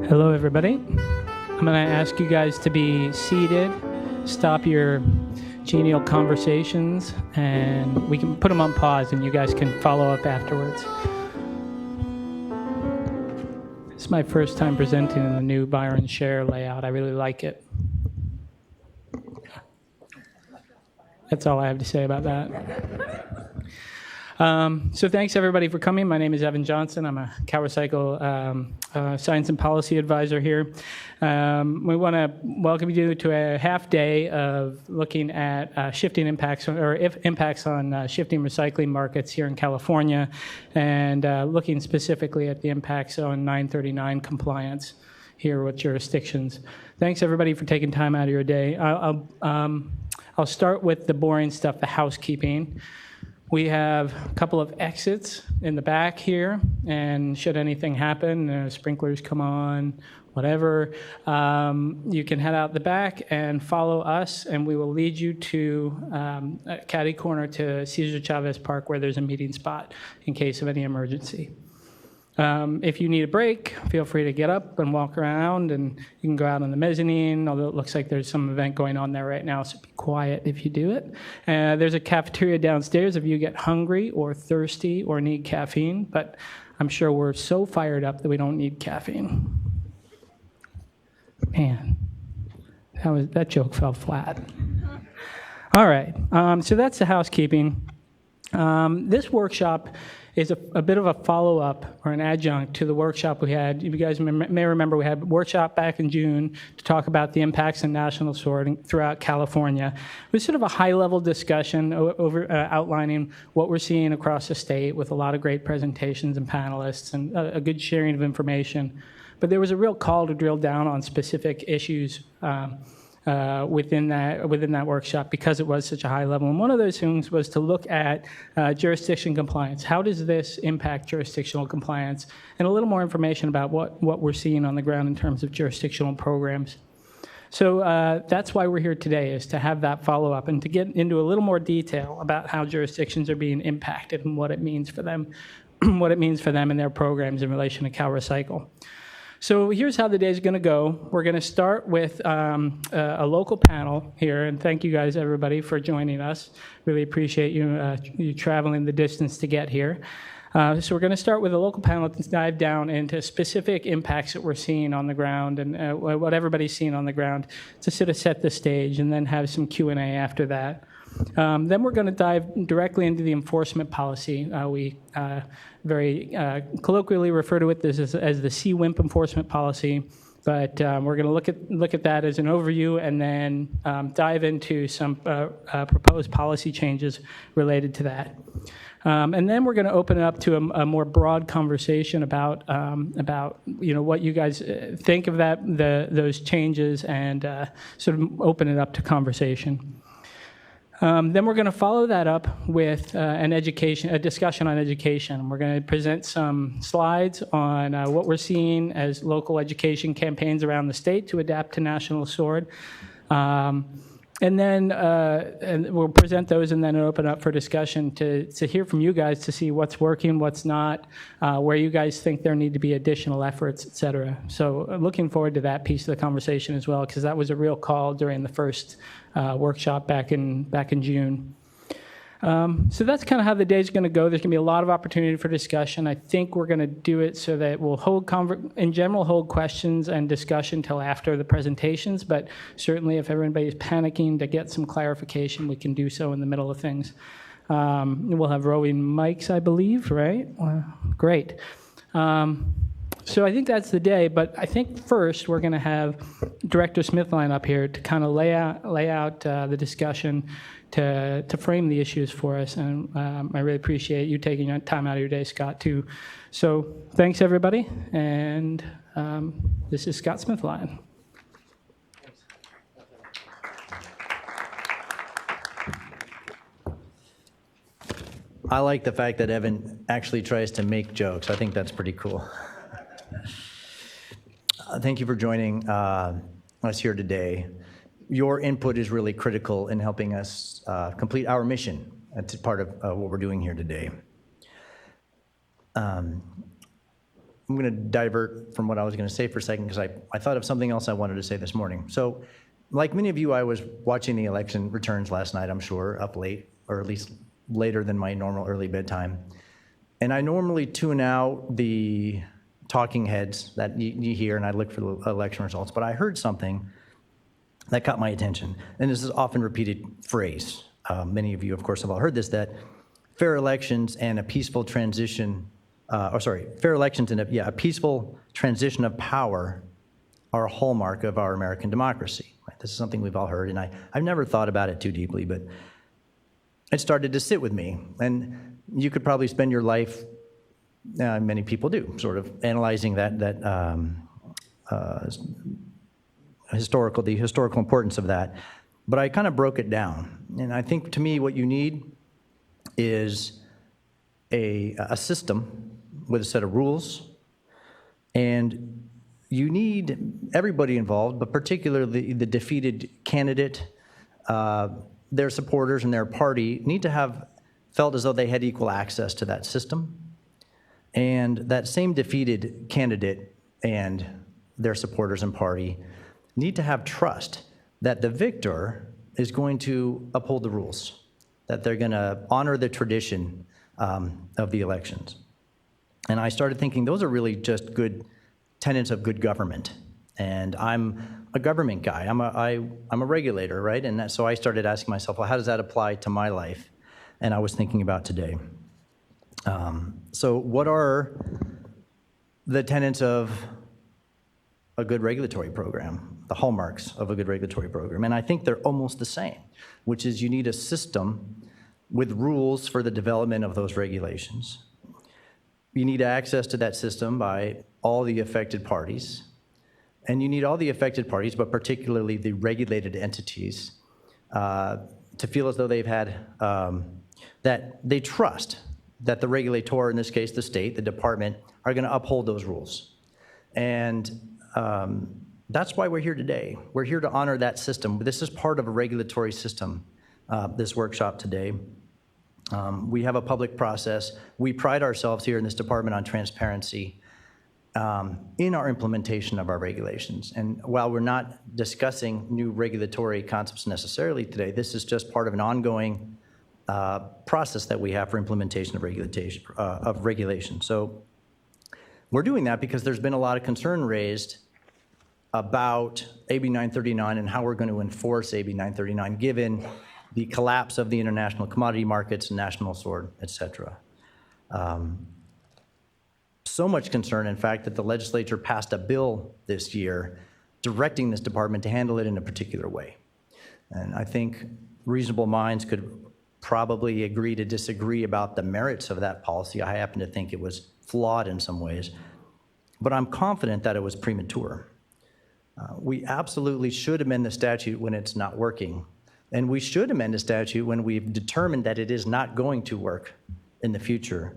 Hello, everybody. I'm going to ask you guys to be seated, stop your genial conversations, and we can put them on pause and you guys can follow up afterwards. This is my first time presenting in the new Byron Share layout. I really like it. That's all I have to say about that. So thanks, everybody, for coming. My name is Evan Johnson. I'm a CalRecycle Science and Policy Advisor here. We want to welcome you to a half day of looking at shifting impacts, or impacts on shifting recycling markets here in California, and looking specifically at the impacts on 939 compliance here with jurisdictions. Thanks, everybody, for taking time out of your day. I'll start with the boring stuff, the housekeeping. We have a couple of exits in the back here, and should anything happen, sprinklers come on, whatever, you can head out the back and follow us, and we will lead you to catty corner to Cesar Chavez Park, where there's a meeting spot in case of any emergency. If you need a break, feel free to get up and walk around, and you can go out on the mezzanine, although it looks like there's some event going on there right now, so be quiet if you do it. There's a cafeteria downstairs if you get hungry or thirsty or need caffeine, but I'm sure we're so fired up that we don't need caffeine. Man, that joke fell flat. All right, so that's the housekeeping. This workshop is a bit of a follow-up or an adjunct to the workshop we had. You guys may remember we had a workshop back in June to talk about the impacts of national sorting throughout California. It was sort of a high-level discussion outlining what we're seeing across the state with a lot of great presentations and panelists and a good sharing of information. But there was a real call to drill down on specific issues within that workshop because it was such a high level. And one of those things was to look at jurisdiction compliance. How does this impact jurisdictional compliance? And a little more information about what we're seeing on the ground in terms of jurisdictional programs. So that's why we're here today, is to have that follow-up and to get into a little more detail about how jurisdictions are being impacted and what it means for them, and their programs in relation to CalRecycle. So here's how the day is going to go. We're going to start with a local panel here, and thank you guys, everybody, for joining us. Really appreciate you traveling the distance to get here. So we're going to start with a local panel to dive down into specific impacts that we're seeing on the ground and what everybody's seeing on the ground to sort of set the stage, and then have some Q&A after that. Then we're going to dive directly into the enforcement policy. We very colloquially refer to it as the CWIMP enforcement policy, but we're going to look at that as an overview, and then dive into some proposed policy changes related to that. And then we're going to open it up to a more broad conversation about what you guys think of those changes, and sort of open it up to conversation. Then we're going to follow that up with a discussion on education. We're going to present some slides on what we're seeing as local education campaigns around the state to adapt to national SORD. And then we'll present those and then open up for discussion to hear from you guys to see what's working, what's not, where you guys think there need to be additional efforts, et cetera. So looking forward to that piece of the conversation as well, because that was a real call during the first workshop back in June. So that's kind of how the day's going to go. There's going to be a lot of opportunity for discussion. I think we're going to do it so that we'll hold questions and discussion till after the presentations, but certainly if everybody's panicking to get some clarification, we can do so in the middle of things. We'll have roving mics, I believe, right? Great. So I think that's the day, but I think first we're going to have Director Smithline up here to kind of lay out the discussion to frame the issues for us, and I really appreciate you taking your time out of your day, Scott, too. So thanks, everybody, and this is Scott Smithline. I like the fact that Evan actually tries to make jokes. I think that's pretty cool. Thank you for joining us here today. Your input is really critical in helping us complete our mission. That's part of what we're doing here today. I'm going to divert from what I was going to say for a second because I thought of something else I wanted to say this morning. So, like many of you, I was watching the election returns last night, I'm sure, up late, or at least later than my normal early bedtime. And I normally tune out the talking heads that you hear, and I look for the election results. But I heard something that caught my attention. And this is often repeated phrase. Many of you, of course, have all heard this, that fair elections and a peaceful transition, fair elections and a peaceful transition of power are a hallmark of our American democracy. Right? This is something we've all heard, and I've never thought about it too deeply, but it started to sit with me. And you could probably spend your life, many people do, sort of analyzing the historical importance of that. But I kind of broke it down. And I think to me what you need is a system with a set of rules, and you need everybody involved, but particularly the defeated candidate, their supporters and their party need to have felt as though they had equal access to that system. And that same defeated candidate and their supporters and party need to have trust that the victor is going to uphold the rules, that they're going to honor the tradition of the elections. And I started thinking those are really just good tenets of good government. And I'm a government guy. I'm a regulator, right? And so I started asking myself, well, how does that apply to my life? And I was thinking about today. So what are the tenets of a good regulatory program, the hallmarks of a good regulatory program? And I think they're almost the same, which is you need a system with rules for the development of those regulations. You need access to that system by all the affected parties. And you need all the affected parties, but particularly the regulated entities, to feel as though they've had, that they trust that the regulator, in this case the state, the department, are going to uphold those rules. And that's why we're here today. We're here to honor that system. This is part of a regulatory system, this workshop today. We have a public process. We pride ourselves here in this department on transparency in our implementation of our regulations. And while we're not discussing new regulatory concepts necessarily today, this is just part of an ongoing process that we have for implementation of regulation. So we're doing that because there's been a lot of concern raised about AB 939 and how we're going to enforce AB 939 given the collapse of the international commodity markets, national sword, et cetera. So much concern, in fact, that the legislature passed a bill this year directing this department to handle it in a particular way. And I think reasonable minds could probably agree to disagree about the merits of that policy. I happen to think it was flawed in some ways, but I'm confident that it was premature. We absolutely should amend the statute when it's not working, and we should amend the statute when we've determined that it is not going to work in the future.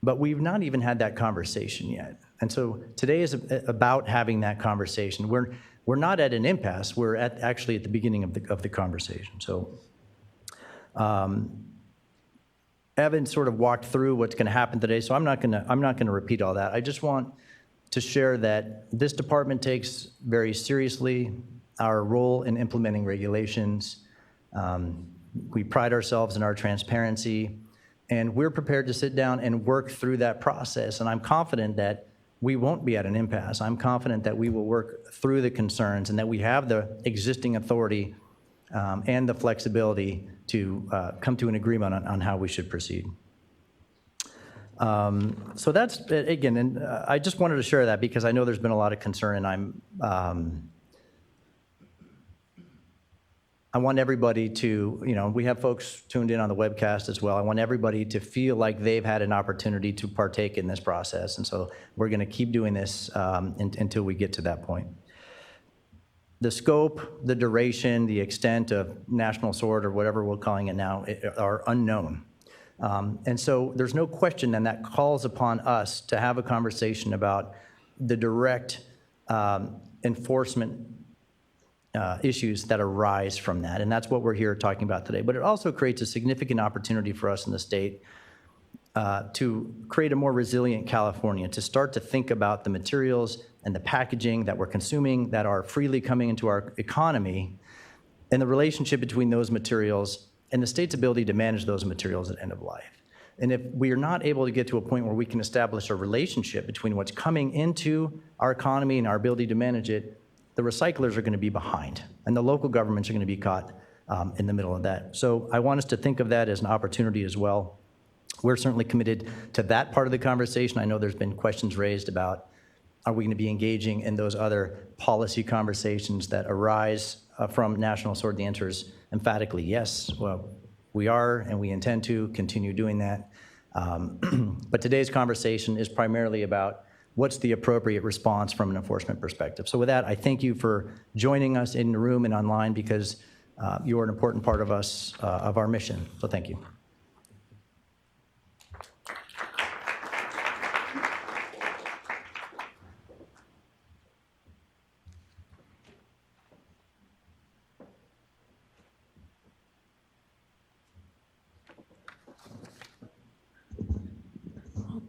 But we've not even had that conversation yet. And so today is about having that conversation. We're not at an impasse. We're actually at the beginning of the conversation. So Evan sort of walked through what's going to happen today, so I'm not going to repeat all that. I just want to share that this department takes very seriously our role in implementing regulations. We pride ourselves in our transparency. And we're prepared to sit down and work through that process. And I'm confident that we won't be at an impasse. I'm confident that we will work through the concerns and that we have the existing authority and the flexibility to come to an agreement on how we should proceed. So that's, again, and I just wanted to share that because I know there's been a lot of concern, and I want everybody to, we have folks tuned in on the webcast as well. I want everybody to feel like they've had an opportunity to partake in this process. And so we're going to keep doing this until we get to that point. The scope, the duration, the extent of national sword, or whatever we're calling it now, are unknown. And so there's no question then that calls upon us to have a conversation about the direct enforcement issues that arise from that, and that's what we're here talking about today. But it also creates a significant opportunity for us in the state to create a more resilient California, to start to think about the materials and the packaging that we're consuming that are freely coming into our economy and the relationship between those materials and the state's ability to manage those materials at end of life. And if we are not able to get to a point where we can establish a relationship between what's coming into our economy and our ability to manage it, the recyclers are going to be behind, and the local governments are going to be caught in the middle of that. So I want us to think of that as an opportunity as well. We're certainly committed to that part of the conversation. I know there's been questions raised about, are we going to be engaging in those other policy conversations that arise from National Sword? The answer is emphatically yes. Well, we are, and we intend to continue doing that. But today's conversation is primarily about what's the appropriate response from an enforcement perspective. So with that, I thank you for joining us in the room and online, because you are an important part of us, of our mission. So thank you.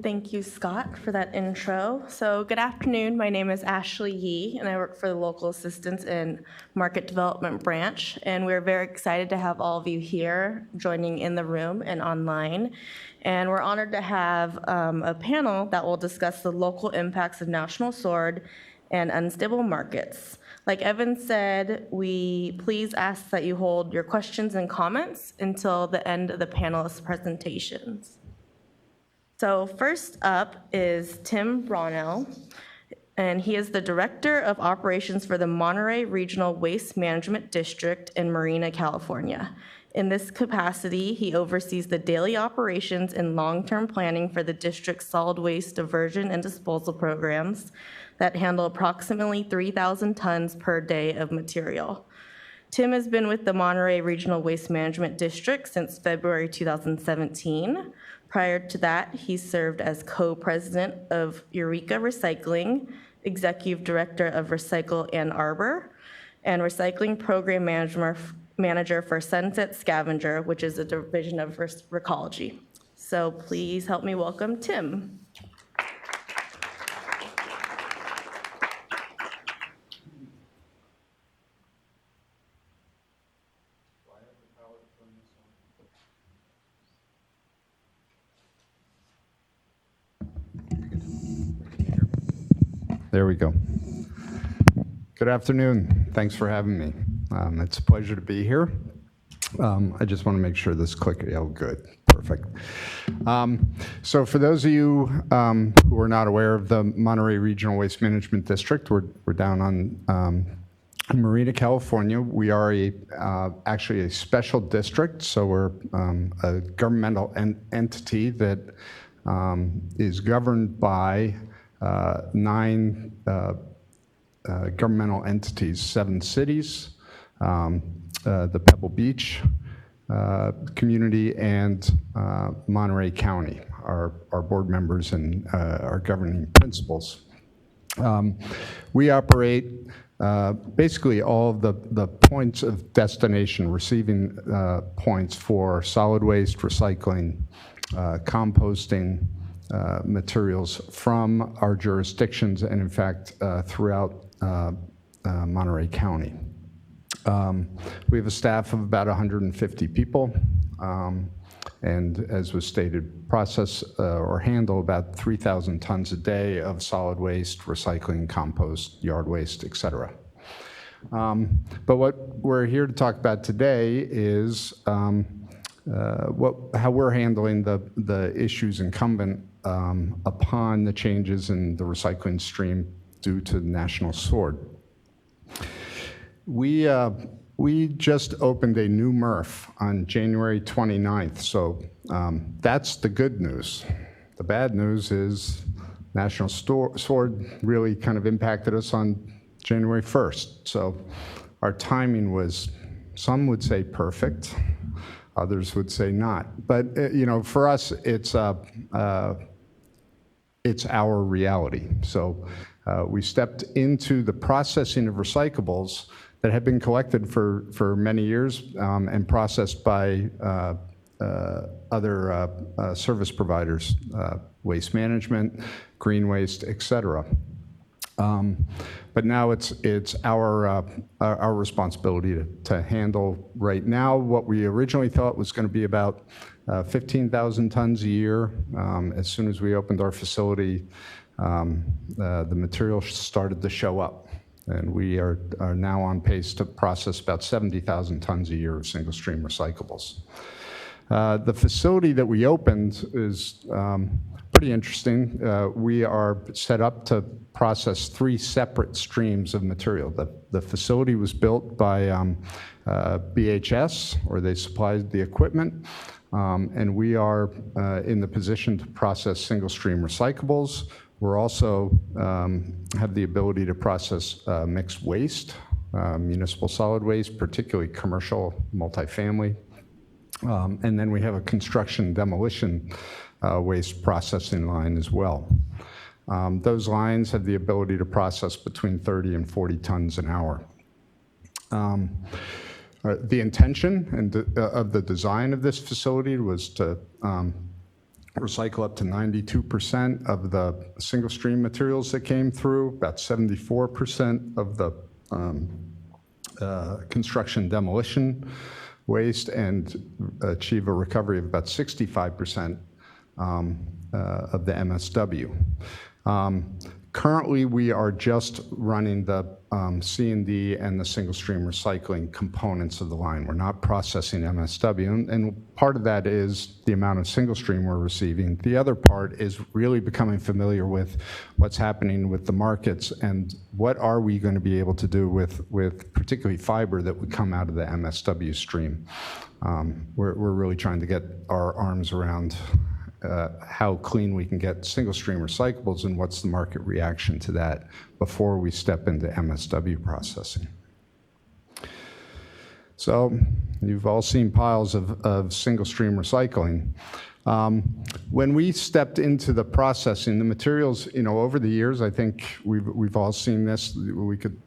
Thank you, Scott, for that intro. So good afternoon. My name is Ashley Yee, and I work for the Local Assistance and Market Development Branch. And we're very excited to have all of you here joining in the room and online. And we're honored to have a panel that will discuss the local impacts of National Sword and unstable markets. Like Evan said, we please ask that you hold your questions and comments until the end of the panelists' presentations. So first up is Tim Brownell, and he is the Director of Operations for the Monterey Regional Waste Management District in Marina, California. In this capacity, he oversees the daily operations and long-term planning for the district's solid waste diversion and disposal programs that handle approximately 3,000 tons per day of material. Tim has been with the Monterey Regional Waste Management District since February 2017. Prior to that, he served as co-president of Eureka Recycling, executive director of Recycle Ann Arbor, and recycling program manager for Sunset Scavenger, which is a division of Recology. So please help me welcome Tim. There we go. Good afternoon. Thanks for having me. It's a pleasure to be here. I just want to make sure this clicker, oh, good, perfect. So for those of you who are not aware of the Monterey Regional Waste Management District, we're down on Marina, California. We are actually a special district, so we're a governmental entity that is governed by 9 governmental entities, 7 cities, the Pebble Beach community, and Monterey County, our board members and our governing principals. We operate basically all of the points of destination, receiving points for solid waste, recycling, composting, materials from our jurisdictions, and in fact throughout Monterey County. We have a staff of about 150 people, and as was stated, process or handle about 3,000 tons a day of solid waste, recycling, compost, yard waste, et cetera. But what we're here to talk about today is how we're handling the issues incumbent upon the changes in the recycling stream due to the National Sword. We just opened a new MuRF on January 29th, so that's the good news. The bad news is National Sword really kind of impacted us on January 1st. So our timing was, some would say perfect, others would say not. But you know, for us, it's our reality. So we stepped into the processing of recyclables that had been collected for many years and processed by other service providers, waste management, green waste, et cetera. But now it's our responsibility to handle right now what we originally thought was going to be about 15,000 tons a year. As soon as we opened our facility, the material started to show up, and we are now on pace to process about 70,000 tons a year of single-stream recyclables. The facility that we opened is pretty interesting. We are set up to process 3 separate streams of material. The facility was built by BHS, or they supplied the equipment, and we are in the position to process single-stream recyclables. We're also have the ability to process mixed waste, municipal solid waste, particularly commercial multifamily. And then we have a construction demolition waste processing line as well. Those lines have the ability to process between 30 and 40 tons an hour. The intention of the design of this facility was to recycle up to 92% of the single stream materials that came through, about 74% of the construction demolition waste, and achieve a recovery of about 65% of the MSW. Currently, we are just running the C&D and the single-stream recycling components of the line. We're not processing MSW, and part of that is the amount of single-stream we're receiving. The other part is really becoming familiar with what's happening with the markets and what are we going to be able to do with particularly fiber that would come out of the MSW stream. We're really trying to get our arms around how clean we can get single-stream recyclables and what's the market reaction to that before we step into MSW processing. So you've all seen piles of single-stream recycling. When we stepped into the processing, the materials, over the years, I think we've all seen this. We could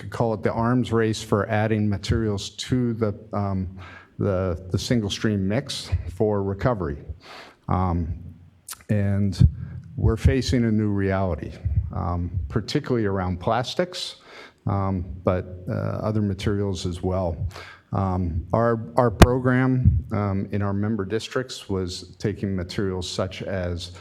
call it the arms race for adding materials to the single-stream mix for recovery. And we're facing a new reality, particularly around plastics, but other materials as well. Our program in our member districts was taking materials such as,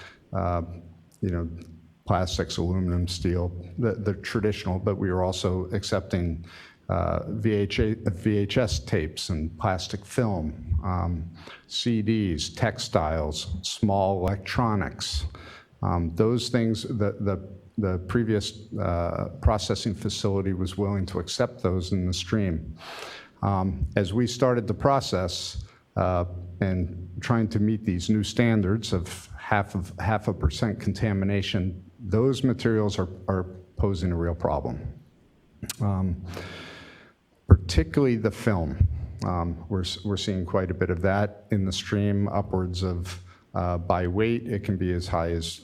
plastics, aluminum, steel, the traditional, but we were also accepting VHS tapes and plastic film, CDs, textiles, small electronics. Those things, the previous processing facility was willing to accept those in the stream. As we started the process and trying to meet these new standards of half a percent contamination, those materials are posing a real problem. Particularly the film. We're seeing quite a bit of that in the stream, upwards of, by weight, it can be as high as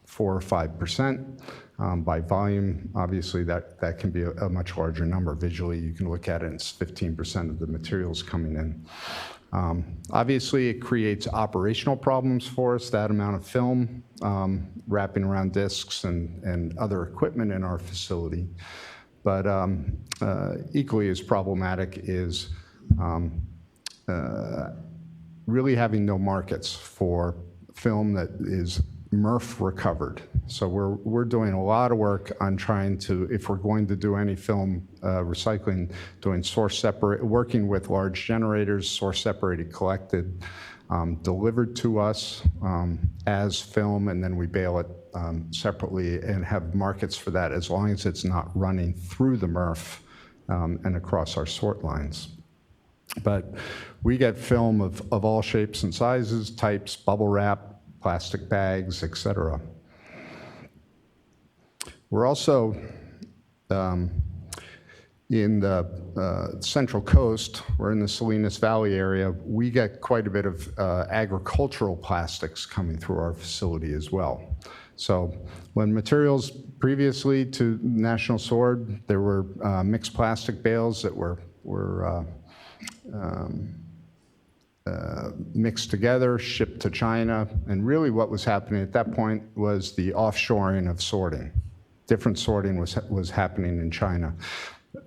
4 or 5%. By volume, obviously, that can be a much larger number. Visually, you can look at it, and it's 15% of the materials coming in. Obviously, it creates operational problems for us, that amount of film wrapping around discs and other equipment in our facility. But equally as problematic is really having no markets for film that is MuRF recovered. So we're doing a lot of work on trying to, if we're going to do any film recycling, doing working with large generators, source separated, collected, delivered to us as film, and then we bale it separately and have markets for that as long as it's not running through the MuRF and across our sort lines. But we get film of all shapes and sizes, types, bubble wrap, plastic bags, et cetera. We're also in the Central Coast, we're in the Salinas Valley area, we get quite a bit of agricultural plastics coming through our facility as well. So when materials previously to National Sword, there were mixed plastic bales that were mixed together, shipped to China, and really what was happening at that point was the offshoring of sorting. Different sorting was happening in China.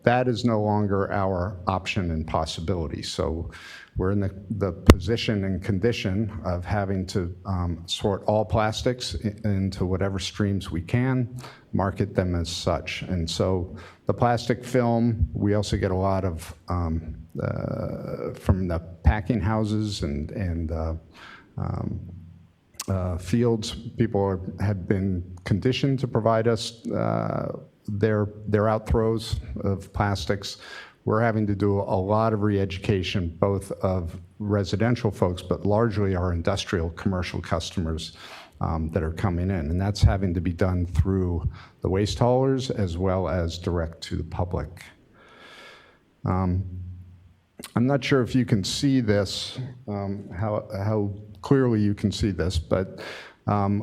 That is no longer our option and possibility. So we're in the position and condition of having to sort all plastics into whatever streams we can, market them as such. And so the plastic film, we also get a lot of from the packing houses and fields. People have been conditioned to provide us their outthrows of plastics. We're having to do a lot of re-education, both of residential folks, but largely our industrial commercial customers that are coming in. And that's having to be done through the waste haulers as well as direct to the public. I'm not sure if you can see this, how clearly you can see this, but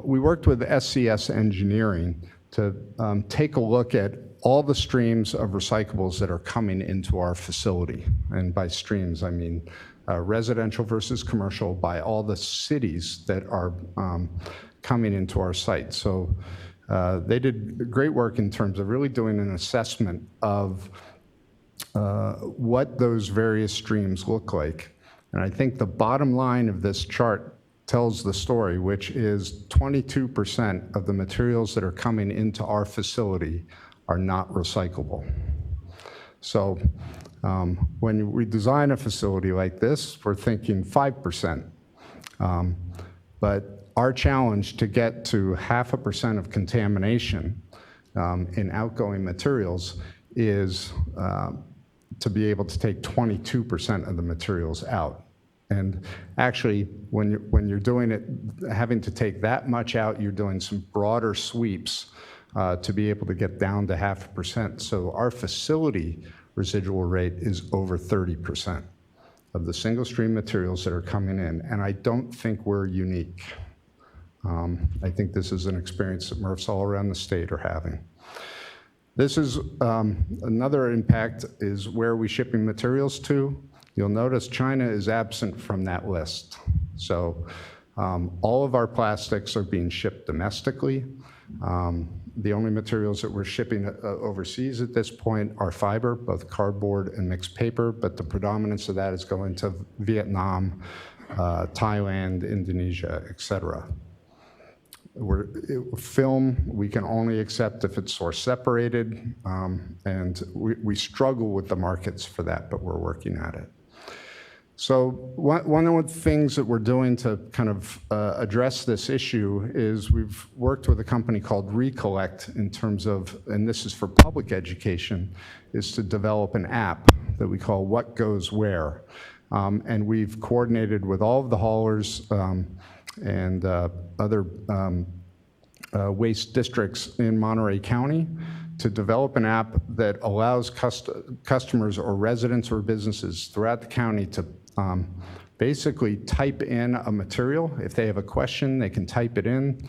we worked with SCS Engineering to take a look at all the streams of recyclables that are coming into our facility. And by streams, I mean residential versus commercial, by all the cities that are coming into our site. So they did great work in terms of really doing an assessment of what those various streams look like. And I think the bottom line of this chart tells the story, which is 22% of the materials that are coming into our facility are not recyclable. So when we design a facility like this, we're thinking 5%. But our challenge to get to 0.5% of contamination in outgoing materials is to be able to take 22% of the materials out. And actually, when you're doing it, having to take that much out, you're doing some broader sweeps to be able to get down to 0.5%. So our facility residual rate is over 30% of the single stream materials that are coming in. And I don't think we're unique. I think this is an experience that MuRFs all around the state are having. This is another impact is where are we shipping materials to? You'll notice China is absent from that list. So all of our plastics are being shipped domestically. The only materials that we're shipping overseas at this point are fiber, both cardboard and mixed paper, but the predominance of that is going to Vietnam, Thailand, Indonesia, et cetera. Film, we can only accept if it's source separated, and we struggle with the markets for that, but we're working at it. So one of the things that we're doing to kind of address this issue is we've worked with a company called Recollect in terms of, and this is for public education, is to develop an app that we call What Goes Where. And we've coordinated with all of the haulers and other waste districts in Monterey County to develop an app that allows customers or residents or businesses throughout the county to basically type in a material. If they have a question, they can type it in,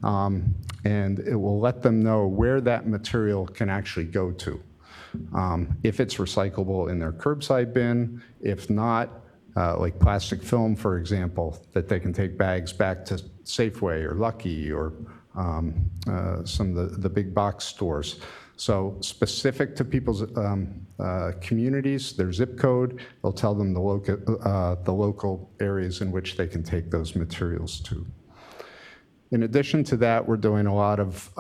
and it will let them know where that material can actually go to. If it's recyclable in their curbside bin, if not, like plastic film, for example, that they can take bags back to Safeway or Lucky or some of the big box stores. So specific to people's communities, their zip code, they'll tell them the local areas in which they can take those materials to. In addition to that, we're doing a lot of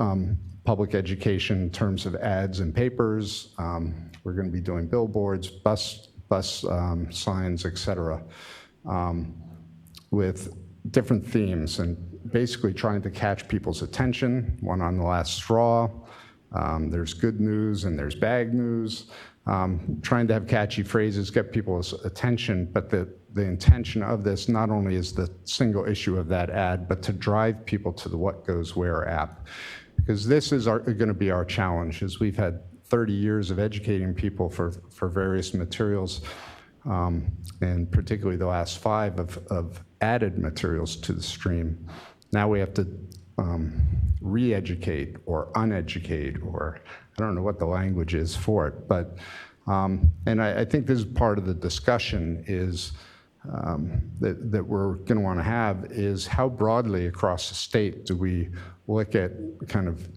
public education in terms of ads and papers. We're going to be doing billboards, bus signs, et cetera, with different themes and basically trying to catch people's attention, one on the last straw. There's good news and there's bad news. Trying to have catchy phrases, get people's attention, but the intention of this not only is the single issue of that ad, but to drive people to the What Goes Where app. Because this is going to be our challenge, is we've had 30 years of educating people for various materials, and particularly the last 5 of added materials to the stream. Now we have to re-educate or uneducate, or I don't know what the language is for it, but and I think this is part of the discussion is that we're going to want to have is how broadly across the state do we look at kind of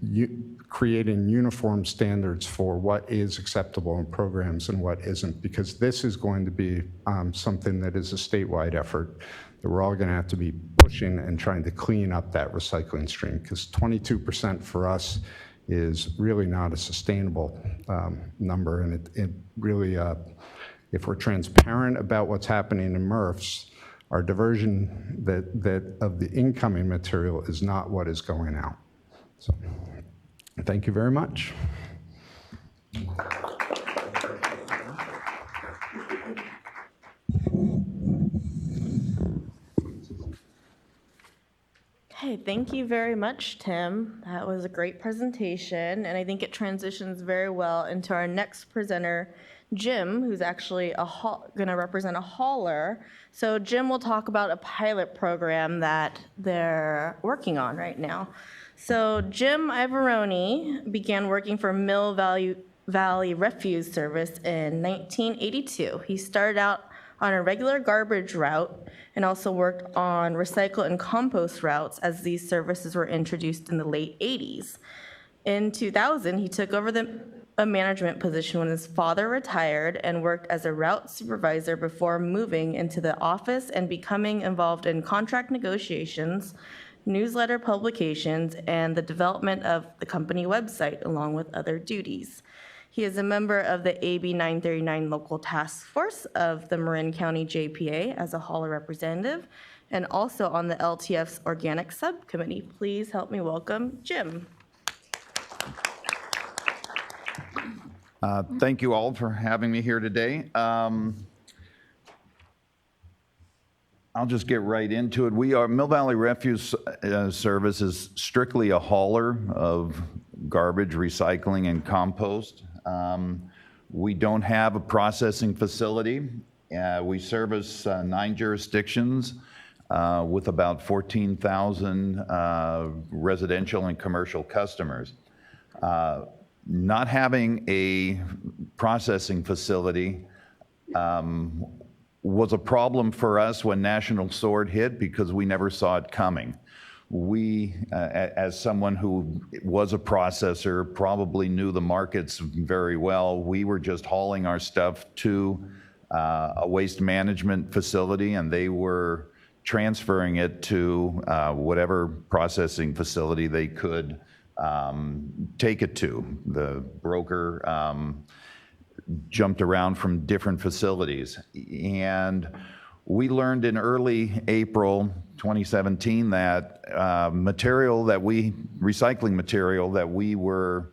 creating uniform standards for what is acceptable in programs and what isn't, because this is going to be something that is a statewide effort that we're all going to have to be pushing and trying to clean up that recycling stream, because 22% for us is really not a sustainable number, and it really, if we're transparent about what's happening in MuRFs, our diversion that of the incoming material is not what is going out. So, thank you very much. Hey, thank you very much, Tim. That was a great presentation, and I think it transitions very well into our next presenter, Jim, who's actually going to represent a hauler. So Jim will talk about a pilot program that they're working on right now. So Jim Maroney began working for Mill Valley Refuse Service in 1982. He started out on a regular garbage route and also worked on recycle and compost routes as these services were introduced in the late 80s. In 2000, he took over a management position when his father retired and worked as a route supervisor before moving into the office and becoming involved in contract negotiations, newsletter publications, and the development of the company website, along with other duties. He is a member of the AB 939 local task force of the Marin County JPA as a hauler representative, and also on the LTF's organic subcommittee. Please help me welcome Jim. Thank you all for having me here today. I'll just get right into it. Mill Valley Refuse Service is strictly a hauler of garbage, recycling, and compost. We don't have a processing facility. We service 9 jurisdictions with about 14,000 residential and commercial customers. Not having a processing facility was a problem for us when National Sword hit because we never saw it coming. We, as someone who was a processor, probably knew the markets very well. We were just hauling our stuff to a waste management facility, and they were transferring it to whatever processing facility they could take it to. The broker jumped around from different facilities. And we learned in early April 2017 that recycling material that we were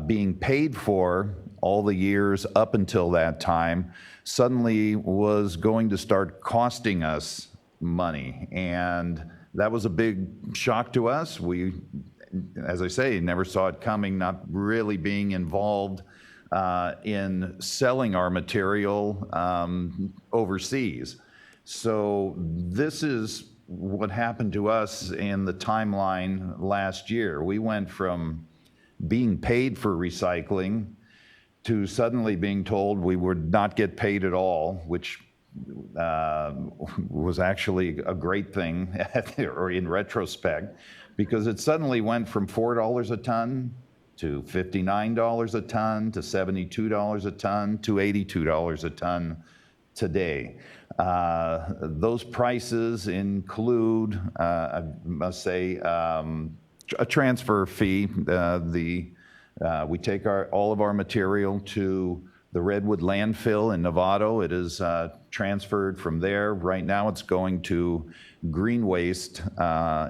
being paid for all the years up until that time suddenly was going to start costing us money. And that was a big shock to us. We, as I say, never saw it coming, not really being involved in selling our material overseas. So this is what happened to us in the timeline last year. We went from being paid for recycling to suddenly being told we would not get paid at all, which was actually a great thing or in retrospect, because it suddenly went from $4 a ton to $59 a ton to $72 a ton to $82 a ton today. Those prices include, I must say, a transfer fee. We take all of our material to the Redwood landfill in Novato. It is transferred from there. Right now it's going to green waste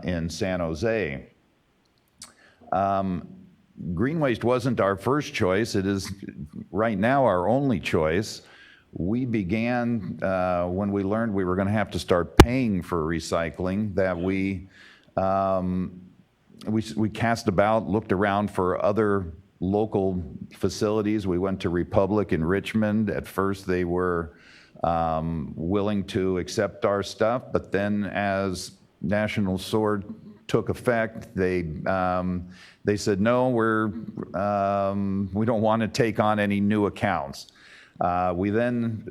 in San Jose. Green waste wasn't our first choice. It is right now our only choice. We began, when we learned we were going to have to start paying for recycling, that we cast about, looked around for other local facilities. We went to Republic in Richmond. At first they were willing to accept our stuff, but then as National Sword took effect, they said, no, we don't want to take on any new accounts. We then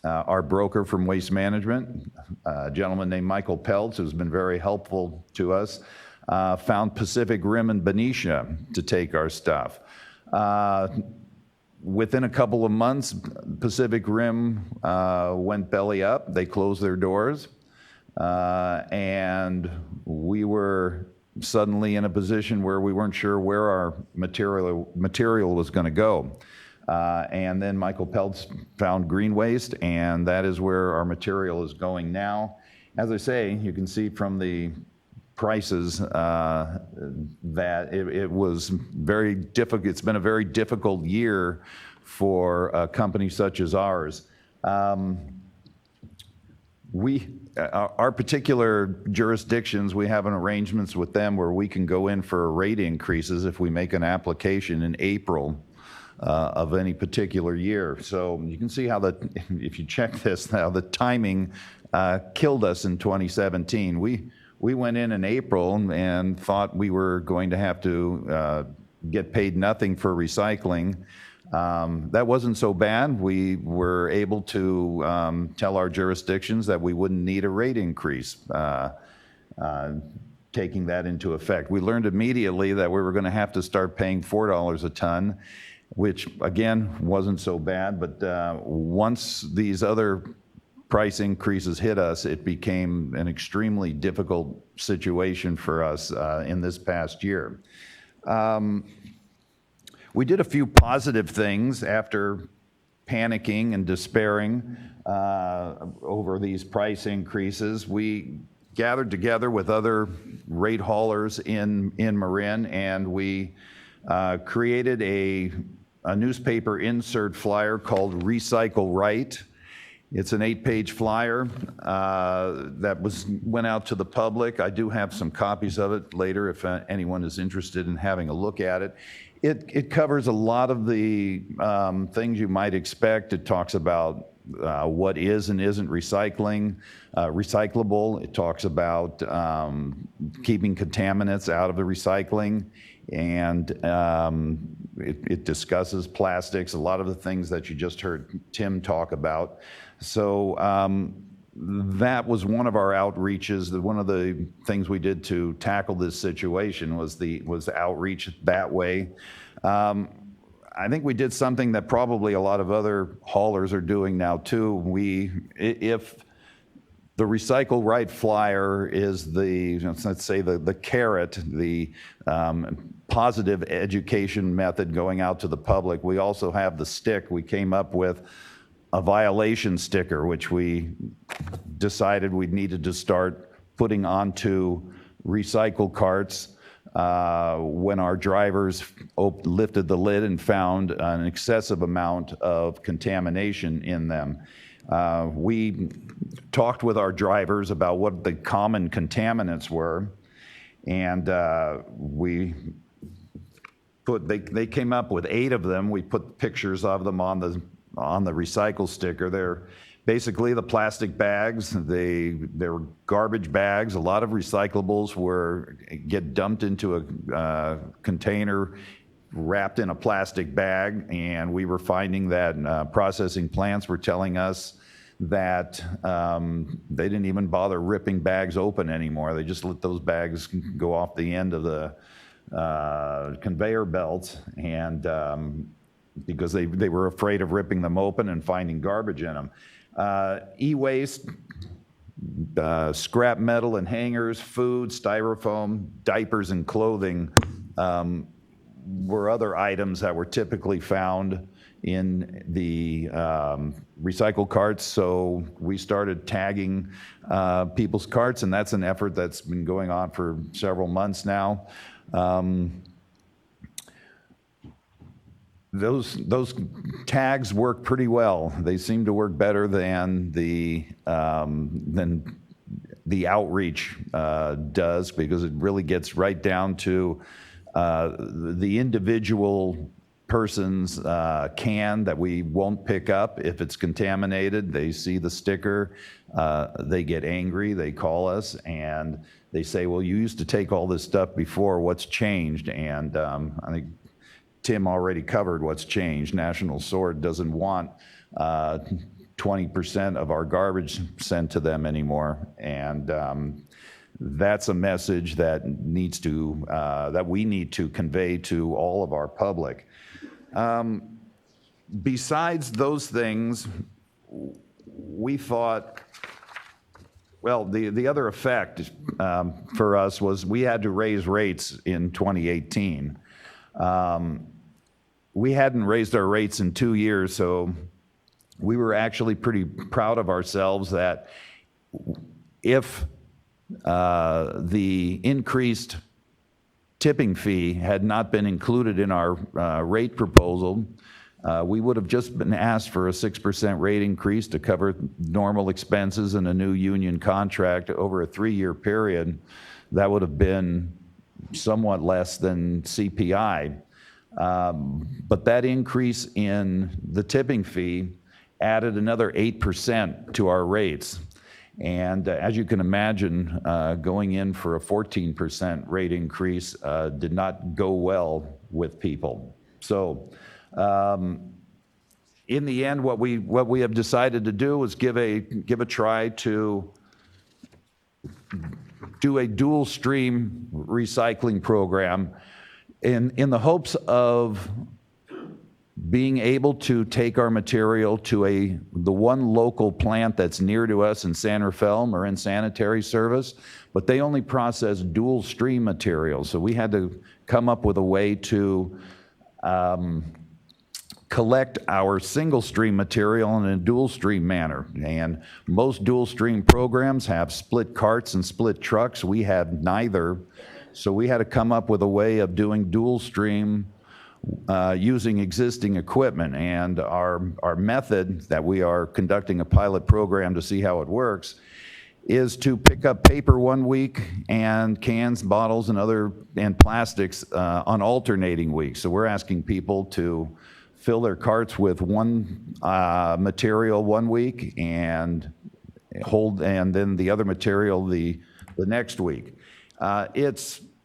Our broker from Waste Management, a gentleman named Michael Peltz, who's been very helpful to us, found Pacific Rim and Benicia to take our stuff. Within a couple of months, Pacific Rim went belly up. They closed their doors. And we were suddenly in a position where we weren't sure where our material was going to go. And then Michael Peltz found green waste, and that is where our material is going now. As I say, you can see from the prices that it was very difficult. It's been a very difficult year for a company such as ours. Our particular jurisdictions, we have an arrangements with them where we can go in for rate increases if we make an application in April of any particular year. So you can see how if you check this now, the timing killed us in 2017. We went in April and thought we were going to have to get paid nothing for recycling. That wasn't so bad. We were able to tell our jurisdictions that we wouldn't need a rate increase, taking that into effect. We learned immediately that we were going to have to start paying $4 a ton, which again wasn't so bad. But once these other price increases hit us, it became an extremely difficult situation for us in this past year. We did a few positive things after panicking and despairing over these price increases. We gathered together with other rate haulers in Marin, and we created a newspaper insert flyer called Recycle Right. It's an 8-page flyer that went out to the public. I do have some copies of it later if anyone is interested in having a look at it. It covers a lot of the things you might expect. It talks about what is and isn't recyclable. It talks about keeping contaminants out of the recycling, and it discusses plastics, a lot of the things that you just heard Tim talk about. So that was one of our outreaches. One of the things we did to tackle this situation was outreach that way. I think we did something that probably a lot of other haulers are doing now too. If the Recycle Right flyer is let's say the carrot, the positive education method going out to the public, we also have the stick. We came up with a violation sticker, which we decided we needed to start putting onto recycle carts when our drivers lifted the lid and found an excessive amount of contamination in them. We talked with our drivers about what the common contaminants were, and they came up with 8 of them. We put pictures of them on the recycle sticker. They're basically the plastic bags. They're garbage bags. A lot of recyclables get dumped into a container wrapped in a plastic bag, and we were finding that processing plants were telling us that they didn't even bother ripping bags open anymore. They just let those bags go off the end of the conveyor belt, and because they were afraid of ripping them open and finding garbage in them. E-waste, scrap metal and hangers, food, styrofoam, diapers, and clothing were other items that were typically found in the recycle carts. So we started tagging people's carts, and that's an effort that's been going on for several months now. Those tags work pretty well. They seem to work better than the outreach does, because it really gets right down to the individual person's can that we won't pick up if it's contaminated. They see the sticker, they get angry, they call us, and they say, well, you used to take all this stuff before, what's changed? And I think Tim already covered what's changed. National Sword doesn't want 20 20% of our garbage sent to them anymore. And that's a message that that we need to convey to all of our public. Besides those things, we thought, well, the other effect for us was we had to raise rates in 2018. We hadn't raised our rates in 2 years, so we were actually pretty proud of ourselves that if the increased tipping fee had not been included in our rate proposal, we would have just been asked for a 6% rate increase to cover normal expenses and a new union contract over a 3-year period. That would have been somewhat less than CPI. But that increase in the tipping fee added another 8% to our rates. And as you can imagine, going in for a 14% rate increase did not go well with people. So in the end, what we have decided to do is give a try to do a dual stream recycling program in the hopes of being able to take our material to the one local plant that's near to us in San Rafael or in sanitary service, but they only process dual stream material. So we had to come up with a way to collect our single stream material in a dual stream manner. And most dual stream programs have split carts and split trucks. We had neither. So we had to come up with a way of doing dual stream using existing equipment. And our method that we are conducting a pilot program to see how it works is to pick up paper 1 week and cans, bottles, and plastics on alternating weeks. So we're asking people to fill their carts with one material 1 week and then the other material the next week.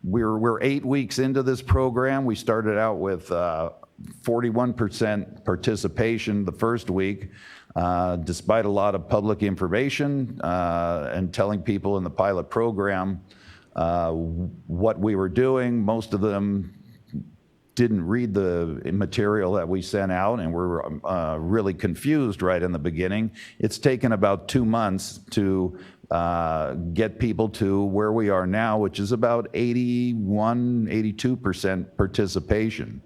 We're 8 weeks into this program. We started out with 41% participation the first week, despite a lot of public information and telling people in the pilot program what we were doing. Most of them didn't read the material that we sent out and were really confused right in the beginning. It's taken about 2 months to get people to where we are now, which is about 82% participation.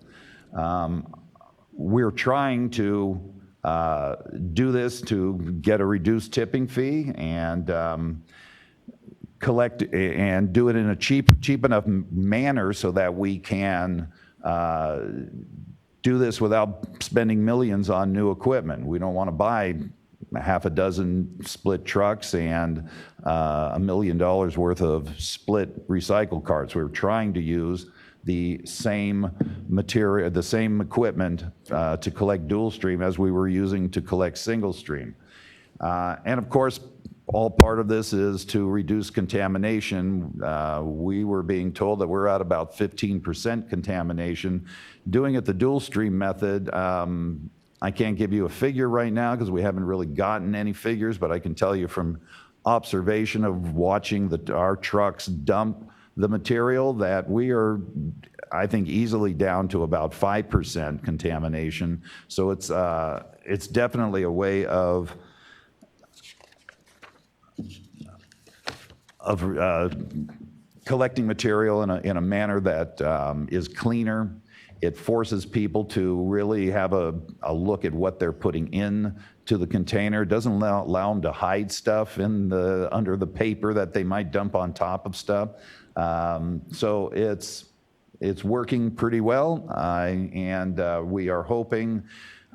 We're trying to do this to get a reduced tipping fee and collect and do it in a cheap enough manner so that we can do this without spending millions on new equipment. We don't want to buy half a dozen split trucks and $1 million worth of split recycle carts. We're trying to use the same material, the same equipment to collect dual stream as we were using to collect single stream. And of course, all part of this is to reduce contamination. We were being told that we're at about 15% contamination. Doing it the dual stream method, I can't give you a figure right now because we haven't really gotten any figures, but I can tell you from observation of watching our trucks dump the material that we are, I think, easily down to about 5% contamination. So it's definitely a way of collecting material in a manner that is cleaner. It forces people to really have a look at what they're putting in to the container. It doesn't allow them to hide stuff under the paper that they might dump on top of stuff. So it's working pretty well, and we are hoping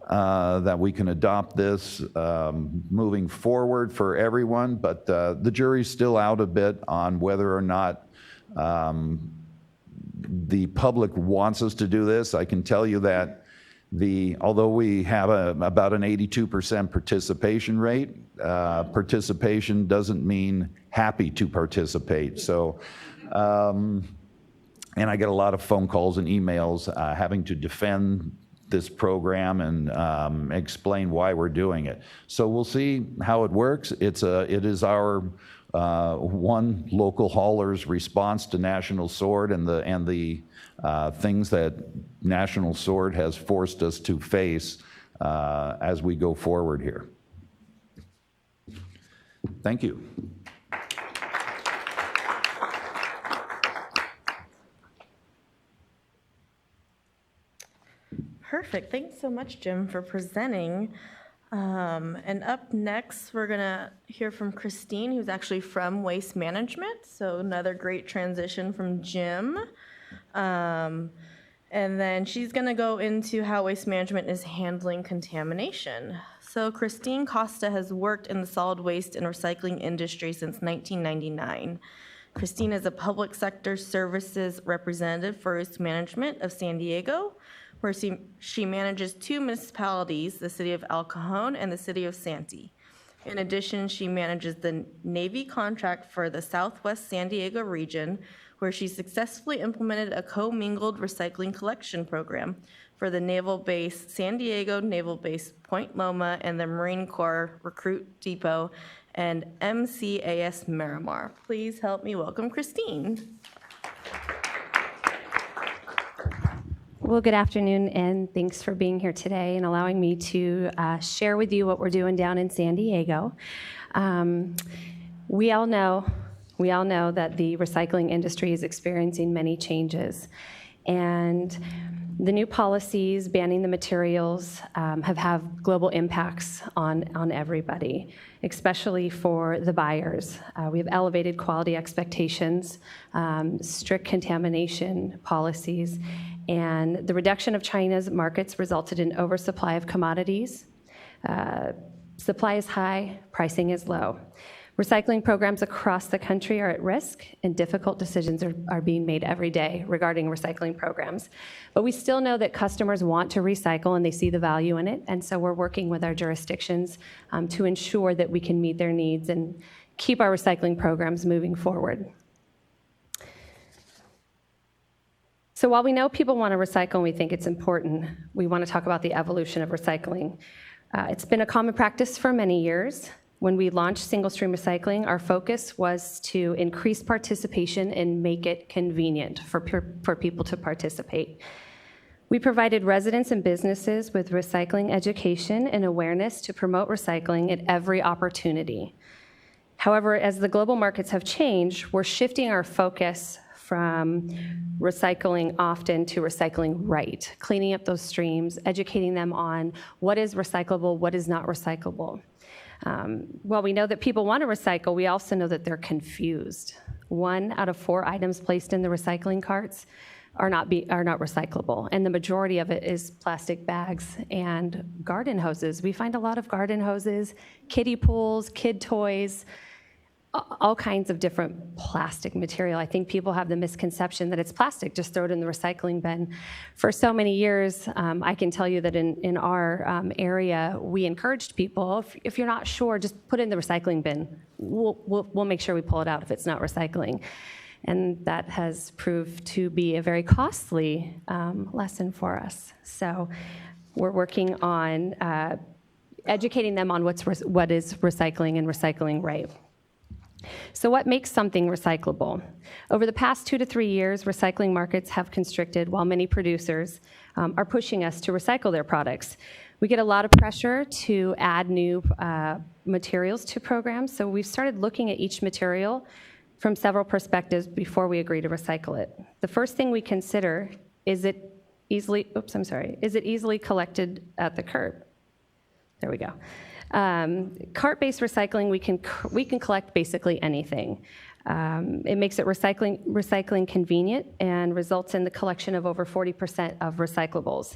that we can adopt this moving forward for everyone, but the jury's still out a bit on whether or not the public wants us to do this. I can tell you that although we have about an 82% participation rate, participation doesn't mean happy to participate. So, and I get a lot of phone calls and emails having to defend this program and explain why we're doing it. So we'll see how it works. It is our one local hauler's response to National Sword and the things that National Sword has forced us to face as we go forward here. Thank you. Perfect. Thanks so much, Jim, for presenting. And up next, we're going to hear from Christine, who's actually from Waste Management. So another great transition from Jim. And then she's going to go into how Waste Management is handling contamination. So Christine Costa has worked in the solid waste and recycling industry since 1999. Christine is a public sector services representative for Waste Management of San Diego, where she manages 2 municipalities, the city of El Cajon and the city of Santee. In addition, she manages the Navy contract for the Southwest San Diego region, where she successfully implemented a commingled recycling collection program for the Naval Base San Diego, Naval Base Point Loma, and the Marine Corps Recruit Depot and MCAS Miramar. Please help me welcome Christine. Well, good afternoon, and thanks for being here today and allowing me to share with you what we're doing down in San Diego. We all know that the recycling industry is experiencing many changes, and the new policies banning the materials have global impacts on everybody, especially for the buyers. We have elevated quality expectations, strict contamination policies, and the reduction of China's markets resulted in oversupply of commodities. Supply is high, pricing is low. Recycling programs across the country are at risk, and difficult decisions are being made every day regarding recycling programs. But we still know that customers want to recycle and they see the value in it, and so we're working with our jurisdictions to ensure that we can meet their needs and keep our recycling programs moving forward. So while we know people want to recycle and we think it's important, we want to talk about the evolution of recycling. It's been a common practice for many years. When we launched single-stream recycling, our focus was to increase participation and make it convenient for people to participate. We provided residents and businesses with recycling education and awareness to promote recycling at every opportunity. However, as the global markets have changed, we're shifting our focus from recycling often to recycling right, cleaning up those streams, educating them on what is recyclable, what is not recyclable. While we know that people want to recycle, we also know that they're confused. 1 out of 4 items placed in the recycling carts are not recyclable, and the majority of it is plastic bags and garden hoses. We find a lot of garden hoses, kiddie pools, kid toys, all kinds of different plastic material. I think people have the misconception that it's plastic, just throw it in the recycling bin. For so many years, I can tell you that in our area, we encouraged people, if you're not sure, just put it in the recycling bin. We'll make sure we pull it out if it's not recycling. And that has proved to be a very costly lesson for us. So we're working on educating them on what is recycling and recycling right. So what makes something recyclable? Over the past 2 to 3 years, recycling markets have constricted while many producers are pushing us to recycle their products. We get a lot of pressure to add new materials to programs, so we've started looking at each material from several perspectives before we agree to recycle it. The first thing we consider is it easily collected at the curb? There we go. Cart-based recycling, we can collect basically anything. It makes it recycling convenient and results in the collection of over 40% of recyclables.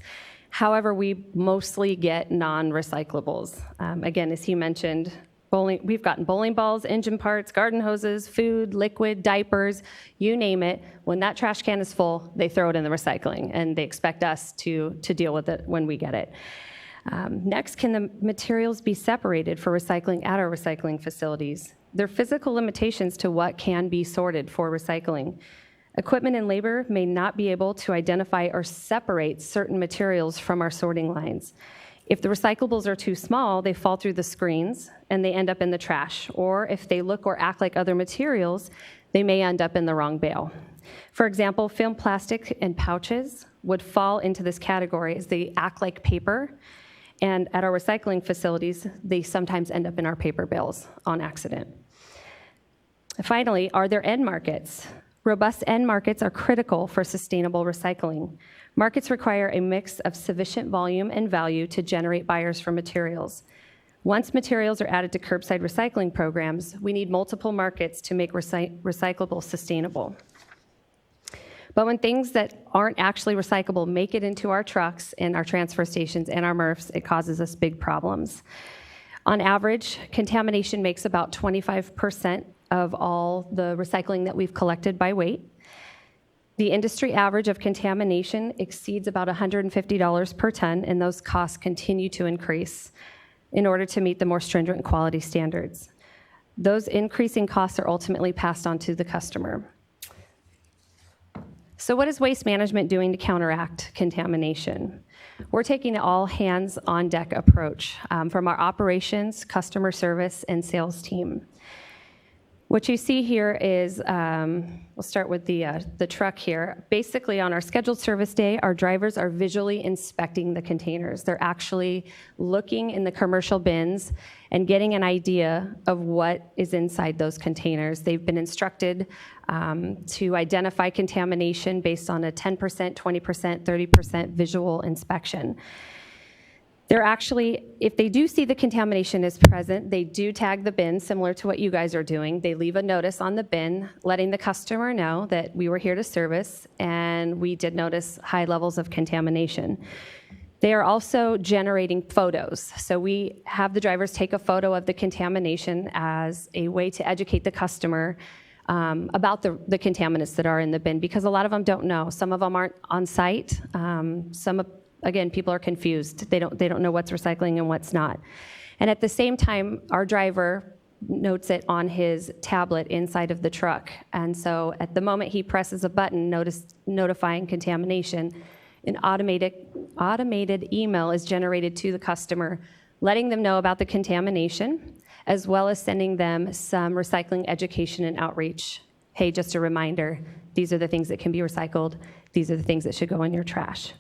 However, we mostly get non-recyclables. Again, as he mentioned, we've gotten bowling balls, engine parts, garden hoses, food, liquid, diapers, you name it. When that trash can is full, they throw it in the recycling, and they expect us to deal with it when we get it. Next, can the materials be separated for recycling at our recycling facilities? There are physical limitations to what can be sorted for recycling. Equipment and labor may not be able to identify or separate certain materials from our sorting lines. If the recyclables are too small, they fall through the screens and they end up in the trash. Or if they look or act like other materials, they may end up in the wrong bale. For example, film plastic and pouches would fall into this category as they act like paper. And at our recycling facilities, they sometimes end up in our paper bales on accident. Finally, are there end markets? Robust end markets are critical for sustainable recycling. Markets require a mix of sufficient volume and value to generate buyers for materials. Once materials are added to curbside recycling programs, we need multiple markets to make recyclable sustainable. But when things that aren't actually recyclable make it into our trucks and our transfer stations and our MuRFs, it causes us big problems. On average, contamination makes about 25% of all the recycling that we've collected by weight. The industry average of contamination exceeds about $150 per ton, and those costs continue to increase in order to meet the more stringent quality standards. Those increasing costs are ultimately passed on to the customer. So what is Waste Management doing to counteract contamination? We're taking an all-hands-on-deck approach from our operations, customer service, and sales team. What you see here is, we'll start with the truck here. Basically, on our scheduled service day, our drivers are visually inspecting the containers. They're actually looking in the commercial bins and getting an idea of what is inside those containers. They've been instructed to identify contamination based on a 10%, 20%, 30% visual inspection. They're actually, if they do see the contamination is present, they do tag the bin, similar to what you guys are doing. They leave a notice on the bin letting the customer know that we were here to service and we did notice high levels of contamination. They are also generating photos. So we have the drivers take a photo of the contamination as a way to educate the customer about the contaminants that are in the bin, because a lot of them don't know. Some of them aren't on site. Again, people are confused. They don't know what's recycling and what's not. And at the same time, our driver notes it on his tablet inside of the truck. And so at the moment he presses a button notifying contamination, an automated email is generated to the customer, letting them know about the contamination, as well as sending them some recycling education and outreach. Hey, just a reminder, these are the things that can be recycled. These are the things that should go in your trash.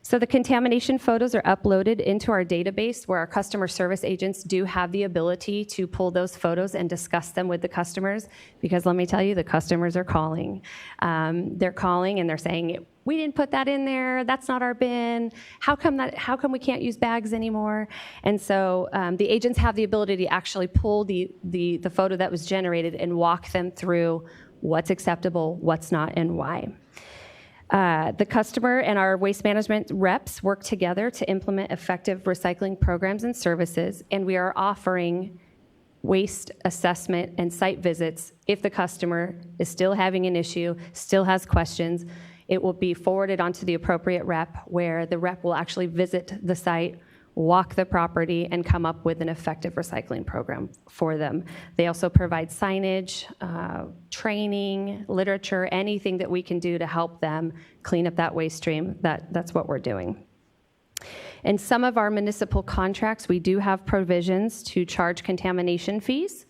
So the contamination photos are uploaded into our database, where our customer service agents do have the ability to pull those photos and discuss them with the customers, because let me tell you, the customers are calling. They're calling and they're saying, we didn't put that in there, that's not our bin, how come we can't use bags anymore? And so the agents have the ability to actually pull the photo that was generated and walk them through what's acceptable, what's not, and why. The customer and our waste management reps work together to implement effective recycling programs and services, and we are offering waste assessment and site visits. If the customer is still having an issue, still has questions, it will be forwarded onto the appropriate rep, where the rep will actually visit the site, walk the property, and come up with an effective recycling program for them. They also provide signage, training, literature, anything that we can do to help them clean up that waste stream. That's what we're doing. In some of our municipal contracts, we do have provisions to charge contamination fees,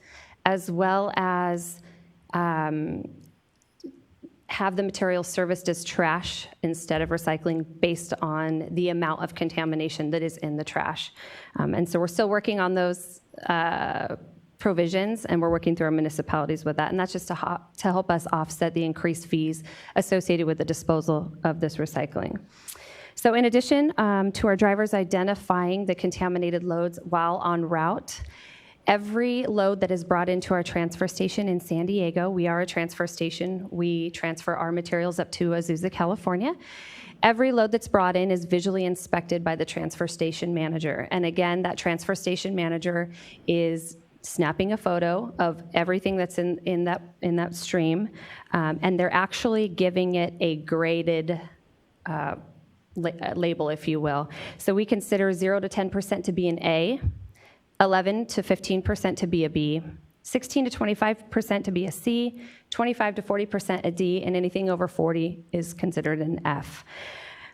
as well as have the material serviced as trash instead of recycling, based on the amount of contamination that is in the trash. And so we're still working on those provisions, and we're working through our municipalities with that. And that's just to help us offset the increased fees associated with the disposal of this recycling. So in addition to our drivers identifying the contaminated loads while en route, every load that is brought into our transfer station in San Diego, we are a transfer station. We transfer our materials up to Azusa, California. Every load that's brought in is visually inspected by the transfer station manager. And again, that transfer station manager is snapping a photo of everything that's in that stream, and they're actually giving it a graded label, if you will. So we consider 0 to 10% to be an A, 11 to 15% to be a B, 16 to 25% to be a C, 25 to 40% a D, and anything over 40 is considered an F.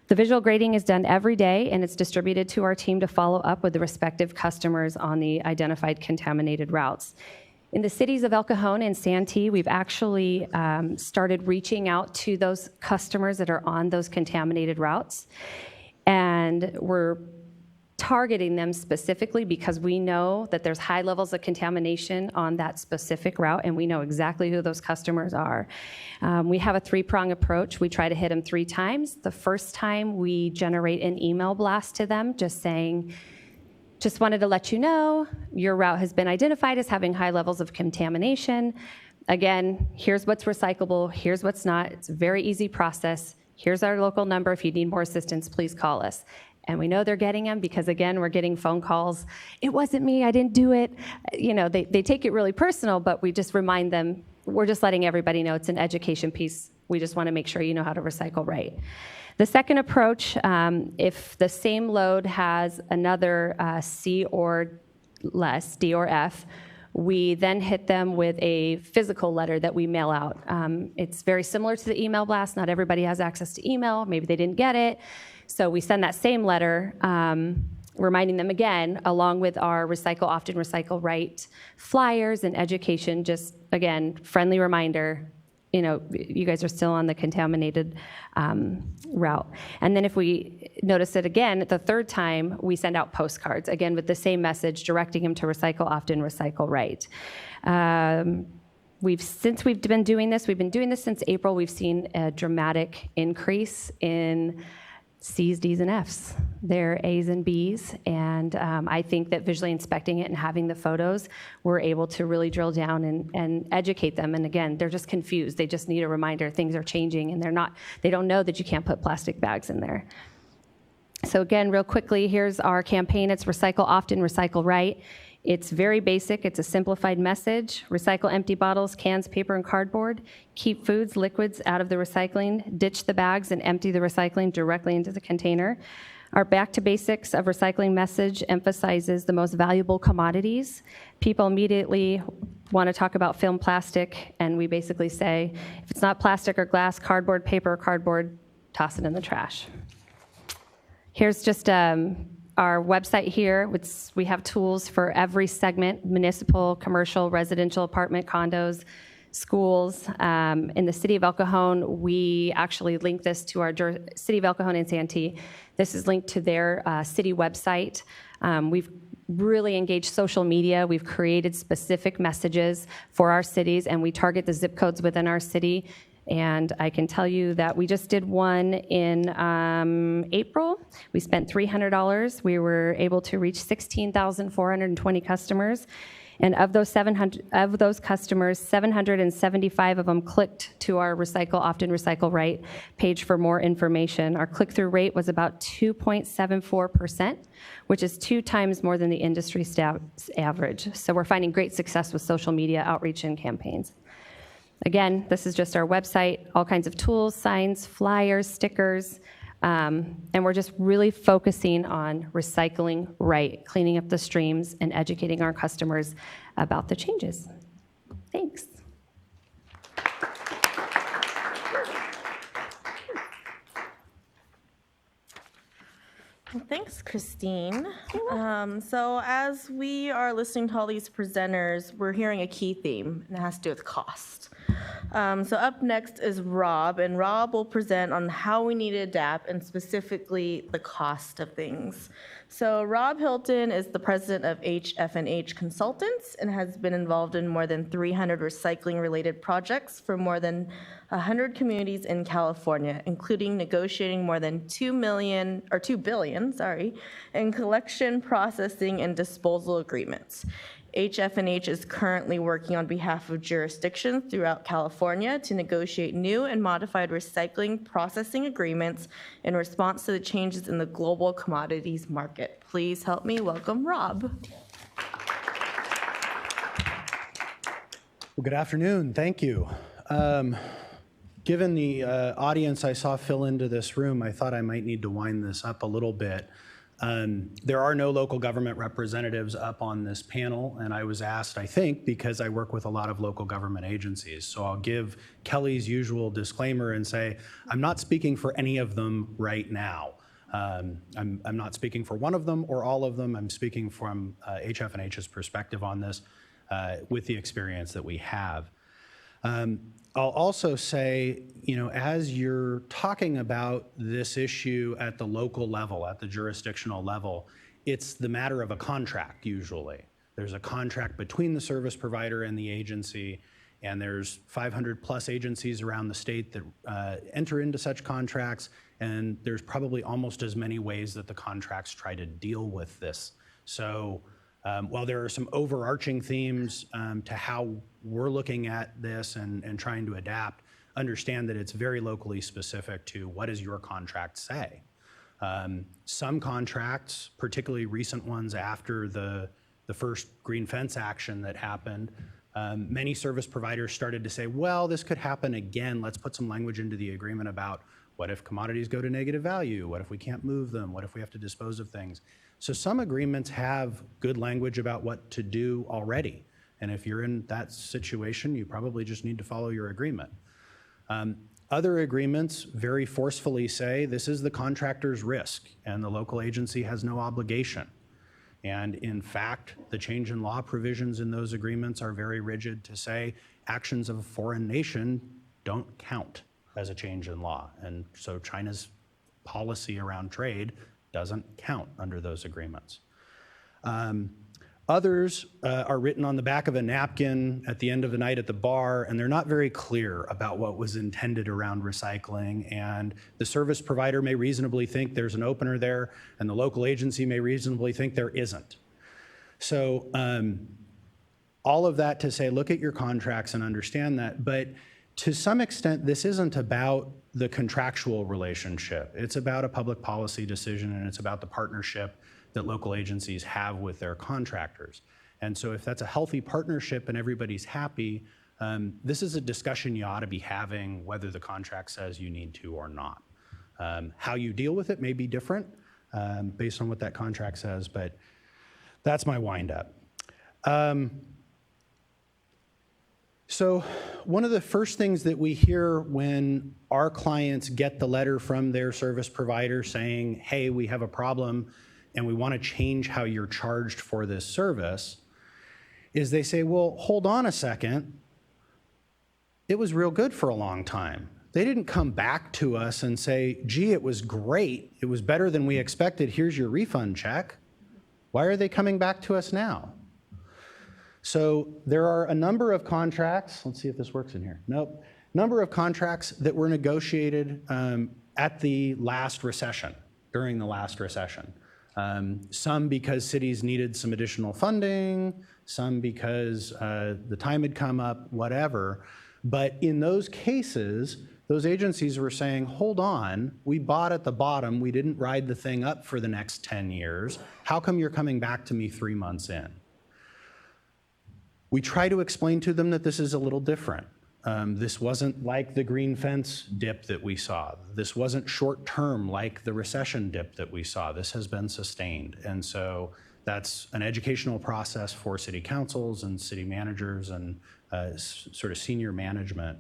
The visual grading is done every day, and it's distributed to our team to follow up with the respective customers on the identified contaminated routes. In the cities of El Cajon and Santee, we've actually started reaching out to those customers that are on those contaminated routes, and we're targeting them specifically because we know that there's high levels of contamination on that specific route, and we know exactly who those customers are. We have a three-prong approach. We try to hit them 3 times. The first time, we generate an email blast to them just saying, just wanted to let you know, your route has been identified as having high levels of contamination. Again, here's what's recyclable, here's what's not. It's a very easy process. Here's our local number. If you need more assistance, please call us. And we know they're getting them because, again, we're getting phone calls. It wasn't me, I didn't do it. You know, they take it really personal, but we just remind them, we're just letting everybody know it's an education piece. We just want to make sure you know how to recycle right. The second approach, if the same load has another C or less, D or F, we then hit them with a physical letter that we mail out. It's very similar to the email blast. Not everybody has access to email. Maybe they didn't get it. So we send that same letter, reminding them again, along with our Recycle Often, Recycle Right flyers and education, just, again, friendly reminder, you know, you guys are still on the contaminated route. And then if we notice it again, the third time, we send out postcards, again, with the same message, directing them to Recycle Often, Recycle Right. Since we've been doing this since April, we've seen a dramatic increase in C's, D's, and F's. They're A's and B's, and I think that visually inspecting it and having the photos, we're able to really drill down and educate them. And again, they're just confused. They just need a reminder things are changing, and they don't know that you can't put plastic bags in there. So again, real quickly, here's our campaign. It's Recycle Often, Recycle Right. It's very basic. It's a simplified message. Recycle empty bottles, cans, paper, and cardboard. Keep foods, liquids out of the recycling. Ditch the bags and empty the recycling directly into the container. Our Back to Basics of Recycling message emphasizes the most valuable commodities. People immediately want to talk about film plastic, and we basically say, if it's not plastic or glass, cardboard, paper, or cardboard, toss it in the trash. Here's just our website here. We have tools for every segment: municipal, commercial, residential, apartment, condos, schools. In the city of El Cajon, we actually link this to our city of El Cajon and Santee. This is linked to their city website. We've really engaged social media. We've created specific messages for our cities, and we target the zip codes within our city. And I can tell you that we just did one in April. We spent $300. We were able to reach 16,420 customers. And of those customers, 775 of them clicked to our Recycle Often, Recycle Right page for more information. Our click-through rate was about 2.74%, which is 2 times more than the industry average. So we're finding great success with social media outreach and campaigns. Again, this is just our website, all kinds of tools, signs, flyers, stickers, and we're just really focusing on recycling right, cleaning up the streams, and educating our customers about the changes. Thanks. Well, thanks, Christine. So as we are listening to all these presenters, we're hearing a key theme, and it has to do with cost. So up next is Rob, and Rob will present on how we need to adapt, and specifically the cost of things. So Rob Hilton is the president of HF&H Consultants and has been involved in more than 300 recycling-related projects for more than 100 communities in California, including negotiating more than $2 billion in collection, processing, and disposal agreements. HF&H is currently working on behalf of jurisdictions throughout California to negotiate new and modified recycling processing agreements in response to the changes in the global commodities market. Please help me welcome Rob. Well, good afternoon. Thank you. Given the audience I saw fill into this room, I thought I might need to wind this up a little bit. There are no local government representatives up on this panel, and I was asked, I think, because I work with a lot of local government agencies. So I'll give Kelly's usual disclaimer and say, I'm not speaking for any of them right now. I'm not speaking for one of them or all of them. I'm speaking from HF&H's perspective on this with the experience that we have. I'll also say, as you're talking about this issue at the local level, at the jurisdictional level, it's the matter of a contract usually. There's a contract between the service provider and the agency, and there's 500 plus agencies around the state that enter into such contracts, and there's probably almost as many ways that the contracts try to deal with this. So while there are some overarching themes to how we're looking at this and trying to adapt, understand that it's very locally specific to what does your contract say. Some contracts, particularly recent ones after the first green fence action that happened, many service providers started to say, well, this could happen again. Let's put some language into the agreement about what if commodities go to negative value? What if we can't move them? What if we have to dispose of things? So some agreements have good language about what to do already. And if you're in that situation, you probably just need to follow your agreement. Other agreements very forcefully say this is the contractor's risk and the local agency has no obligation. And in fact, the change in law provisions in those agreements are very rigid to say actions of a foreign nation don't count as a change in law. And so China's policy around trade doesn't count under those agreements. Others are written on the back of a napkin at the end of the night at the bar, and they're not very clear about what was intended around recycling. And the service provider may reasonably think there's an opener there, and the local agency may reasonably think there isn't. So all of that to say, look at your contracts and understand that. But to some extent, this isn't about the contractual relationship. It's about a public policy decision, and it's about the partnership that local agencies have with their contractors. And so if that's a healthy partnership and everybody's happy, this is a discussion you ought to be having whether the contract says you need to or not. How you deal with it may be different based on what that contract says, but that's my wind up. So one of the first things that we hear when our clients get the letter from their service provider saying, hey, we have a problem and we want to change how you're charged for this service, is they say, well, hold on a second. It was real good for a long time. They didn't come back to us and say, gee, it was great. It was better than we expected. Here's your refund check. Why are they coming back to us now? So there are a number of contracts, let's see if this works in here. Nope. Number of contracts that were negotiated at the last recession, during the last recession. Some because cities needed some additional funding, some because the time had come up, whatever. But in those cases, those agencies were saying, hold on, we bought at the bottom, we didn't ride the thing up for the next 10 years. How come you're coming back to me 3 months in? We try to explain to them that this is a little different. This wasn't like the green fence dip that we saw. This wasn't short term like the recession dip that we saw. This has been sustained. And so that's an educational process for city councils and city managers and sort of senior management.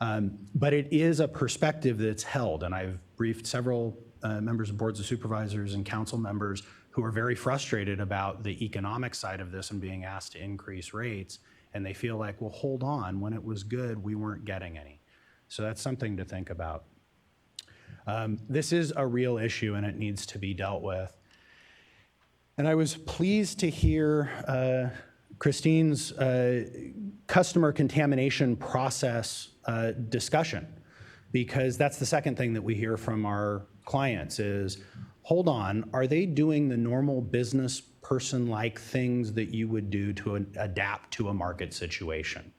But it is a perspective that's held. And I've briefed several members of boards of supervisors and council members who are very frustrated about the economic side of this and being asked to increase rates. And they feel like, well, hold on, when it was good, we weren't getting any. So that's something to think about. This is a real issue and it needs to be dealt with. And I was pleased to hear Christine's customer contamination process discussion, because that's the second thing that we hear from our clients is, hold on, are they doing the normal business person-like things that you would do to adapt to a market situation?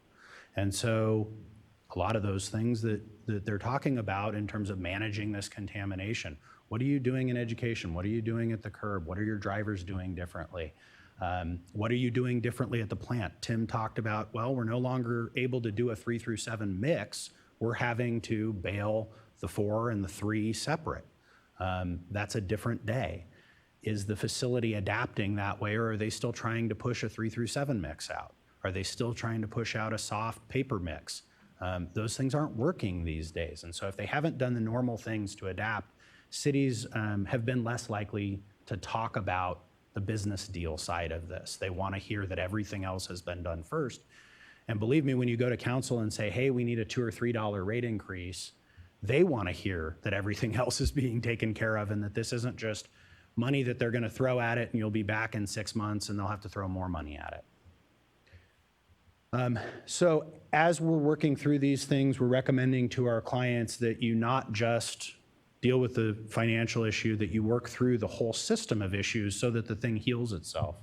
And so a lot of those things that they're talking about in terms of managing this contamination. What are you doing in education? What are you doing at the curb? What are your drivers doing differently? What are you doing differently at the plant? Tim talked about, well, we're no longer able to do a 3 through 7 mix. We're having to bale the 4 and the 3 separate. That's a different day. Is the facility adapting that way, or are they still trying to push a 3 through 7 mix out? Are they still trying to push out a soft paper mix? Those things aren't working these days. And so if they haven't done the normal things to adapt, cities have been less likely to talk about the business deal side of this. They want to hear that everything else has been done first. And believe me, when you go to council and say, hey, we need a $2 or $3 rate increase, they want to hear that everything else is being taken care of and that this isn't just money that they're going to throw at it and you'll be back in 6 months and they'll have to throw more money at it. So as we're working through these things, we're recommending to our clients that you not just deal with the financial issue, that you work through the whole system of issues so that the thing heals itself.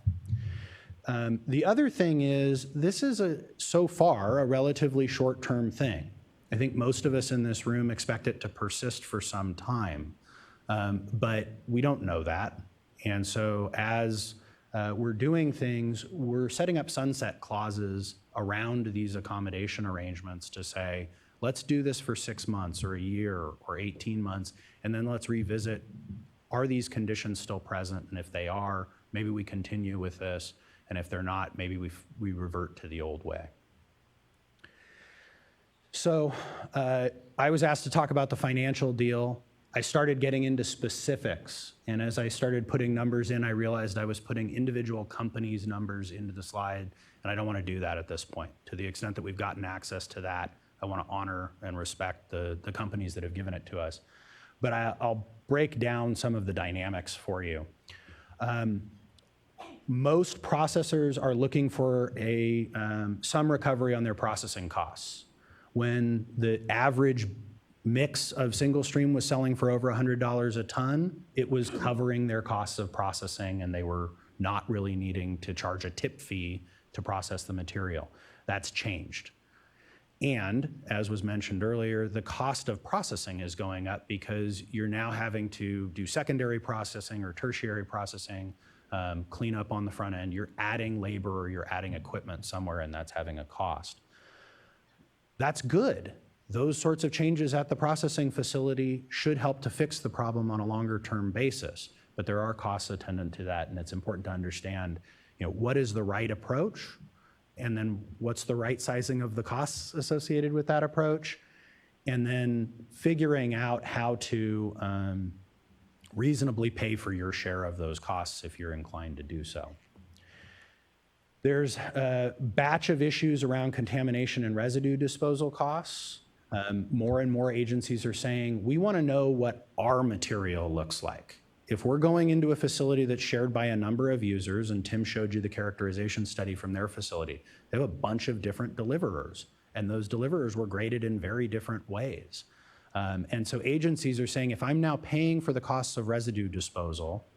The other thing is, this is so far a relatively short-term thing. I think most of us in this room expect it to persist for some time, but we don't know that. And so as we're doing things, we're setting up sunset clauses around these accommodation arrangements to say, let's do this for 6 months or a year or 18 months, and then let's revisit, are these conditions still present? And if they are, maybe we continue with this. And if they're not, maybe we revert to the old way. So I was asked to talk about the financial deal. I started getting into specifics. And as I started putting numbers in, I realized I was putting individual companies' numbers into the slide. And I don't want to do that at this point. To the extent that we've gotten access to that, I want to honor and respect the companies that have given it to us. But I'll break down some of the dynamics for you. Most processors are looking for some recovery on their processing costs. When the average mix of single stream was selling for over $100 a ton, it was covering their costs of processing, and they were not really needing to charge a tip fee to process the material. That's changed. And as was mentioned earlier, the cost of processing is going up because you're now having to do secondary processing or tertiary processing, clean up on the front end. You're adding labor or you're adding equipment somewhere, and that's having a cost. That's good. Those sorts of changes at the processing facility should help to fix the problem on a longer term basis, but there are costs attendant to that, and it's important to understand, what is the right approach, and then what's the right sizing of the costs associated with that approach, and then figuring out how to reasonably pay for your share of those costs if you're inclined to do so. There's a batch of issues around contamination and residue disposal costs. More and more agencies are saying, we want to know what our material looks like. If we're going into a facility that's shared by a number of users, and Tim showed you the characterization study from their facility, they have a bunch of different deliverers, and those deliverers were graded in very different ways. And so agencies are saying, if I'm now paying for the costs of residue disposal,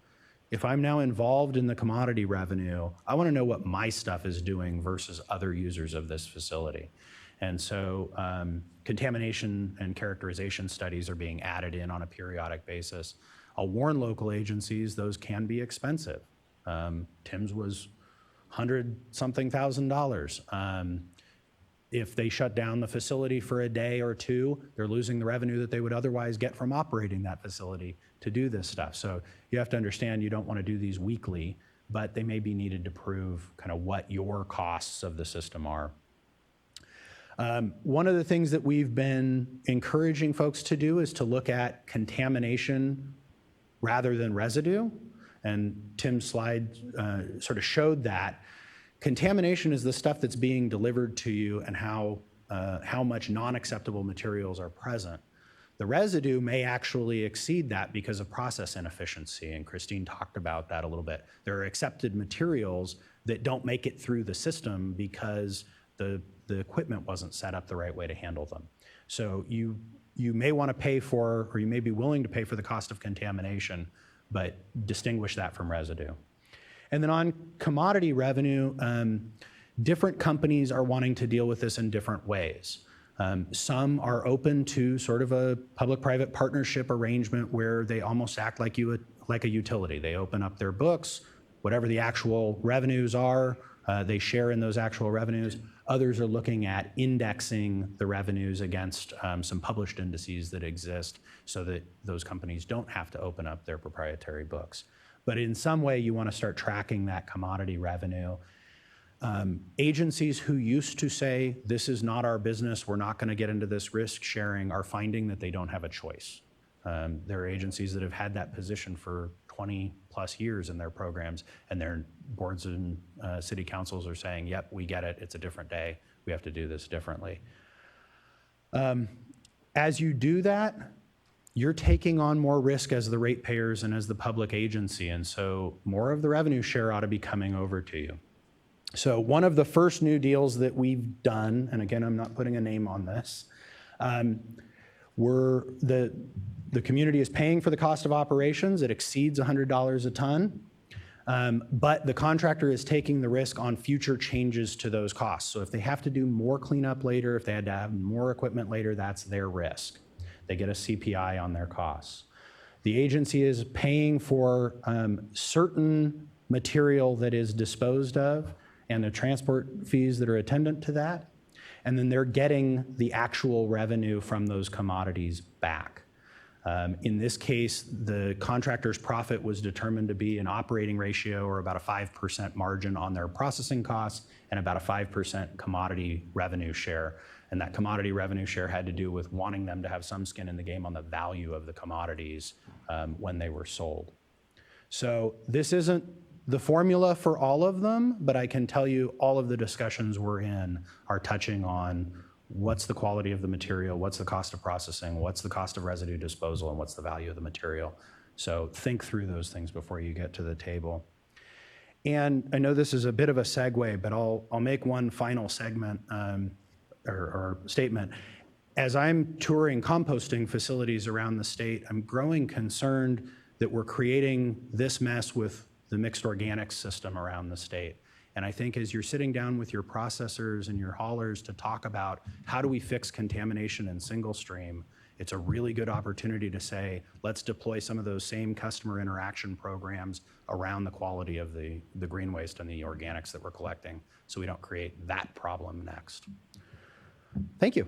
if I'm now involved in the commodity revenue, I want to know what my stuff is doing versus other users of this facility. And so contamination and characterization studies are being added in on a periodic basis. I'll warn local agencies, those can be expensive. Tim's was $100-something thousand. If they shut down the facility for a day or two, they're losing the revenue that they would otherwise get from operating that facility to do this stuff. So you have to understand you don't want to do these weekly, but they may be needed to prove kind of what your costs of the system are. One of the things that we've been encouraging folks to do is to look at contamination rather than residue. And Tim's slide sort of showed that. Contamination is the stuff that's being delivered to you and how much non-acceptable materials are present. The residue may actually exceed that because of process inefficiency, and Christine talked about that a little bit. There are accepted materials that don't make it through the system because the equipment wasn't set up the right way to handle them. So you may want to pay for, or you may be willing to pay for the cost of contamination, but distinguish that from residue. And then on commodity revenue, different companies are wanting to deal with this in different ways. Some are open to sort of a public-private partnership arrangement where they almost act like a utility. They open up their books, whatever the actual revenues are, they share in those actual revenues. Others are looking at indexing the revenues against some published indices that exist so that those companies don't have to open up their proprietary books. but in some way you want to start tracking that commodity revenue. Agencies who used to say, this is not our business, we're not going to get into this risk sharing, are finding that they don't have a choice. There are agencies that have had that position for 20 plus years in their programs, and their boards and city councils are saying, yep, we get it, it's a different day, we have to do this differently. As you do that, you're taking on more risk as the ratepayers and as the public agency, and so more of the revenue share ought to be coming over to you. So one of the first new deals that we've done, and again, I'm not putting a name on this, the community is paying for the cost of operations. It exceeds $100 a ton, but the contractor is taking the risk on future changes to those costs. So if they have to do more cleanup later, if they had to have more equipment later, that's their risk. They get a CPI on their costs. The agency is paying for certain material that is disposed of and the transport fees that are attendant to that, and then they're getting the actual revenue from those commodities back. In this case, the contractor's profit was determined to be an operating ratio, or about a 5% margin on their processing costs, and about a 5% commodity revenue share. And that commodity revenue share had to do with wanting them to have some skin in the game on the value of the commodities when they were sold. So this isn't the formula for all of them, but I can tell you all of the discussions we're in are touching on what's the quality of the material, what's the cost of processing, what's the cost of residue disposal, and what's the value of the material. So think through those things before you get to the table. And I know this is a bit of a segue, but I'll make one final segment or statement. As I'm touring composting facilities around the state, I'm growing concerned that we're creating this mess with the mixed organics system around the state. And I think as you're sitting down with your processors and your haulers to talk about how do we fix contamination in single stream, it's a really good opportunity to say, let's deploy some of those same customer interaction programs around the quality of the green waste and the organics that we're collecting, so we don't create that problem next. Thank you.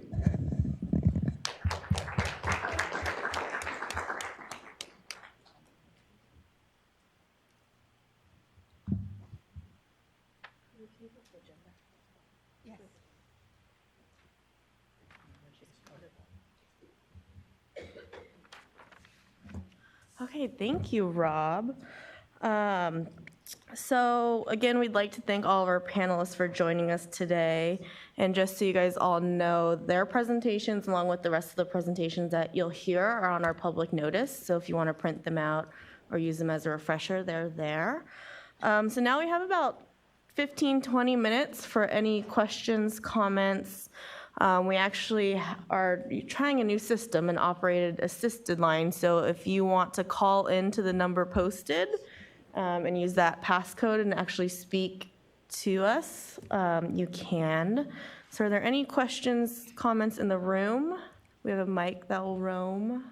Okay, thank you, Rob. So again, we'd like to thank all of our panelists for joining us today. And just so you guys all know, their presentations, along with the rest of the presentations that you'll hear, are on our public notice. So if you want to print them out or use them as a refresher, they're there. So now we have about 15, 20 minutes for any questions, comments. We actually are trying a new system, an operated assisted line. So if you want to call into the number posted and use that passcode and actually speak to us, you can. So are there any questions, comments in the room? We have a mic that will roam.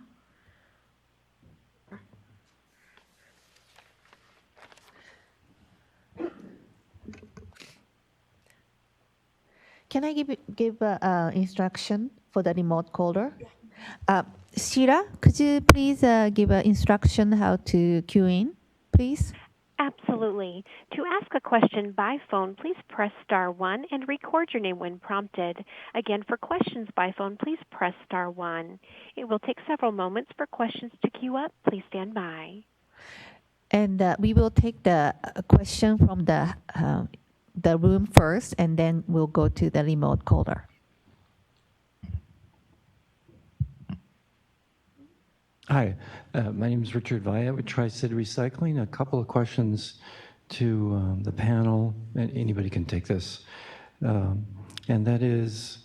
Can I give instruction for the remote caller? Sheila, could you please give instruction how to queue in, please? Absolutely. To ask a question by phone, please press *1 and record your name when prompted. Again, for questions by phone, please press *1. It will take several moments for questions to queue up. Please stand by. And we will take the question from the room first, and then we'll go to the remote caller. Hi, my name is Richard Vaya with Tri-City Recycling. A couple of questions to the panel, and anybody can take this. And that is,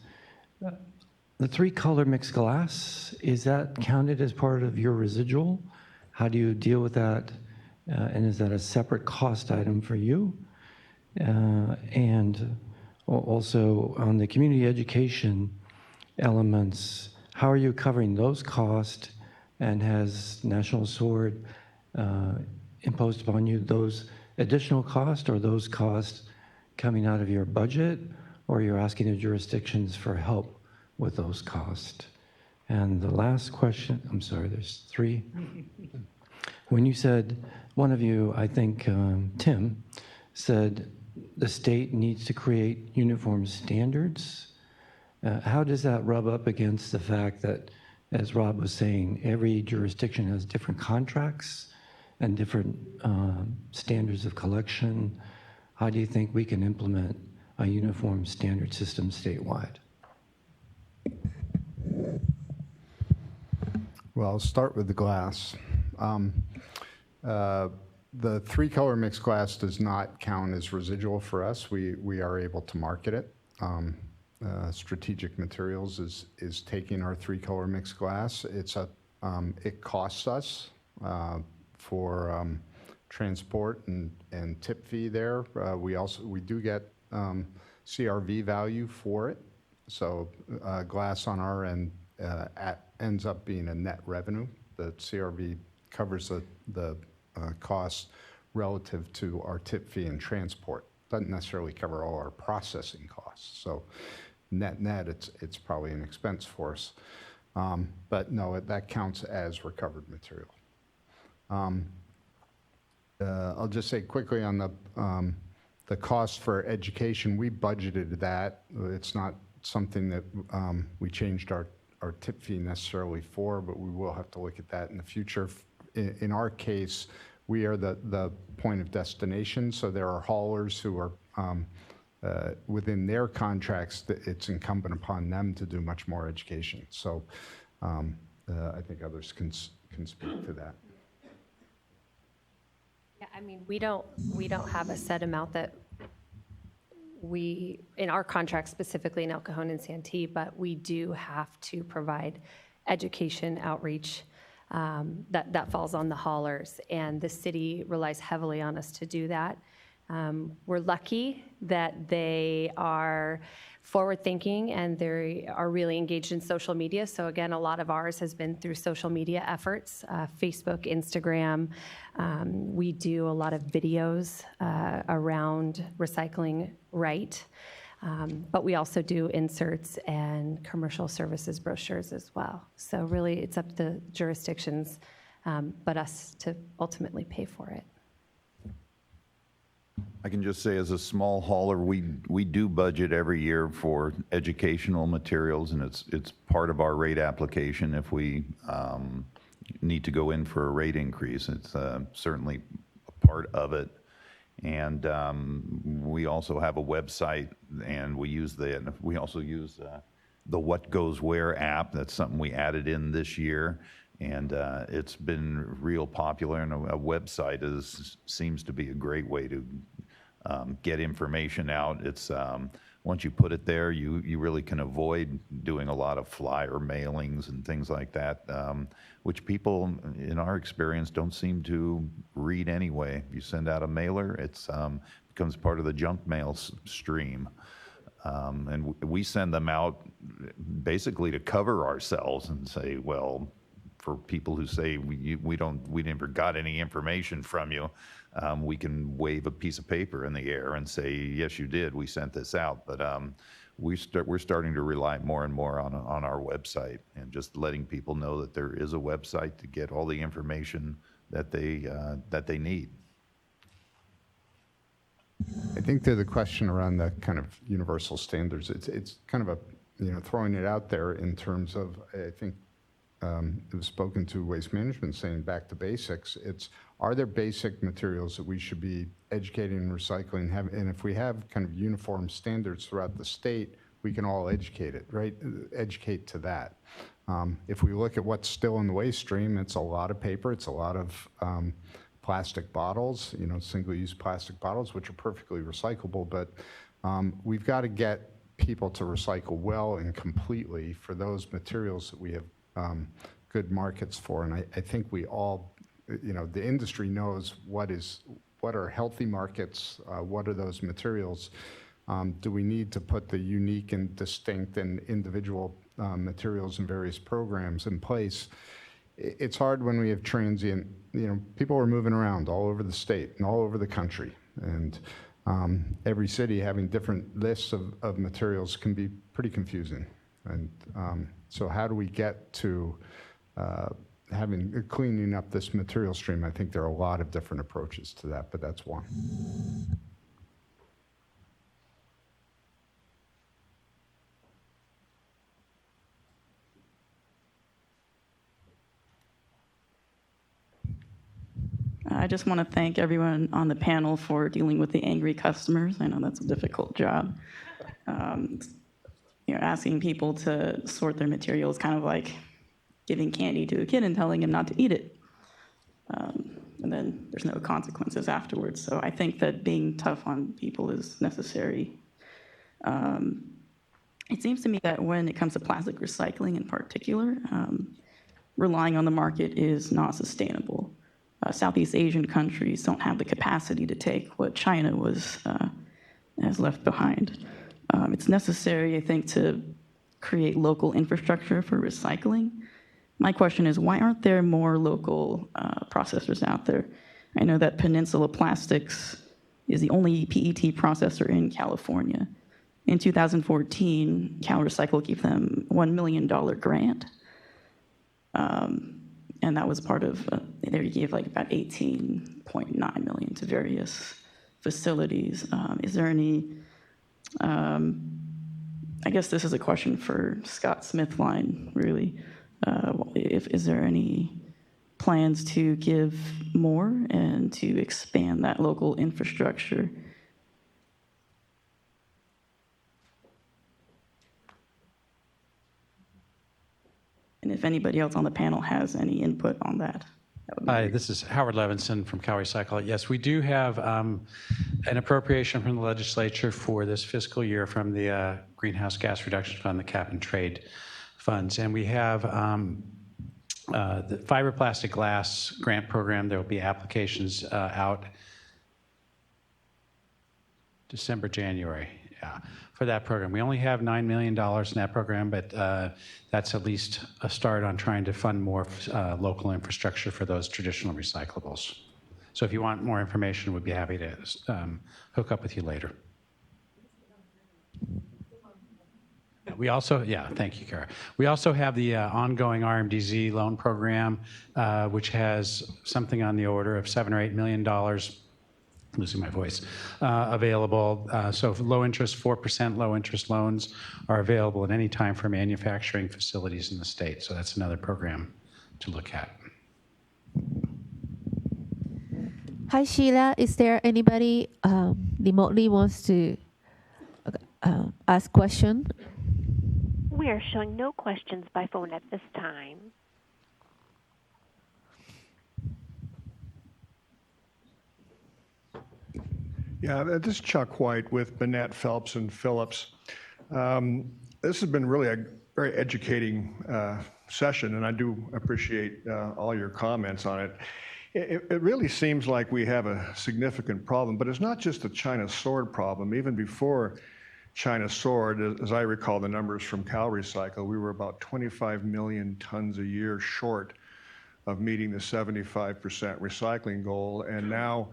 the 3-color mixed glass, is that counted as part of your residual? How do you deal with that? And is that a separate cost item for you? And also on the community education elements, how are you covering those costs? And has National Sword imposed upon you those additional costs, or those costs coming out of your budget, or you're asking the jurisdictions for help with those costs? And the last question, I'm sorry, there's 3. when you said, one of you, I think Tim, said the state needs to create uniform standards, how does that rub up against the fact that, as Rob was saying, every jurisdiction has different contracts and different standards of collection? How do you think we can implement a uniform standard system statewide? Well, I'll start with the glass. The three-color mixed glass does not count as residual for us. We are able to market it. Strategic Materials is taking our three-color mixed glass. It costs us for transport and tip fee there. We do get CRV value for it. So glass on our end ends up being a net revenue. The CRV covers the costs relative to our tip fee and transport. Doesn't necessarily cover all our processing costs. So net, it's probably an expense for us. But no, that counts as recovered material. I'll just say quickly on the cost for education, we budgeted that. It's not something that we changed our tip fee necessarily for, but we will have to look at that in the future. In our case, we are the point of destination, so there are haulers who are within their contracts, it's incumbent upon them to do much more education. So I think others can speak to that. Yeah, I mean, we don't have a set amount that we, in our contract specifically in El Cajon and Santee, but we do have to provide education outreach that falls on the haulers, and the city relies heavily on us to do that. We're lucky that they are forward-thinking and they are really engaged in social media. So again, a lot of ours has been through social media efforts, Facebook, Instagram. We do a lot of videos around recycling right. But we also do inserts and commercial services brochures as well. So really, it's up to the jurisdictions, but us to ultimately pay for it. I can just say, as a small hauler, we do budget every year for educational materials, and it's part of our rate application if we need to go in for a rate increase. It's certainly a part of it. And we also have a website, and we also use the What Goes Where app. That's something we added in this year, and it's been real popular. And a website seems to be a great way to get information out. It's once you put it there, you really can avoid doing a lot of flyer mailings and things like that, which people, in our experience, don't seem to read anyway. If you send out a mailer, it becomes part of the junk mail stream. And we send them out basically to cover ourselves and say, well, for people who say we never got any information from you, we can wave a piece of paper in the air and say, yes, you did. We sent this out. But we're starting to rely more and more on our website and just letting people know that there is a website to get all the information that they need. I think to the question around the kind of universal standards, it's kind of throwing it out there in terms of, I think it was spoken to Waste Management saying back to basics. Are there basic materials that we should be educating and recycling? And if we have kind of uniform standards throughout the state, we can all educate it, right? Educate to that. If we look at what's still in the waste stream, it's a lot of paper, it's a lot of plastic bottles, single-use plastic bottles, which are perfectly recyclable, but we've got to get people to recycle well and completely for those materials that we have good markets for. And I think we all, the industry knows what are healthy markets, what are those materials. Do we need to put the unique and distinct and individual materials and various programs in place? It's hard when we have transient, people are moving around all over the state and all over the country. And every city having different lists of materials can be pretty confusing. And so how do we get to cleaning up this material stream. I think there are a lot of different approaches to that, but that's one. I just want to thank everyone on the panel for dealing with the angry customers. I know that's a difficult job. Asking people to sort their materials, kind of like giving candy to a kid and telling him not to eat it. And then there's no consequences afterwards. So I think that being tough on people is necessary. It seems to me that when it comes to plastic recycling in particular, relying on the market is not sustainable. Southeast Asian countries don't have the capacity to take what China has left behind. It's necessary, I think, to create local infrastructure for recycling. My question is, why aren't there more local processors out there? I know that Peninsula Plastics is the only PET processor in California. In 2014, CalRecycle gave them $1 million grant. And that was part of, they gave like about $18.9 million to various facilities. Is there any, I guess this is a question for Scott Smithline, really. Is there any plans to give more and to expand that local infrastructure? And if anybody else on the panel has any input on that, that would be Hi, great. this is Howard Levinson from CalRecycle. Yes, we do have an appropriation from the legislature for this fiscal year from the Greenhouse Gas Reduction Fund, the Cap and Trade funds. And we have the fiberplastic glass grant program. There will be applications out December, January, for that program. We only have $9 million in that program, but that's at least a start on trying to fund more local infrastructure for those traditional recyclables. So if you want more information, we'd be happy to hook up with you later. We also, thank you, Kara. We also have the ongoing RMDZ loan program, which has something on the order of $7 or $8 million, losing my voice, available. So low interest, 4% low interest loans are available at any time for manufacturing facilities in the state. So that's another program to look at. Hi, Sheila. Is there anybody remotely wants to ask question? We are showing no questions by phone at this time. Yeah, this is Chuck White with Burnett, Phelps, and Phillips. This has been really a very educating session, and I do appreciate all your comments on it. It really seems like we have a significant problem, but it's not just the China sword problem. Even before China sword, as I recall the numbers from CalRecycle, we were about 25 million tons a year short of meeting the 75% recycling goal, and now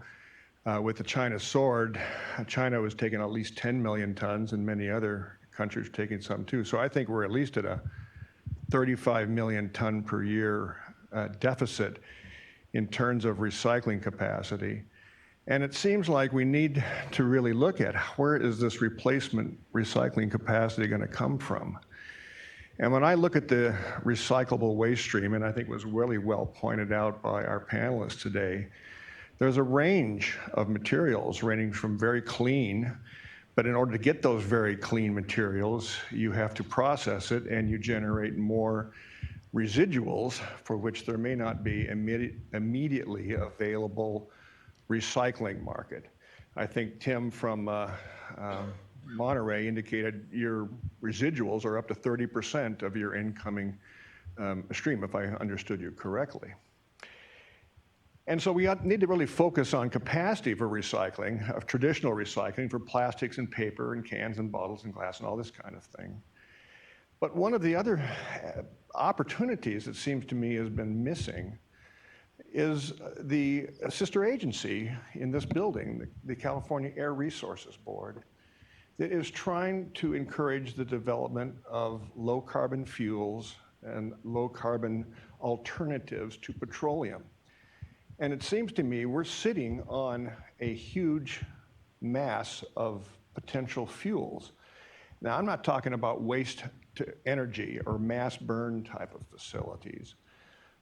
with the China sword, China was taking at least 10 million tons, and many other countries taking some too. So I think we're at least at a 35 million ton per year deficit in terms of recycling capacity. And it seems like we need to really look at where is this replacement recycling capacity going to come from. And when I look at the recyclable waste stream, and I think it was really well pointed out by our panelists today, there's a range of materials ranging from very clean, but in order to get those very clean materials, you have to process it and you generate more residuals for which there may not be immediately available recycling market. I think Tim from Monterey indicated your residuals are up to 30% of your incoming stream, if I understood you correctly. And so we need to really focus on capacity for recycling, of traditional recycling for plastics and paper and cans and bottles and glass and all this kind of thing. But one of the other opportunities that seems to me has been missing is the sister agency in this building, the California Air Resources Board, that is trying to encourage the development of low carbon fuels and low carbon alternatives to petroleum. And it seems to me we're sitting on a huge mass of potential fuels. Now, I'm not talking about waste to energy or mass burn type of facilities,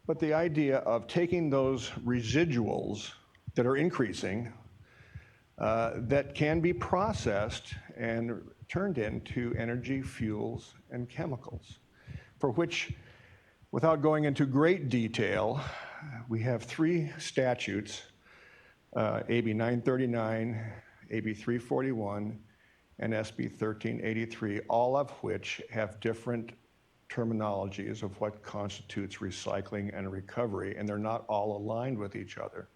but the idea of taking those residuals that are increasing that can be processed and turned into energy, fuels, and chemicals, for which, without going into great detail, we have 3 statutes, AB 939, AB 341, and SB 1383, all of which have different terminologies of what constitutes recycling and recovery, and they're not all aligned with each other.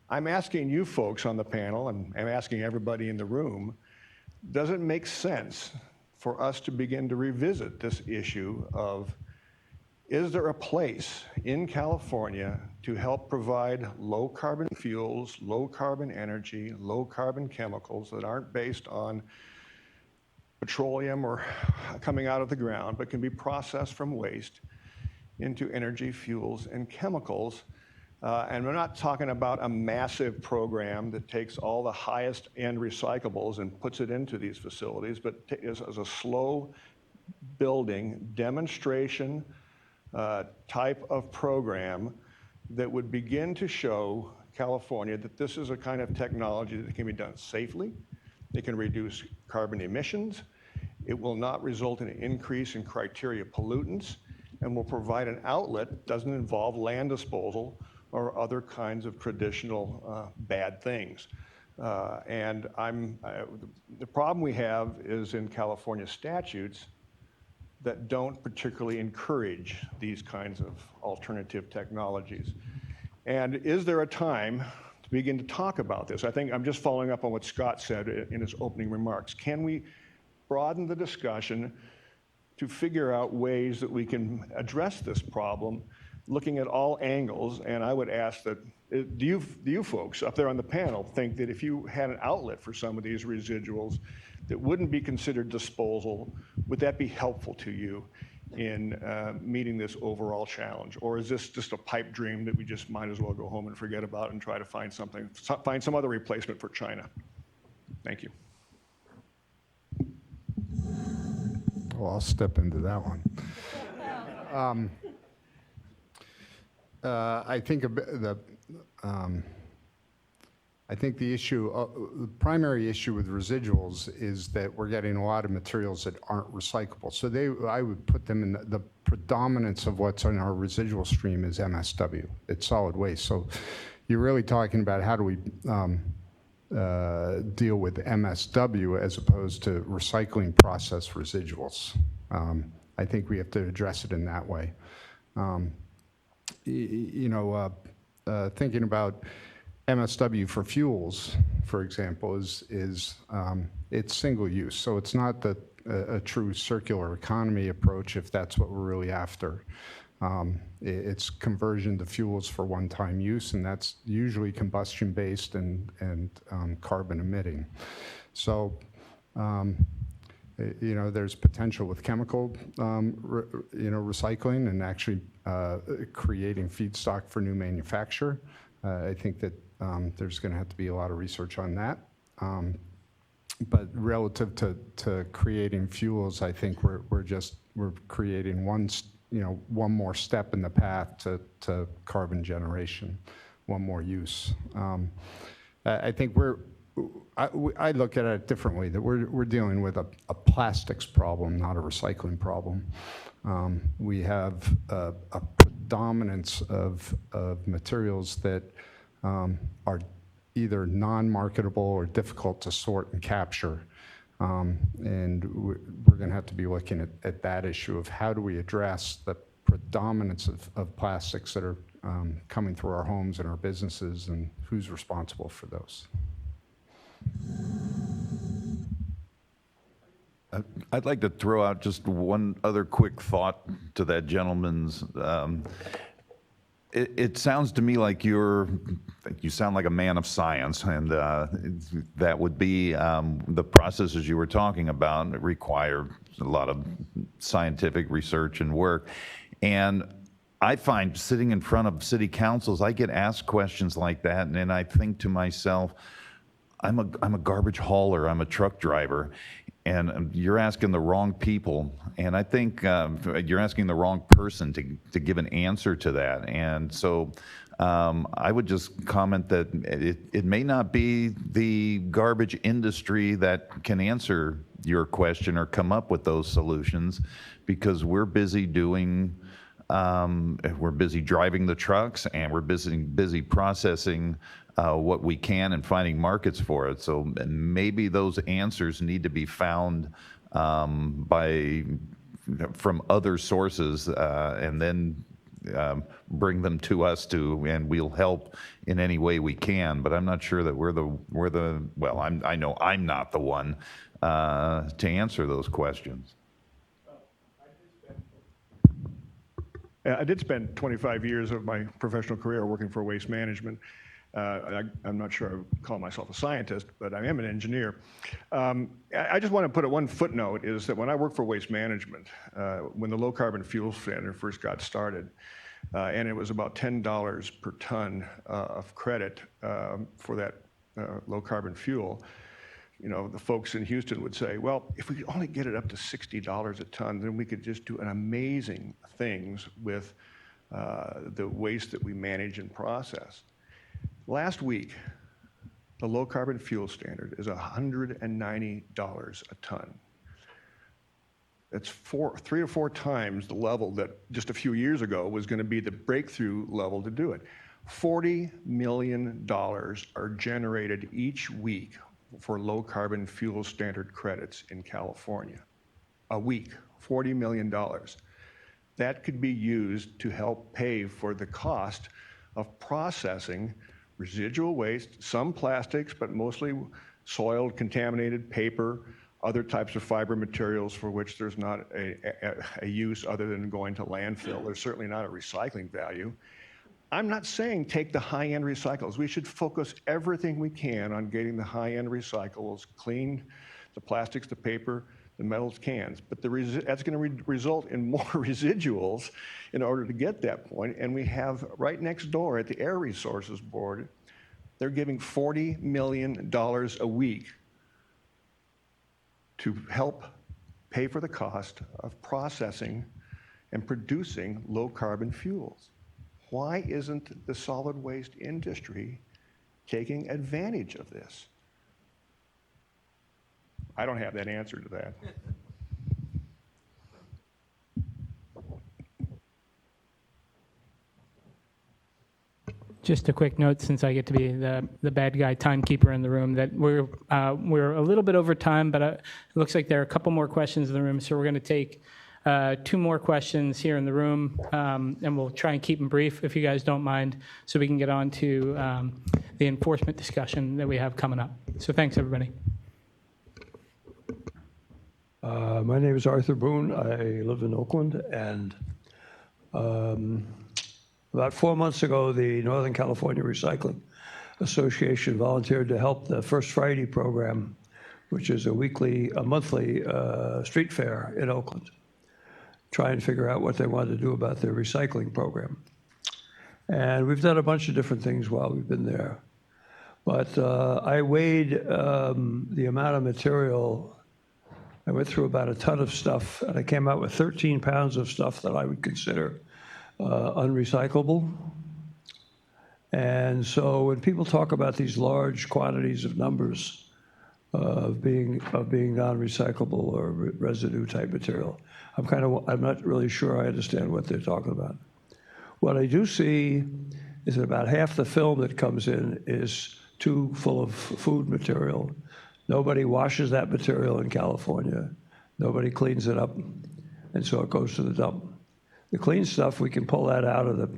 I'm asking you folks on the panel, and I'm asking everybody in the room, does it make sense for us to begin to revisit this issue of, is there a place in California to help provide low carbon fuels, low carbon energy, low carbon chemicals that aren't based on petroleum or coming out of the ground, but can be processed from waste into energy, fuels, and chemicals? And we're not talking about a massive program that takes all the highest end recyclables and puts it into these facilities, but is a slow building demonstration type of program that would begin to show California that this is a kind of technology that can be done safely. It can reduce carbon emissions. It will not result in an increase in criteria pollutants, and will provide an outlet that doesn't involve land disposal or other kinds of traditional bad things. And the problem we have is in California statutes that don't particularly encourage these kinds of alternative technologies. And is there a time to begin to talk about this? I think I'm just following up on what Scott said in his opening remarks. Can we broaden the discussion to figure out ways that we can address this problem, looking at all angles? And I would ask that, do you folks up there on the panel think that if you had an outlet for some of these residuals that wouldn't be considered disposal, would that be helpful to you in meeting this overall challenge? Or is this just a pipe dream that we just might as well go home and forget about and try to find some other replacement for China? Thank you. Well, I'll step into that one. I think the issue, the primary issue with residuals is that we're getting a lot of materials that aren't recyclable. So I would put them in the predominance of what's on our residual stream is MSW. It's solid waste. So you're really talking about how do we deal with MSW as opposed to recycling process residuals. I think we have to address it in that way. Thinking about MSW for fuels, for example, is it's single use. So it's not a true circular economy approach if that's what we're really after. It's conversion to fuels for one-time use, and that's usually combustion-based and carbon emitting. So, there's potential with chemical, recycling and actually creating feedstock for new manufacture. I think that there's going to have to be a lot of research on that. But relative to creating fuels, I think we're creating one more step in the path to carbon generation, one more use. I think I look at it differently, that we're dealing with a plastics problem, not a recycling problem. We have a predominance of materials that are either non-marketable or difficult to sort and capture. And we're going to have to be looking at that issue of how do we address the predominance of plastics that are coming through our homes and our businesses, and who's responsible for those. I'd like to throw out just one other quick thought to that gentleman's. It sounds to me like you sound like a man of science, and that would be the processes you were talking about require a lot of scientific research and work. And I find sitting in front of city councils, I get asked questions like that, and then I think to myself, I'm a garbage hauler, I'm a truck driver, and you're asking the wrong people. And I think you're asking the wrong person to give an answer to that. And so I would just comment that it may not be the garbage industry that can answer your question or come up with those solutions, because we're busy driving the trucks, and we're busy processing what we can and finding markets for it. So maybe those answers need to be found from other sources, and then bring them to us and we'll help in any way we can. But I'm not sure that I know I'm not the one to answer those questions. I did spend 25 years of my professional career working for waste management. I'm not sure I would call myself a scientist, but I am an engineer. I just want to put one footnote, is that when I worked for waste management, when the low carbon fuel standard first got started, and it was about $10 per ton of credit for that low carbon fuel, the folks in Houston would say, well, if we could only get it up to $60 a ton, then we could just do an amazing things with the waste that we manage and process. Last week, the low carbon fuel standard is $190 a ton. That's 3 or 4 times the level that just a few years ago was going to be the breakthrough level to do it. $40 million are generated each week for low carbon fuel standard credits in California. A week, $40 million. That could be used to help pay for the cost of processing residual waste, some plastics, but mostly soiled, contaminated paper, other types of fiber materials for which there's not a use other than going to landfill. There's certainly not a recycling value. I'm not saying take the high-end recyclables. We should focus everything we can on getting the high-end recyclables clean, the plastics, the paper, the metals, cans. But that's going to result in more residuals in order to get that point. And we have right next door at the Air Resources Board, they're giving $40 million a week to help pay for the cost of processing and producing low-carbon fuels. Why isn't the solid waste industry taking advantage of this? I don't have that answer to that. Just a quick note, since I get to be the bad guy timekeeper in the room, that we're a little bit over time, but it looks like there are a couple more questions in the room, so we're going to take 2 more questions here in the room, and we'll try and keep them brief, if you guys don't mind, so we can get on to the enforcement discussion that we have coming up. So thanks, everybody. My name is Arthur Boone. I live in Oakland, and about 4 months ago, the Northern California Recycling Association volunteered to help the First Friday program, which is a monthly street fair in Oakland, try and figure out what they want to do about their recycling program. And we've done a bunch of different things while we've been there. But I weighed the amount of material. I went through about a ton of stuff, and I came out with 13 pounds of stuff that I would consider unrecyclable. And so when people talk about these large quantities of numbers of being non-recyclable or residue type material, I'm not really sure I understand what they're talking about. What I do see is that about half the film that comes in is too full of food material. Nobody washes that material in California. Nobody cleans it up, and so it goes to the dump. The clean stuff, we can pull that out of the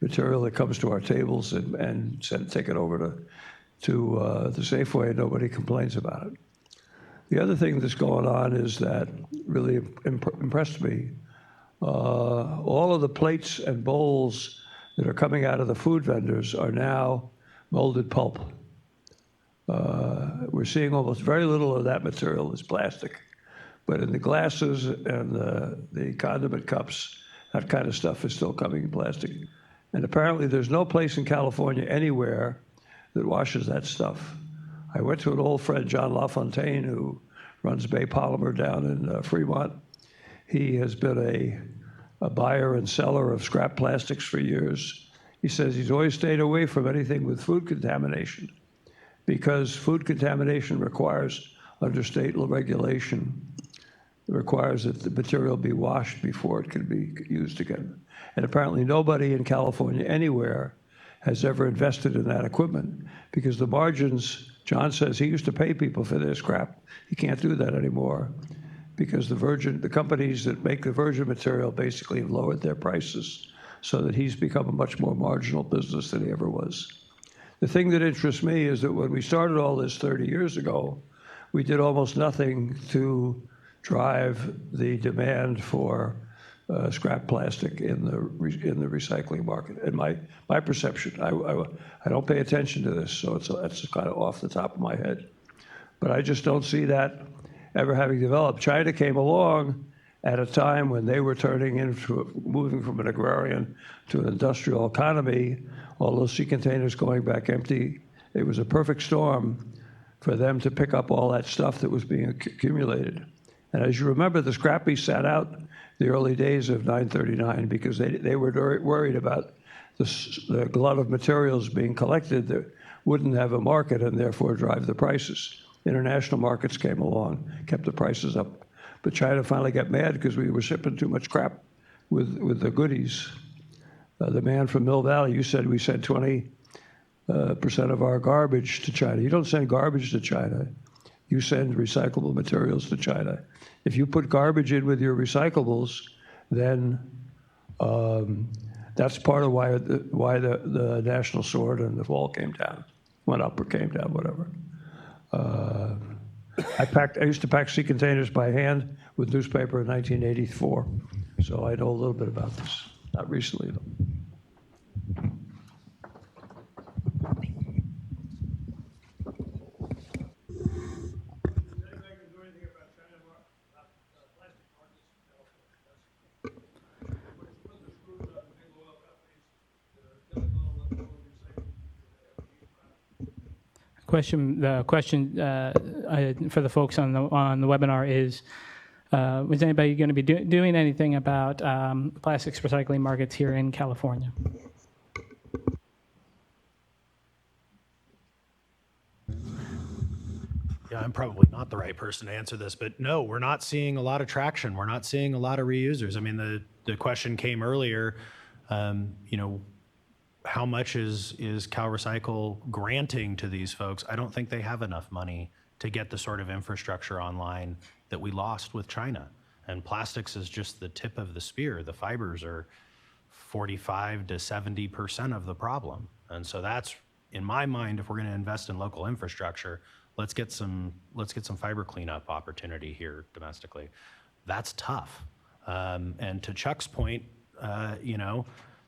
material that comes to our tables and take it over to the Safeway, and nobody complains about it. The other thing that's going on is that really impressed me. All of the plates and bowls that are coming out of the food vendors are now molded pulp. We're seeing almost very little of that material as plastic. But in the glasses and the condiment cups, that kind of stuff is still coming in plastic. And apparently there's no place in California anywhere that washes that stuff. I went to an old friend, John LaFontaine, who runs Bay Polymer down in Fremont. He has been a buyer and seller of scrap plastics for years. He says he's always stayed away from anything with food contamination because food contamination requires, under state regulation, requires that the material be washed before it can be used again. And apparently nobody in California anywhere has ever invested in that equipment because the margins, John says he used to pay people for their scrap. He can't do that anymore because the companies that make the virgin material basically have lowered their prices so that he's become a much more marginal business than he ever was. The thing that interests me is that when we started all this 30 years ago, we did almost nothing to drive the demand for scrap plastic in the recycling market. And my perception, I don't pay attention to this, so that's kind of off the top of my head. But I just don't see that ever having developed. China came along at a time when they were moving from an agrarian to an industrial economy, all those sea containers going back empty. It was a perfect storm for them to pick up all that stuff that was being accumulated. And as you remember, the scrappies sat out the early days of 939 because they were worried about the glut of materials being collected that wouldn't have a market and therefore drive the prices. International markets came along, kept the prices up. But China finally got mad because we were shipping too much crap with the goodies. The man from Mill Valley, you said we sent 20% of our garbage to China. You don't send garbage to China. You send recyclable materials to China. If you put garbage in with your recyclables, then that's part of why the national sword and the wall came down, went up or came down, whatever. I used to pack sea containers by hand with newspaper in 1984, so I know a little bit about this. Not recently, though. The question for the folks on the webinar is, was anybody going to be doing anything about plastics recycling markets here in California? Yeah, I'm probably not the right person to answer this, but no, we're not seeing a lot of traction. We're not seeing a lot of reusers. I mean, the question came earlier, how much is CalRecycle granting to these folks? I don't think they have enough money to get the sort of infrastructure online that we lost with China. And plastics is just the tip of the spear. The fibers are 45 to 70% of the problem. And so that's, in my mind, if we're going to invest in local infrastructure, let's get some fiber cleanup opportunity here domestically. That's tough. And to Chuck's point,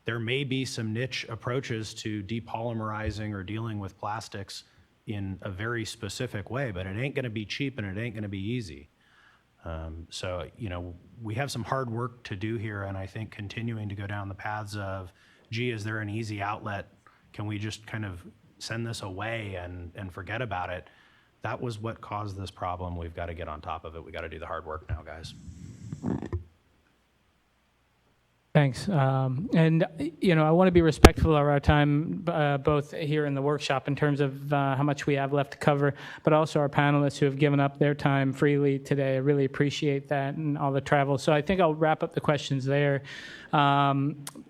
there may be some niche approaches to depolymerizing or dealing with plastics in a very specific way, but it ain't going to be cheap and it ain't going to be easy. So, we have some hard work to do here, and I think continuing to go down the paths of, gee, is there an easy outlet? Can we just kind of send this away and forget about it? That was what caused this problem. We've got to get on top of it. We've got to do the hard work now, guys. Thanks. And, I want to be respectful of our time, both here in the workshop in terms of how much we have left to cover, but also our panelists who have given up their time freely today. I really appreciate that and all the travel. So I think I'll wrap up the questions there. But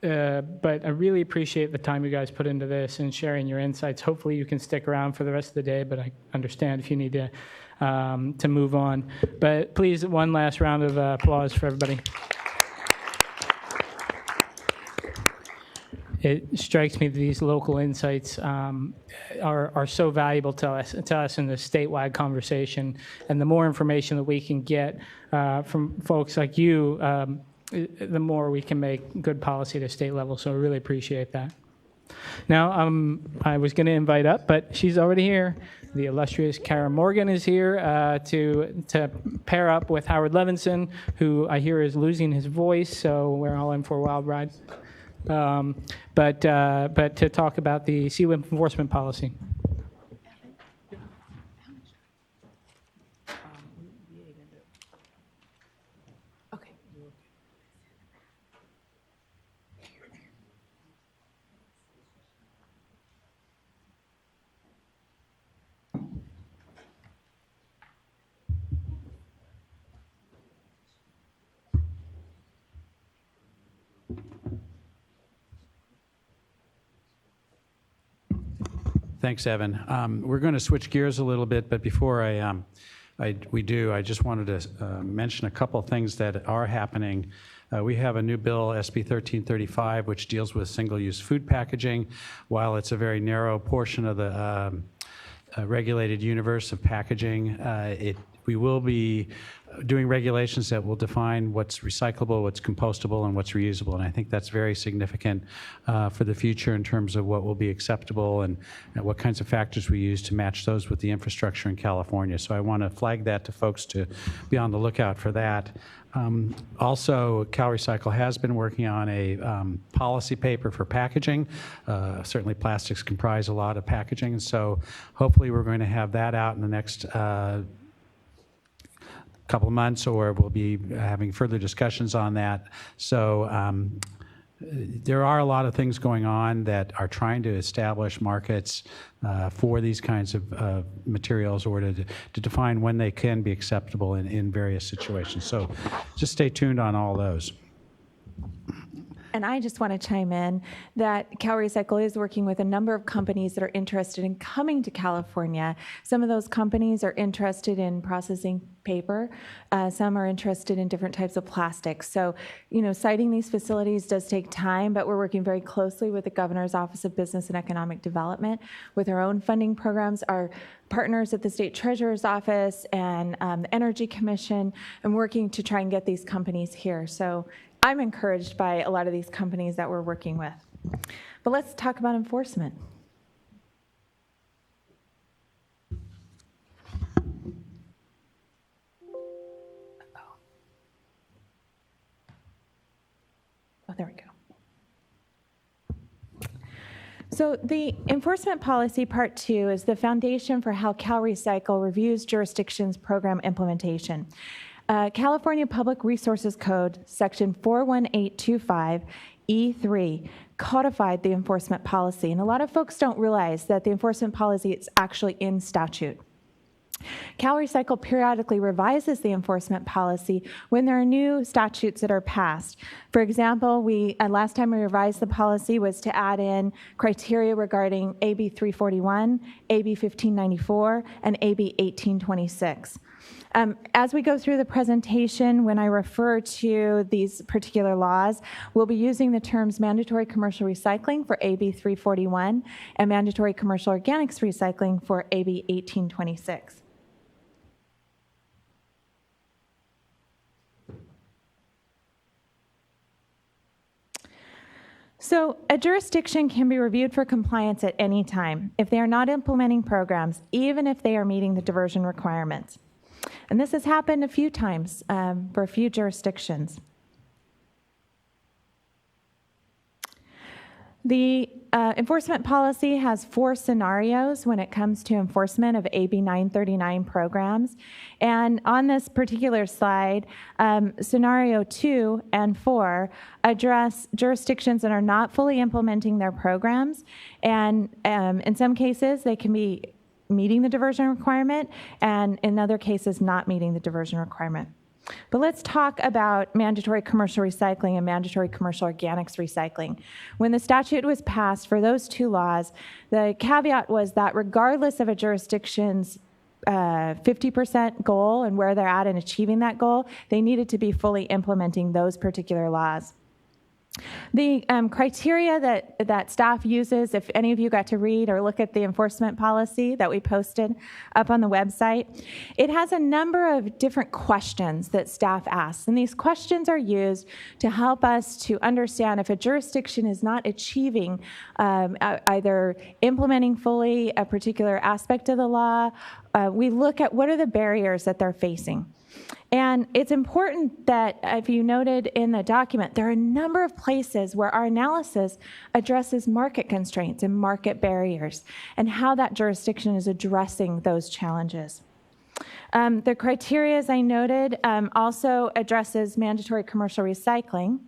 I really appreciate the time you guys put into this and sharing your insights. Hopefully you can stick around for the rest of the day, but I understand if you need to move on. But please, one last round of applause for everybody. It strikes me that these local insights are so valuable to us in the statewide conversation. And the more information that we can get from folks like you, the more we can make good policy at a state level. So I really appreciate that. Now, I was going to invite up, but she's already here. The illustrious Kara Morgan is here to pair up with Howard Levinson, who I hear is losing his voice, so we're all in for a wild ride. But to talk about the CWIP enforcement policy. Thanks, Evan. We're going to switch gears a little bit, but before I just wanted to mention a couple things that are happening. We have a new bill, SB 1335, which deals with single-use food packaging. While it's a very narrow portion of the regulated universe of packaging, we will be doing regulations that will define what's recyclable, what's compostable, and what's reusable. And I think that's very significant for the future in terms of what will be acceptable and what kinds of factors we use to match those with the infrastructure in California. So I want to flag that to folks to be on the lookout for that. Also, CalRecycle has been working on a policy paper for packaging. Certainly plastics comprise a lot of packaging, and so hopefully we're going to have that out in the next couple of months, or we'll be having further discussions on that. So there are a lot of things going on that are trying to establish markets for these kinds of materials, or to define when they can be acceptable in various situations. So just stay tuned on all those. And I just want to chime in that CalRecycle is working with a number of companies that are interested in coming to California. Some of those companies are interested in processing paper. Some are interested in different types of plastics. So, siting these facilities does take time, but we're working very closely with the Governor's Office of Business and Economic Development with our own funding programs, our partners at the State Treasurer's Office and the Energy Commission, and working to try and get these companies here. So I'm encouraged by a lot of these companies that we're working with. But let's talk about enforcement. Oh, there we go. So the enforcement policy part 2 is the foundation for how CalRecycle reviews jurisdictions' program implementation. California Public Resources Code, Section 41825, E3, codified the enforcement policy. And a lot of folks don't realize that the enforcement policy is actually in statute. CalRecycle periodically revises the enforcement policy when there are new statutes that are passed. For example, last time we revised the policy was to add in criteria regarding AB 341, AB 1594, and AB 1826. As we go through the presentation, when I refer to these particular laws, we'll be using the terms mandatory commercial recycling for AB 341 and mandatory commercial organics recycling for AB 1826. So a jurisdiction can be reviewed for compliance at any time if they are not implementing programs, even if they are meeting the diversion requirements. And this has happened a few times for a few jurisdictions. The enforcement policy has 4 scenarios when it comes to enforcement of AB 939 programs. And on this particular slide, scenario 2 and 4 address jurisdictions that are not fully implementing their programs. And in some cases, they can be meeting the diversion requirement, and in other cases, not meeting the diversion requirement. But let's talk about mandatory commercial recycling and mandatory commercial organics recycling. When the statute was passed for those 2 laws, the caveat was that regardless of a jurisdiction's 50% goal and where they're at in achieving that goal, they needed to be fully implementing those particular laws. The criteria that staff uses, if any of you got to read or look at the enforcement policy that we posted up on the website, it has a number of different questions that staff asks. And these questions are used to help us to understand if a jurisdiction is not achieving either implementing fully a particular aspect of the law. We look at what are the barriers that they're facing. And it's important that, if you noted in the document, there are a number of places where our analysis addresses market constraints and market barriers and how that jurisdiction is addressing those challenges. The criteria, as I noted, also addresses mandatory commercial recycling.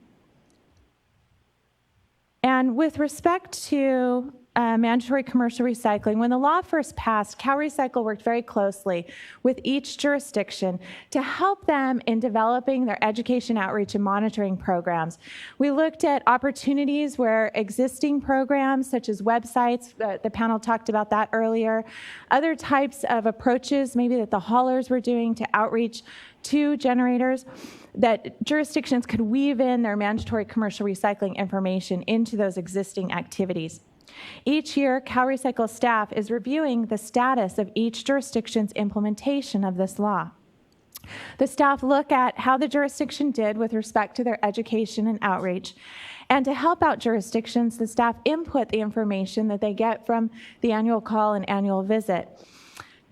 And with respect to mandatory commercial recycling, when the law first passed, CalRecycle worked very closely with each jurisdiction to help them in developing their education, outreach, and monitoring programs. We looked at opportunities where existing programs, such as websites, the panel talked about that earlier, other types of approaches maybe that the haulers were doing to outreach to generators, that jurisdictions could weave in their mandatory commercial recycling information into those existing activities. Each year, CalRecycle staff is reviewing the status of each jurisdiction's implementation of this law. The staff look at how the jurisdiction did with respect to their education and outreach, and to help out jurisdictions, the staff input the information that they get from the annual call and annual visit.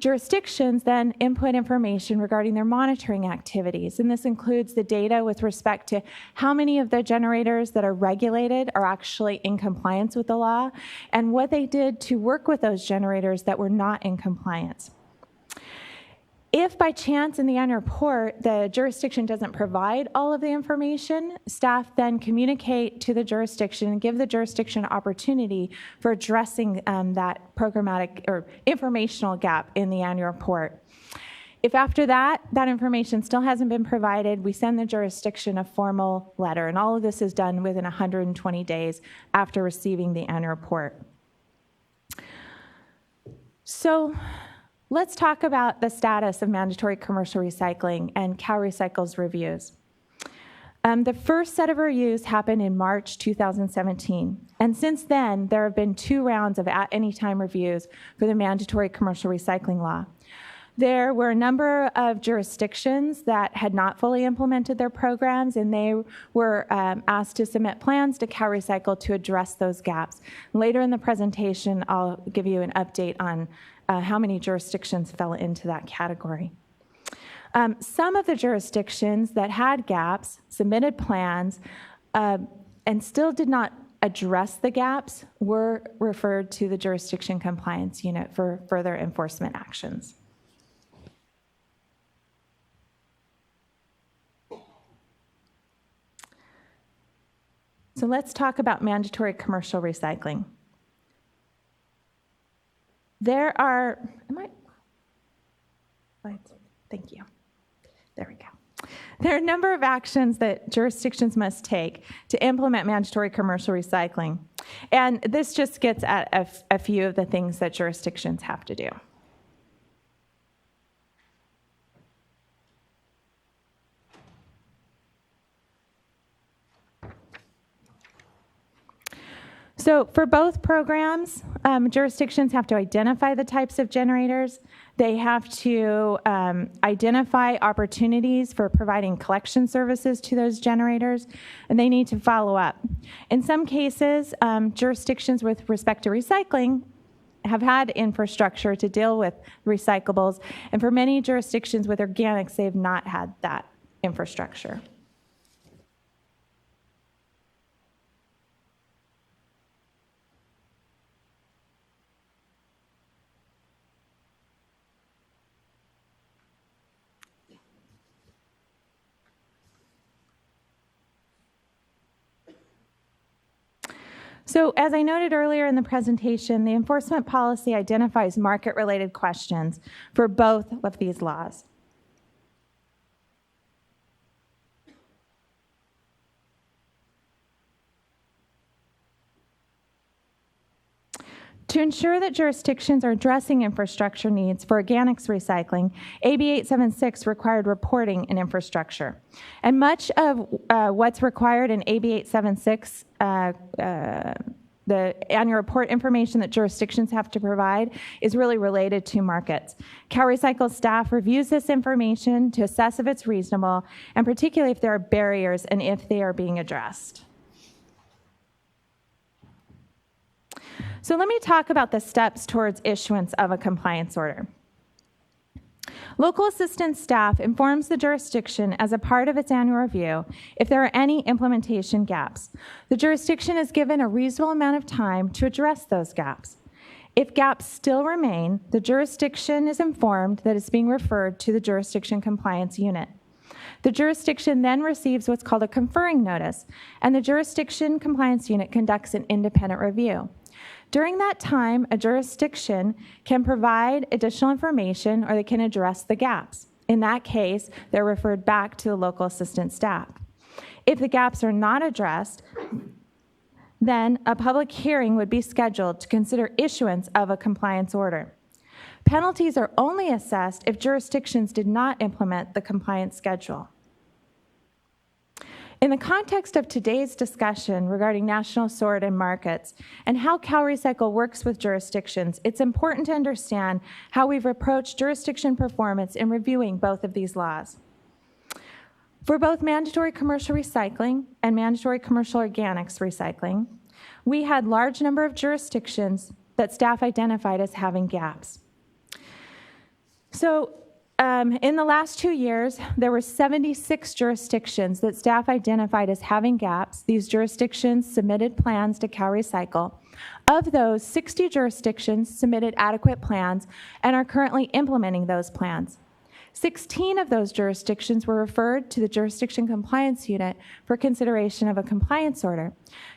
Jurisdictions then input information regarding their monitoring activities, and this includes the data with respect to how many of the generators that are regulated are actually in compliance with the law, and what they did to work with those generators that were not in compliance. If by chance in the annual report the jurisdiction doesn't provide all of the information, staff then communicate to the jurisdiction and give the jurisdiction opportunity for addressing that programmatic or informational gap in the annual report. If after that information still hasn't been provided, we send the jurisdiction a formal letter, and all of this is done within 120 days after receiving the annual report. So, let's talk about the status of mandatory commercial recycling and CalRecycle's reviews. The first set of reviews happened in March 2017, and since then, there have been 2 rounds of at-any-time reviews for the mandatory commercial recycling law. There were a number of jurisdictions that had not fully implemented their programs, and they were asked to submit plans to CalRecycle to address those gaps. Later in the presentation, I'll give you an update on how many jurisdictions fell into that category. Some of the jurisdictions that had gaps submitted plans and still did not address the gaps were referred to the jurisdiction compliance unit for further enforcement actions. So let's talk about mandatory commercial recycling. There are, thank you. There we go. There are a number of actions that jurisdictions must take to implement mandatory commercial recycling. And this just gets at a few of the things that jurisdictions have to do. So for both programs, jurisdictions have to identify the types of generators. They have to identify opportunities for providing collection services to those generators, and they need to follow up. In some cases, jurisdictions with respect to recycling have had infrastructure to deal with recyclables, and for many jurisdictions with organics, they have not had that infrastructure. So as I noted earlier in the presentation, the enforcement policy identifies market-related questions for both of these laws. To ensure that jurisdictions are addressing infrastructure needs for organics recycling, AB 876 required reporting and infrastructure. And much of what's required in AB 876, the annual report information that jurisdictions have to provide, is really related to markets. CalRecycle staff reviews this information to assess if it's reasonable, and particularly if there are barriers and if they are being addressed. So let me talk about the steps towards issuance of a compliance order. Local assistance staff informs the jurisdiction as a part of its annual review if there are any implementation gaps. The jurisdiction is given a reasonable amount of time to address those gaps. If gaps still remain, the jurisdiction is informed that it's being referred to the jurisdiction compliance unit. The jurisdiction then receives what's called a conferring notice, and the jurisdiction compliance unit conducts an independent review. During that time, a jurisdiction can provide additional information or they can address the gaps. In that case, they're referred back to the local assistance staff. If the gaps are not addressed, then a public hearing would be scheduled to consider issuance of a compliance order. Penalties are only assessed if jurisdictions did not implement the compliance schedule. In the context of today's discussion regarding national sort and markets and how CalRecycle works with jurisdictions, it's important to understand how we've approached jurisdiction performance in reviewing both of these laws. For both mandatory commercial recycling and mandatory commercial organics recycling, we had a large number of jurisdictions that staff identified as having gaps. So, in the last 2 years, there were 76 jurisdictions that staff identified as having gaps. These jurisdictions submitted plans to CalRecycle. Of those, 60 jurisdictions submitted adequate plans and are currently implementing those plans. 16 of those jurisdictions were referred to the Jurisdiction Compliance Unit for consideration of a compliance order.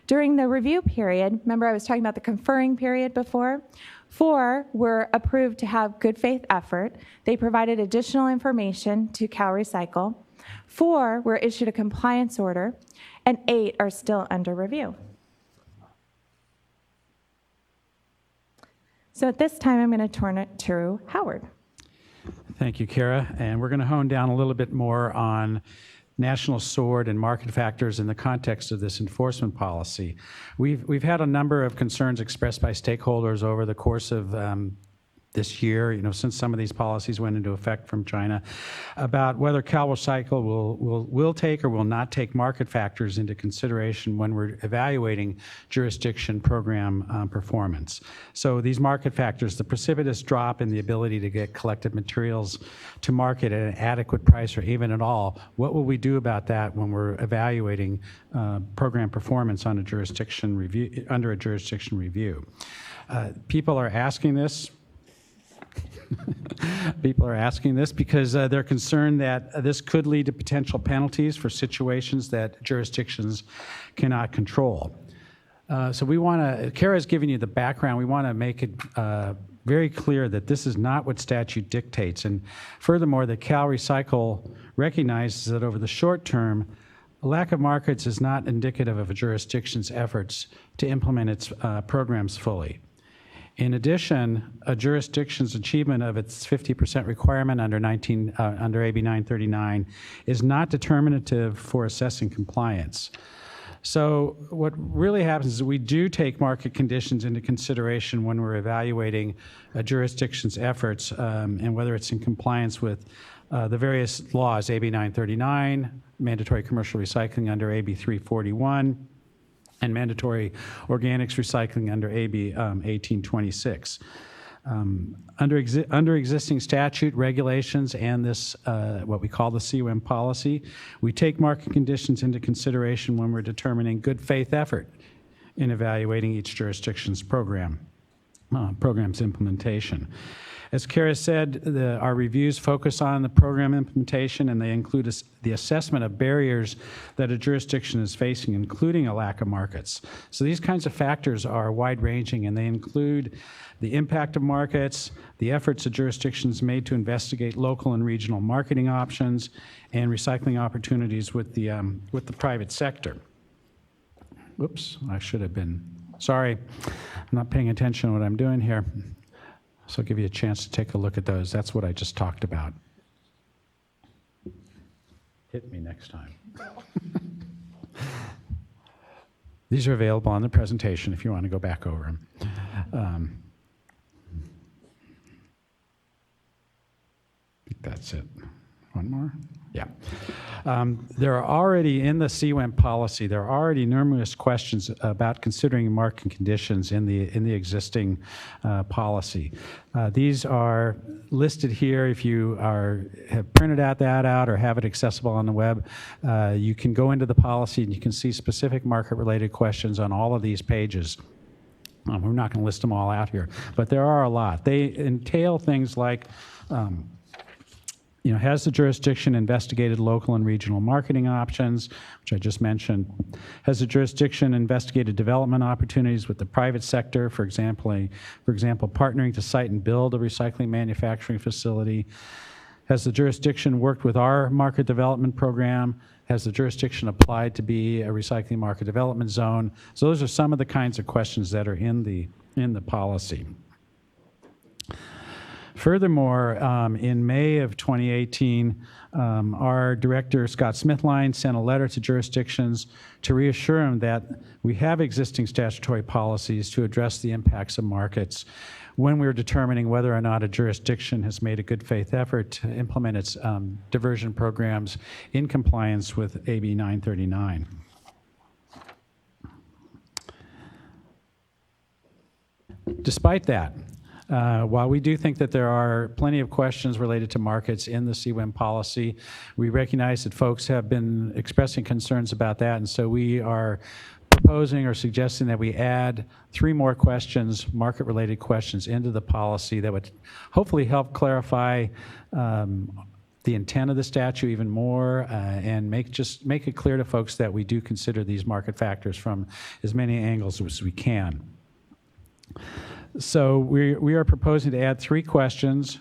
During the review period, remember I was talking about the conferring period before? 4 were approved to have good faith effort. They provided additional information to CalRecycle. 4 were issued a compliance order, and 8 are still under review. So at this time, I'm going to turn it to Howard. Thank you, Kara. And we're going to hone down a little bit more on national sword and market factors in the context of this enforcement policy. We've had a number of concerns expressed by stakeholders over the course of this year, since some of these policies went into effect from China, about whether CalRecycle will take or will not take market factors into consideration when we're evaluating jurisdiction program performance. So these market factors, the precipitous drop in the ability to get collected materials to market at an adequate price or even at all, what will we do about that when we're evaluating program performance on a jurisdiction review, under a jurisdiction review? People are asking this. People are asking this because they're concerned that this could lead to potential penalties for situations that jurisdictions cannot control. So we want to, Kara's giving you the background, we want to make it very clear that this is not what statute dictates. And furthermore, that CalRecycle recognizes that over the short term, a lack of markets is not indicative of a jurisdiction's efforts to implement its programs fully. In addition, a jurisdiction's achievement of its 50% requirement under AB 939 is not determinative for assessing compliance. So what really happens is we do take market conditions into consideration when we're evaluating a jurisdiction's efforts and whether it's in compliance with the various laws, AB 939, mandatory commercial recycling under AB 341, and mandatory organics recycling under AB 1826. Under existing statute, regulations, and this, what we call the CUM policy, we take market conditions into consideration when we're determining good faith effort in evaluating each jurisdiction's program's implementation. As Kara said, our reviews focus on the program implementation, and they include the assessment of barriers that a jurisdiction is facing, including a lack of markets. So these kinds of factors are wide-ranging, and they include the impact of markets, the efforts of jurisdictions made to investigate local and regional marketing options, and recycling opportunities with the private sector. Whoops, I should have been sorry, I'm not paying attention to what I'm doing here. So I'll give you a chance to take a look at those. That's what I just talked about. Hit me next time. These are available on the presentation if you want to go back over them. I think that's it. One more? Yeah. There are already, in the CWIM policy, there are already numerous questions about considering market conditions in the existing policy. These are listed here. If you have printed that out or have it accessible on the web, you can go into the policy and you can see specific market-related questions on all of these pages. We're not going to list them all out here, but there are a lot. They entail things like, has the jurisdiction investigated local and regional marketing options, which I just mentioned? Has the jurisdiction investigated development opportunities with the private sector, for example, partnering to site and build a recycling manufacturing facility? Has the jurisdiction worked with our market development program? Has the jurisdiction applied to be a recycling market development zone? So those are some of the kinds of questions that are in the policy. Furthermore, in May of 2018, our director, Scott Smithline, sent a letter to jurisdictions to reassure them that we have existing statutory policies to address the impacts of markets when we're determining whether or not a jurisdiction has made a good faith effort to implement its diversion programs in compliance with AB 939. Despite that, while we do think that there are plenty of questions related to markets in the CWIM policy, we recognize that folks have been expressing concerns about that, and so we are proposing or suggesting that we add 3 more questions, market-related questions, into the policy that would hopefully help clarify the intent of the statute even more and make it clear to folks that we do consider these market factors from as many angles as we can. So we are proposing to add 3 questions.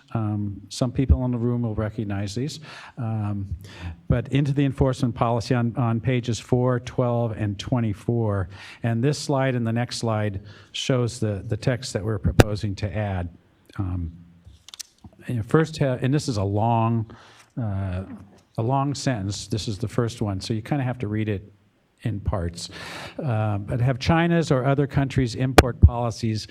Some people in the room will recognize these, but into the enforcement policy on pages 4, 12, and 24. And this slide and the next slide shows the text that we're proposing to add. First, and this is a long sentence. This is the first one, so you kind of have to read it in parts. But have China's or other countries' import policies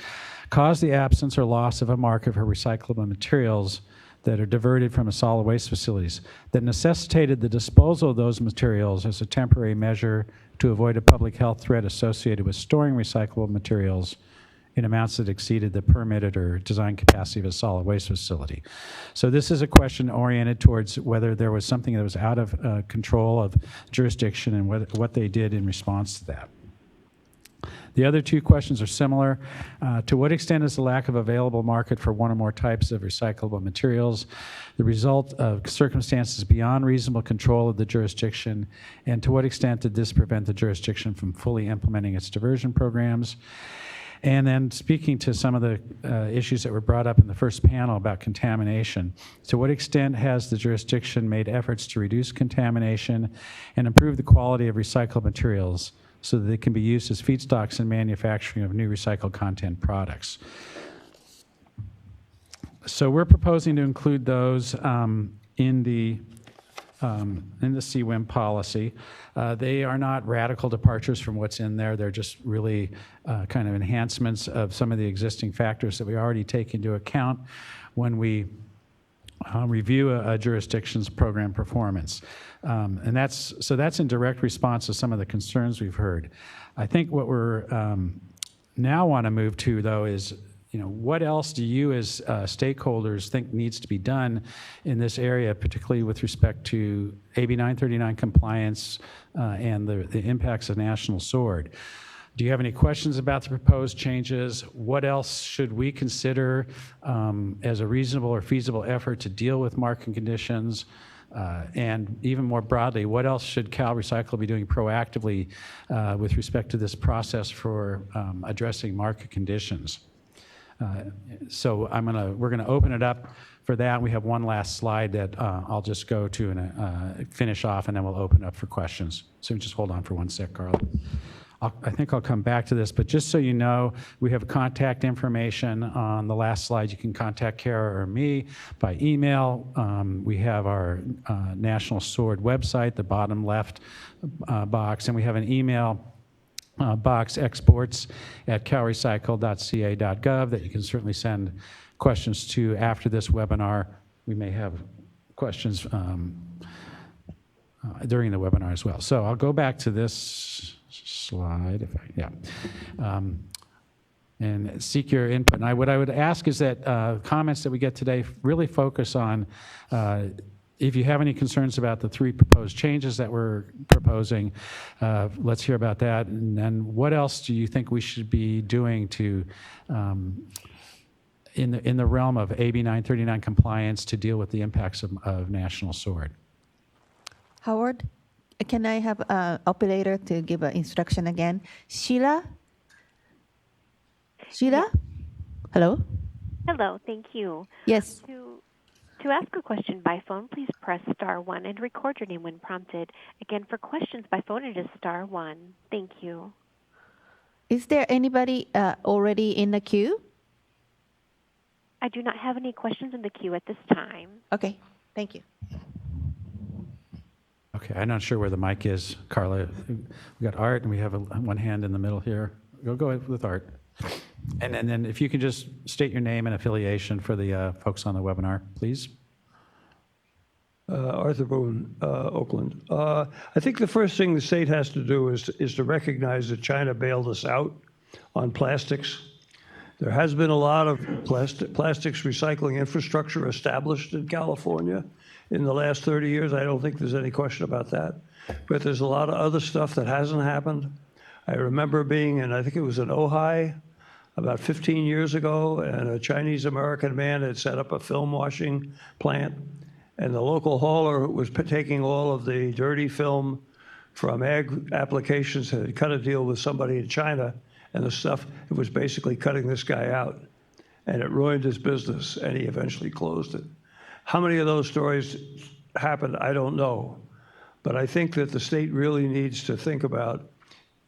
cause the absence or loss of a market for recyclable materials that are diverted from solid waste facilities that necessitated the disposal of those materials as a temporary measure to avoid a public health threat associated with storing recyclable materials in amounts that exceeded the permitted or design capacity of a solid waste facility. So this is a question oriented towards whether there was something that was out of control of jurisdiction and what they did in response to that. The other 2 questions are similar. To what extent is the lack of available market for one or more types of recyclable materials the result of circumstances beyond reasonable control of the jurisdiction? And to what extent did this prevent the jurisdiction from fully implementing its diversion programs? And then speaking to some of the issues that were brought up in the first panel about contamination, to what extent has the jurisdiction made efforts to reduce contamination and improve the quality of recycled materials so that they can be used as feedstocks in manufacturing of new recycled content products? So we're proposing to include those in the CWIM policy. They are not radical departures from what's in there. They're just really kind of enhancements of some of the existing factors that we already take into account when we review a jurisdiction's program performance. And that's in direct response to some of the concerns we've heard. I think what we're now want to move to, though, is what else do you as stakeholders think needs to be done in this area, particularly with respect to AB 939 compliance and the impacts of National Sword? Do you have any questions about the proposed changes? What else should we consider as a reasonable or feasible effort to deal with market conditions? And even more broadly, what else should CalRecycle be doing proactively with respect to this process for addressing market conditions? So we're gonna open it up for that. We have one last slide that I'll just go to and finish off, and then we'll open up for questions. So just hold on for one sec, Carla. I think I'll come back to this, but just so you know, we have contact information on the last slide. You can contact Kara or me by email. We have our National Sword website, the bottom left box, and we have an email box, exports@calrecycle.ca.gov, that you can certainly send questions to after this webinar. We may have questions during the webinar as well. So I'll go back to this slide, and seek your input. And what I would ask is that comments that we get today really focus on if you have any concerns about the 3 proposed changes that we're proposing, let's hear about that. And then what else do you think we should be doing to, in the realm of AB 939 compliance, to deal with the impacts of National Sword? Howard, can I have an operator to give an instruction again? Sheila? Sheila? Hello? Hello, thank you. Yes. To ask a question by phone, please press *1 and record your name when prompted. Again, for questions by phone, it is *1. Thank you. Is there anybody already in the queue? I do not have any questions in the queue at this time. Okay, thank you. Okay, I'm not sure where the mic is, Carla. We got Art, and we have one hand in the middle here. Go ahead with Art. And then if you can just state your name and affiliation for the folks on the webinar, please. Arthur Boone, Oakland. I think the first thing the state has to do is to recognize that China bailed us out on plastics. There has been a lot of plastics recycling infrastructure established in California in the last 30 years. I don't think there's any question about that. But there's a lot of other stuff that hasn't happened. I remember being in, I think it was in Ojai, about 15 years ago, and a Chinese-American man had set up a film washing plant, and the local hauler was taking all of the dirty film from ag applications, had cut a deal with somebody in China, and the stuff, it was basically cutting this guy out, and it ruined his business, and he eventually closed it. How many of those stories happened, I don't know, but I think that the state really needs to think about.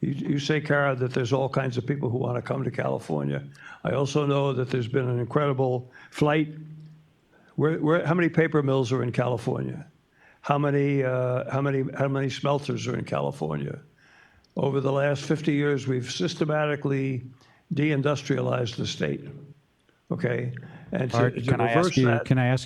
You say, Kara, that there's all kinds of people who want to come to California. I also know that there's been an incredible flight. How many paper mills are in California? How many smelters are in California? Over the last 50 years, we've systematically deindustrialized the state. Okay, and Art, can I ask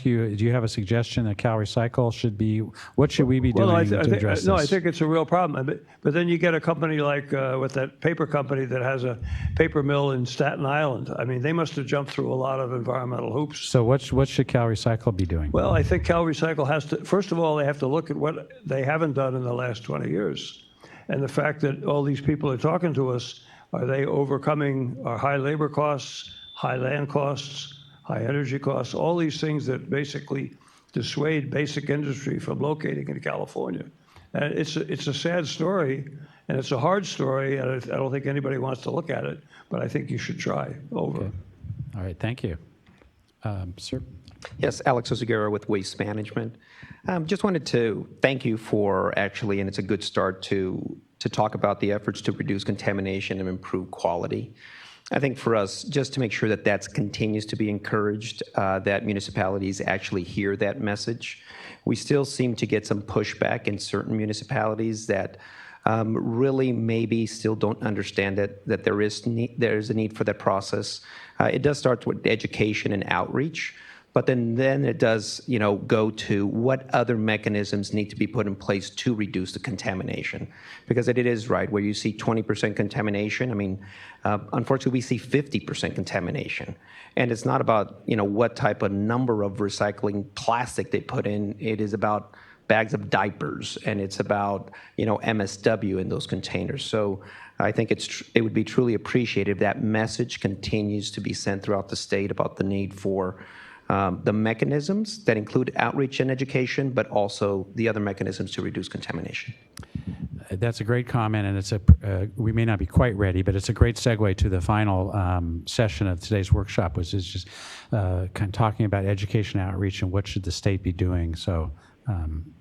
you? Do you have a suggestion that CalRecycle should be? What should we be doing to address this? No, I think it's a real problem. But then you get a company like with that paper company that has a paper mill in Staten Island. I mean, they must have jumped through a lot of environmental hoops. So what should CalRecycle be doing? Well, I think CalRecycle has to. First of all, they have to look at what they haven't done in the last 20 years, and the fact that all these people are talking to us. Are they overcoming our high labor costs, high land costs, high energy costs, all these things that basically dissuade basic industry from locating in California? And it's a sad story, and it's a hard story, and I don't think anybody wants to look at it, but I think you should try. Over. Okay. All right, thank you. Sir? Yes, Alex Ozuguera with Waste Management. Just wanted to thank you for actually, and it's a good start to talk about the efforts to reduce contamination and improve quality. I think for us, just to make sure that that continues to be encouraged, that municipalities actually hear that message. We still seem to get some pushback in certain municipalities that really maybe still don't understand that there is a need for that process. It does start with education and outreach, but then it does, go to what other mechanisms need to be put in place to reduce the contamination. Because it is right, where you see 20% contamination, I mean, unfortunately we see 50% contamination. And it's not about, what type of number of recycling plastic they put in, it is about bags of diapers, and it's about, MSW in those containers. So I think it would be truly appreciated if that message continues to be sent throughout the state about the need for the mechanisms that include outreach and education, but also the other mechanisms to reduce contamination. That's a great comment, and it's we may not be quite ready, but it's a great segue to the final session of today's workshop, which is just kind of talking about education outreach and what should the state be doing. So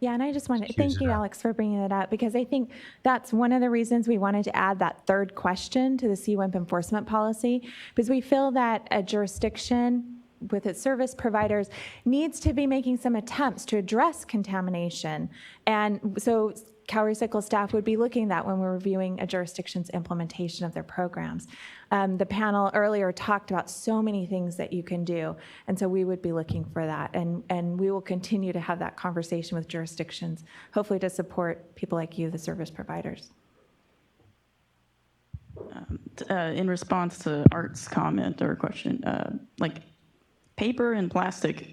Yeah, and I just want to Use thank it you, up. Alex, for bringing that up, because I think that's one of the reasons we wanted to add that third question to the CWIMP enforcement policy, because we feel that a jurisdiction with its service providers needs to be making some attempts to address contamination. And so CalRecycle staff would be looking at that when we're reviewing a jurisdiction's implementation of their programs. The panel earlier talked about so many things that you can do, and so we would be looking for that. And we will continue to have that conversation with jurisdictions, hopefully to support people like you, the service providers. In response to Art's comment or question, like paper and plastic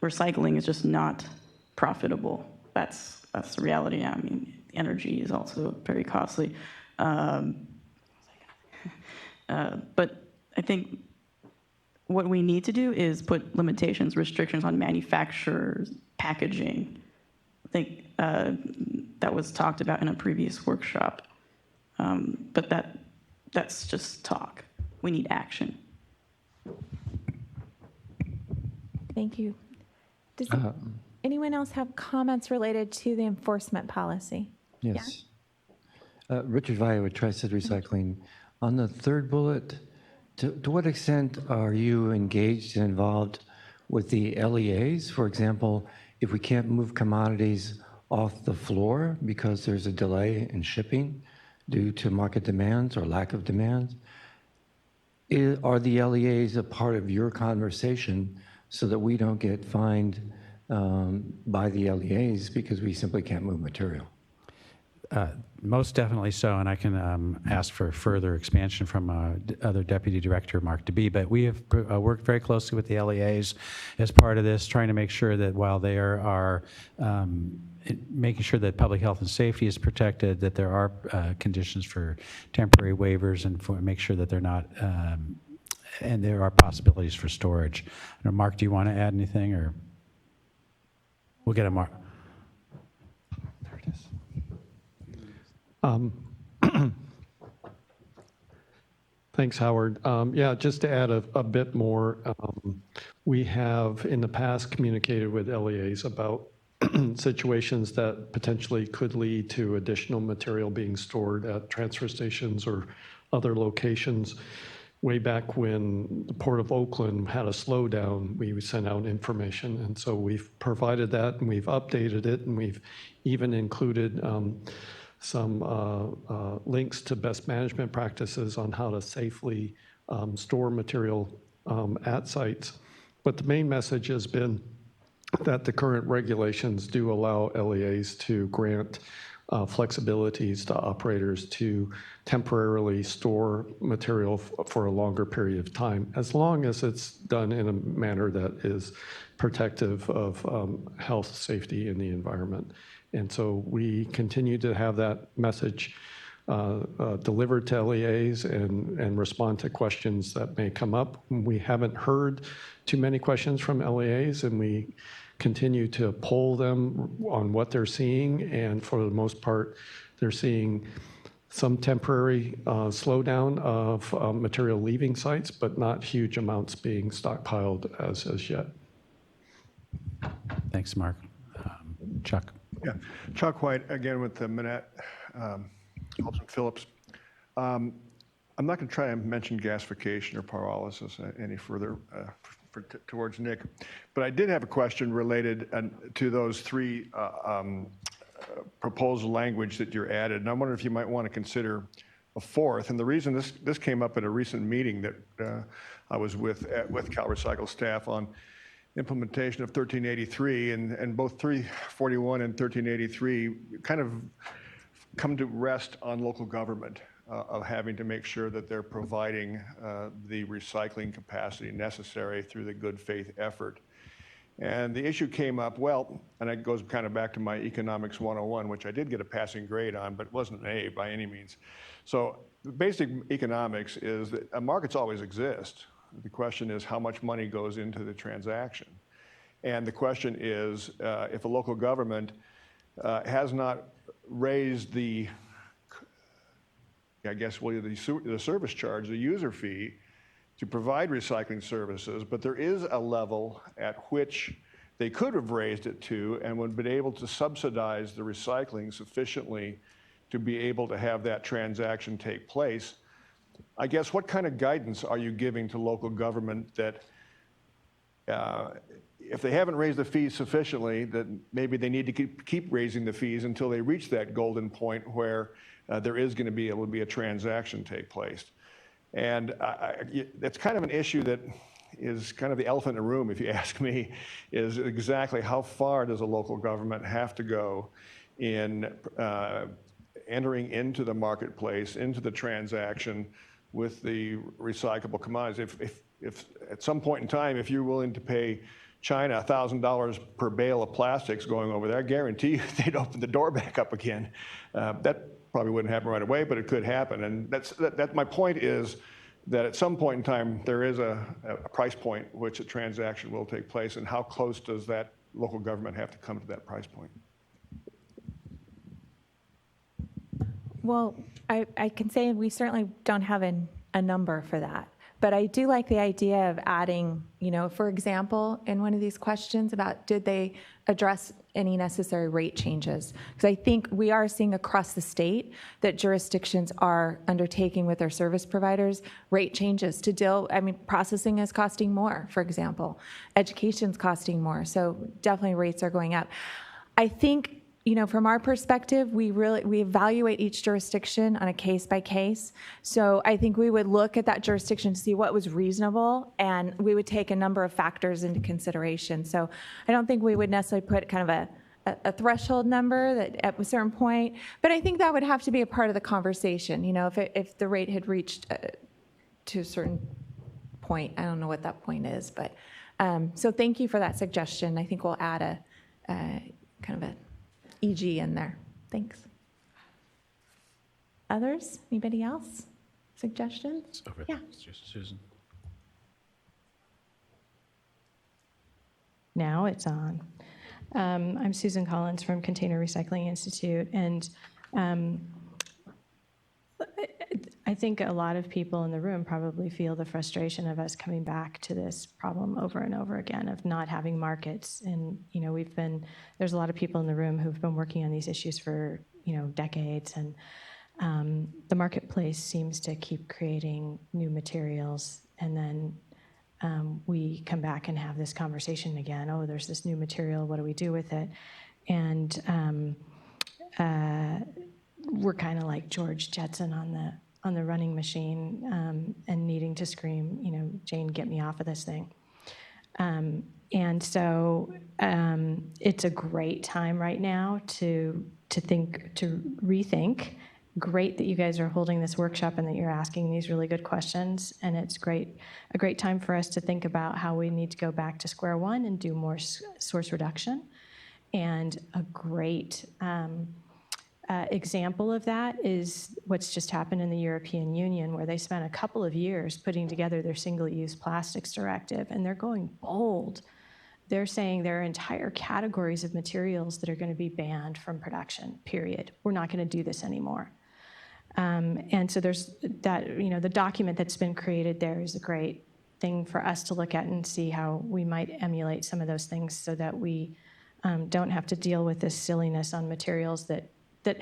recycling is just not profitable. That's the reality now. I mean, energy is also very costly. But I think what we need to do is put limitations, restrictions on manufacturers, packaging. I think that was talked about in a previous workshop. But that's just talk. We need action. Thank you. Does anyone else have comments related to the enforcement policy? Yes. Richard Vaya with Tri-City Recycling. On the third bullet, to what extent are you engaged and involved with the LEAs? For example, if we can't move commodities off the floor because there's a delay in shipping due to market demands or lack of demand, are the LEAs a part of your conversation so that we don't get fined by the LEAs because we simply can't move material? Most definitely so, and I can ask for further expansion from other Deputy Director Mark DeBee, but we have worked very closely with the LEAs as part of this, trying to make sure that while they are making sure that public health and safety is protected, that there are conditions for temporary waivers and for make sure that they're not, and there are possibilities for storage. Mark, do you want to add anything, or we'll get a Mark? There it is. Thanks, Howard. Yeah, just to add a bit more, we have in the past communicated with LEAs about situations that potentially could lead to additional material being stored at transfer stations or other locations. Way back when the Port of Oakland had a slowdown, we sent out information, and so we've provided that, and we've updated it, and we've even included some links to best management practices on how to safely store material at sites. But the main message has been that the current regulations do allow LEAs to grant flexibilities to operators to temporarily store material for a longer period of time, as long as it's done in a manner that is protective of health, safety, and the environment. And so we continue to have that message delivered to LEAs and respond to questions that may come up. We haven't heard too many questions from LEAs, and we continue to poll them on what they're seeing. And for the most part, they're seeing some temporary slowdown of material leaving sites, but not huge amounts being stockpiled as yet. Thanks, Mark. Chuck. Yeah, Chuck White, again with the Manette, Hilton Phillips. I'm not going to try and mention gasification or pyrolysis any further towards Nick, but I did have a question related to those three proposal language that you're added, and I wonder if you might want to consider a fourth. And the reason this came up at a recent meeting that I was with CalRecycle staff on implementation of 1383, and both 341 and 1383 kind of come to rest on local government of having to make sure that they're providing the recycling capacity necessary through the good faith effort. And the issue came up, well, and it goes kind of back to my economics 101, which I did get a passing grade on, but it wasn't an A by any means. So the basic economics is that markets always exist. The question is how much money goes into the transaction. And the question is if a local government has not raised the, I guess, the service charge, the user fee, to provide recycling services, but there is a level at which they could have raised it to and would have been able to subsidize the recycling sufficiently to be able to have that transaction take place. I guess what kind of guidance are you giving to local government that if they haven't raised the fees sufficiently, that maybe they need to keep raising the fees until they reach that golden point where there is going to be able to be a transaction take place? And that's kind of an issue that is kind of the elephant in the room, if you ask me, is exactly how far does a local government have to go in entering into the marketplace, into the transaction with the recyclable commodities. If at some point in time, if you're willing to pay China $1,000 per bale of plastics going over there, I guarantee you they'd open the door back up again. That probably wouldn't happen right away, but it could happen. And that my point is that at some point in time, there is a price point which a transaction will take place, and how close does that local government have to come to that price point? Well, I can say we certainly don't have a number for that. But I do like the idea of adding, for example, in one of these questions about did they address any necessary rate changes? Because I think we are seeing across the state that jurisdictions are undertaking with their service providers rate changes to deal, processing is costing more, for example. Education's costing more, so definitely rates are going up. I think, from our perspective, we evaluate each jurisdiction on a case by case. So I think we would look at that jurisdiction to see what was reasonable, and we would take a number of factors into consideration. So I don't think we would necessarily put kind of a threshold number that at a certain point, but I think that would have to be a part of the conversation. If the rate had reached to a certain point, I don't know what that point is, but so thank you for that suggestion. I think we'll add a kind of a EG in there. Thanks. Others? Anybody else? Suggestions? Over yeah. Susan. Now it's on. I'm Susan Collins from Container Recycling Institute, and I think a lot of people in the room probably feel the frustration of us coming back to this problem over and over again of not having markets. And there's a lot of people in the room who've been working on these issues for decades, and the marketplace seems to keep creating new materials, and then we come back and have this conversation again. Oh, there's this new material. What do we do with it? And we're kind of like George Jetson on the running machine and needing to scream, Jane, get me off of this thing. And so it's a great time right now to rethink. Great that you guys are holding this workshop and that you're asking these really good questions. And it's a great time for us to think about how we need to go back to square one and do more source reduction. And a great example of that is what's just happened in the European Union, where they spent a couple of years putting together their single-use plastics directive, and they're going bold. They're saying there are entire categories of materials that are going to be banned from production, period. We're not going to do this anymore. And so there's that, the document that's been created there is a great thing for us to look at and see how we might emulate some of those things so that we don't have to deal with this silliness on materials that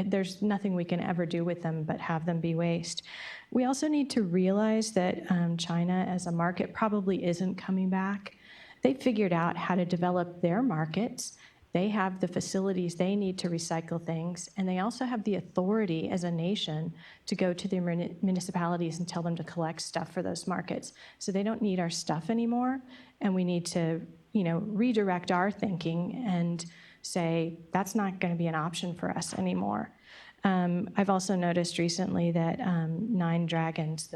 there's nothing we can ever do with them but have them be waste. We also need to realize that China as a market probably isn't coming back. They figured out how to develop their markets. They have the facilities they need to recycle things, and they also have the authority as a nation to go to their municipalities and tell them to collect stuff for those markets. So they don't need our stuff anymore, and we need to, redirect our thinking and say, that's not going to be an option for us anymore. I've also noticed recently that Nine Dragons,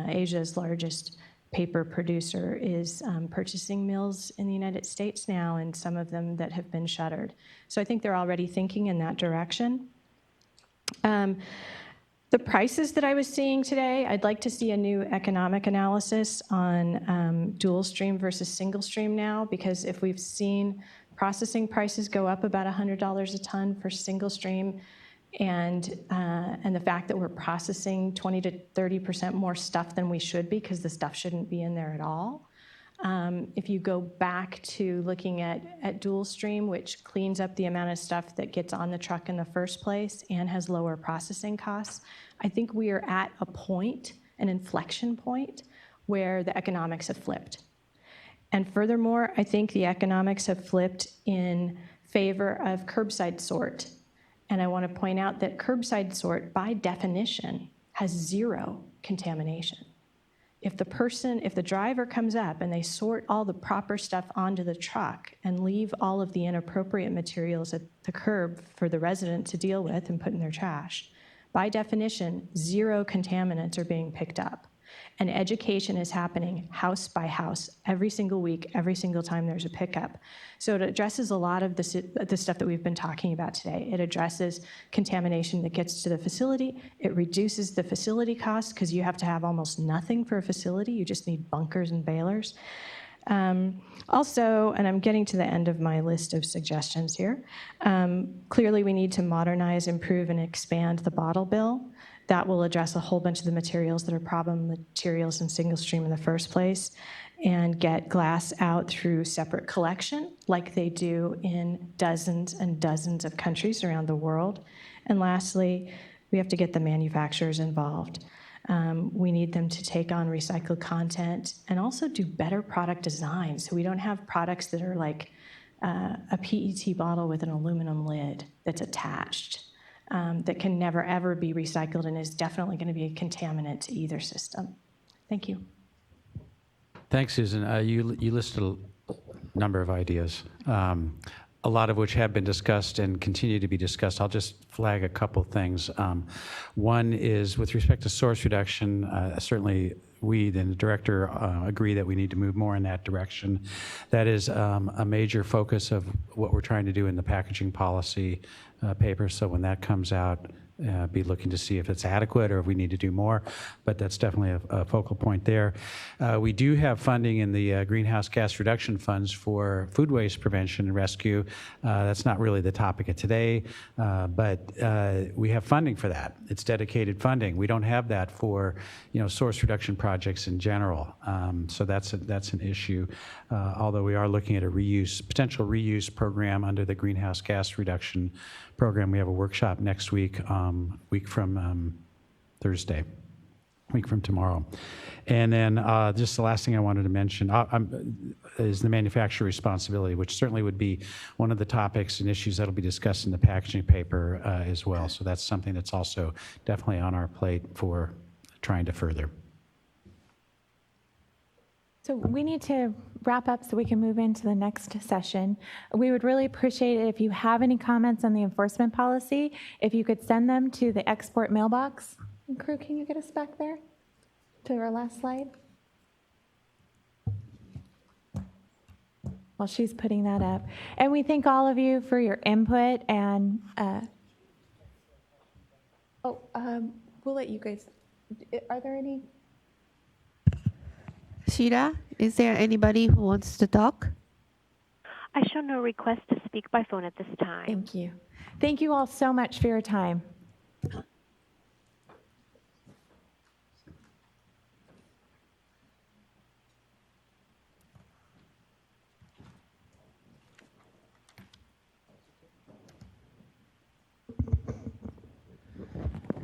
Asia's largest paper producer, is purchasing mills in the United States now, and some of them that have been shuttered. So I think they're already thinking in that direction. The prices that I was seeing today, I'd like to see a new economic analysis on dual stream versus single stream now, because if we've seen processing prices go up about $100 a ton for single stream, and the fact that we're processing 20 to 30% more stuff than we should be, because the stuff shouldn't be in there at all, If you go back to looking at dual stream, which cleans up the amount of stuff that gets on the truck in the first place and has lower processing costs, I think we are at a point, an inflection point, where the economics have flipped. And furthermore, I think the economics have flipped in favor of curbside sort. And I want to point out that curbside sort, by definition, has zero contamination. If the driver comes up and they sort all the proper stuff onto the truck and leave all of the inappropriate materials at the curb for the resident to deal with and put in their trash, by definition, zero contaminants are being picked up. And education is happening house by house every single week, every single time there's a pickup. So it addresses a lot of the stuff that we've been talking about today. It addresses contamination that gets to the facility. It reduces the facility costs because you have to have almost nothing for a facility. You just need bunkers and balers. Also, and I'm getting to the end of my list of suggestions here, clearly we need to modernize, improve, and expand the bottle bill. That will address a whole bunch of the materials that are problem materials in single stream in the first place, and get glass out through separate collection like they do in dozens and dozens of countries around the world. And lastly, we have to get the manufacturers involved. We need them to take on recycled content and also do better product design so we don't have products that are like a PET bottle with an aluminum lid that's attached. That can never, ever be recycled and is definitely going to be a contaminant to either system. Thank you. Thanks, Susan. You listed a number of ideas, a lot of which have been discussed and continue to be discussed. I'll just flag a couple things. One is with respect to source reduction, certainly we and the director agree that we need to move more in that direction. That is a major focus of what we're trying to do in the packaging policy paper. So when that comes out, be looking to see if it's adequate or if we need to do more, but that's definitely a focal point there. We do have funding in the greenhouse gas reduction funds for food waste prevention and rescue. That's not really the topic of today, but we have funding for that. It's dedicated funding. We don't have that for source reduction projects in general. So that's an issue, although we are looking at a potential reuse program under the greenhouse gas reduction program. We have a workshop next week, week from Thursday, week from tomorrow. And then just the last thing I wanted to mention is the manufacturer responsibility, which certainly would be one of the topics and issues that will be discussed in the packaging paper as well. So that's something that's also definitely on our plate for trying to further. So we need to wrap up so we can move into the next session. We would really appreciate it if you have any comments on the enforcement policy, if you could send them to the export mailbox. And crew, can you get us back there to our last slide? While she's putting that up. And we thank all of you for your input and we'll let you guys, are there any? Sheila, is there anybody who wants to talk? I show no request to speak by phone at this time. Thank you. Thank you all so much for your time.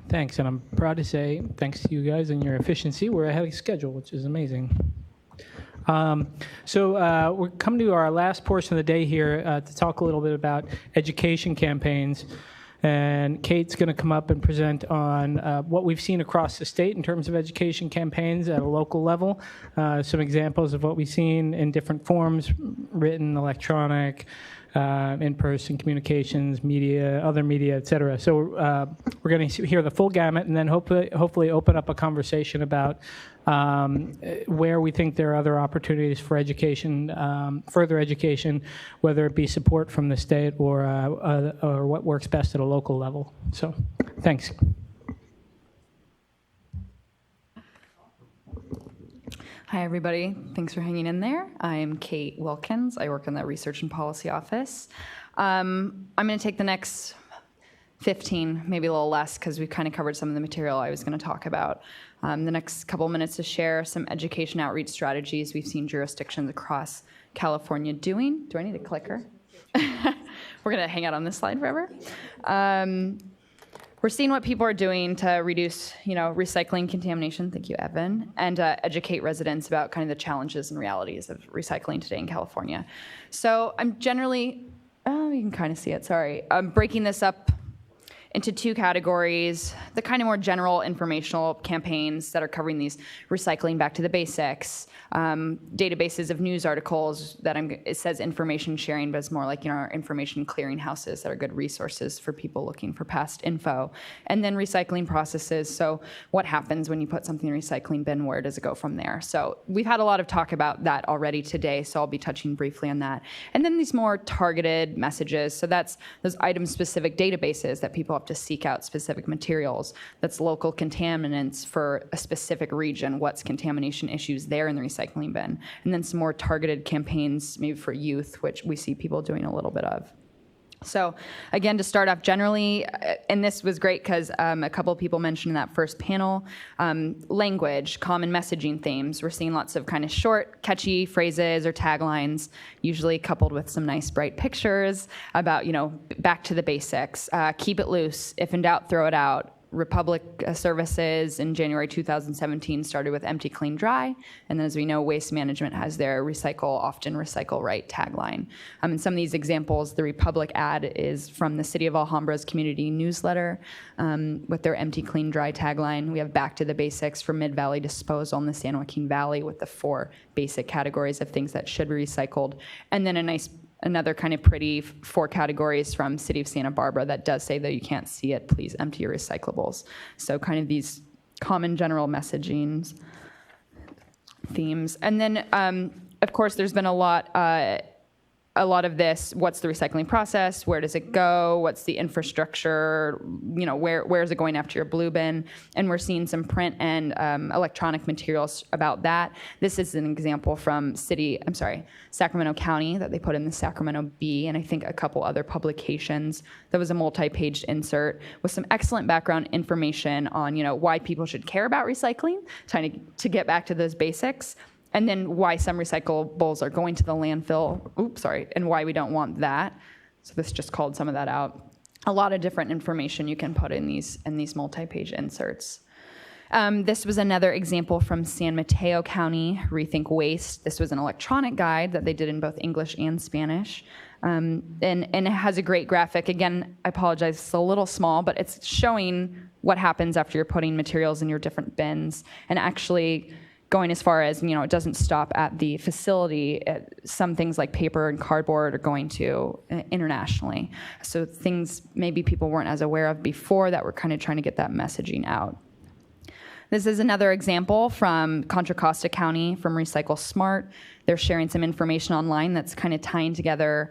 Thanks, and I'm proud to say, thanks to you guys and your efficiency, we're ahead of schedule, which is amazing. So we're coming to our last portion of the day here to talk a little bit about education campaigns. And Kate's going to come up and present on what we've seen across the state in terms of education campaigns at a local level, some examples of what we've seen in different forms, written, electronic, in-person communications, media, other media, et cetera. So we're going to hear the full gamut and then hopefully open up a conversation about where we think there are other opportunities for education, further education, whether it be support from the state or what works best at a local level. So thanks. Hi, everybody. Thanks for hanging in there. I'm Kate Wilkins. I work in the Research and Policy Office. I'm going to take the next 15, maybe a little less, because we kind of covered some of the material I was going to talk about. The next couple minutes to share some education outreach strategies we've seen jurisdictions across California doing. Do I need a clicker? We're going to hang out on this slide forever. We're seeing what people are doing to reduce, recycling contamination. Thank you, Evan, and educate residents about kind of the challenges and realities of recycling today in California. So I'm generally, you can kind of see it. Sorry, I'm breaking this up into two categories: the kind of more general informational campaigns that are covering these recycling back to the basics, databases of news articles that it says information sharing, but it's more like our information clearinghouses that are good resources for people looking for past info, and then recycling processes. So what happens when you put something in the recycling bin? Where does it go from there? So we've had a lot of talk about that already today, so I'll be touching briefly on that. And then these more targeted messages. So that's those item-specific databases that people have to seek out specific materials. That's local contaminants for a specific region. What's contamination issues there in the recycling bin? And then some more targeted campaigns, maybe for youth, which we see people doing a little bit of. So again, to start off generally, and this was great because a couple of people mentioned in that first panel, language, common messaging themes. We're seeing lots of kind of short, catchy phrases or taglines, usually coupled with some nice, bright pictures about, back to the basics. Keep it loose. If in doubt, throw it out. Republic Services in January 2017 started with empty, clean, dry. And then as we know, Waste Management has their recycle often, recycle right tagline. And some of these examples, the Republic ad is from the City of Alhambra's community newsletter with their empty, clean, dry tagline. We have back to the basics for Mid-Valley Disposal in the San Joaquin Valley with the 4 basic categories of things that should be recycled. And then another kind of pretty 4 categories from City of Santa Barbara that does say that you can't see it, please empty your recyclables. So kind of these common general messaging themes. And then, of course, there's been a lot of this. What's the recycling process? Where does it go? What's the infrastructure? Where is it going after your blue bin? And we're seeing some print and electronic materials about that. This is an example from Sacramento County that they put in the Sacramento Bee, and I think a couple other publications. That was a multi-page insert with some excellent background information on, why people should care about recycling, trying to get back to those basics. And then why some recyclables are going to the landfill, and why we don't want that. So this just called some of that out. A lot of different information you can put in these multi-page inserts. This was another example from San Mateo County, Rethink Waste. This was an electronic guide that they did in both English and Spanish. And it has a great graphic. Again, I apologize, it's a little small, but it's showing what happens after you're putting materials in your different bins, and actually going as far as, it doesn't stop at the facility. Some things like paper and cardboard are going to internationally. So things maybe people weren't as aware of before that we're kind of trying to get that messaging out. This is another example from Contra Costa County from Recycle Smart. They're sharing some information online that's kind of tying together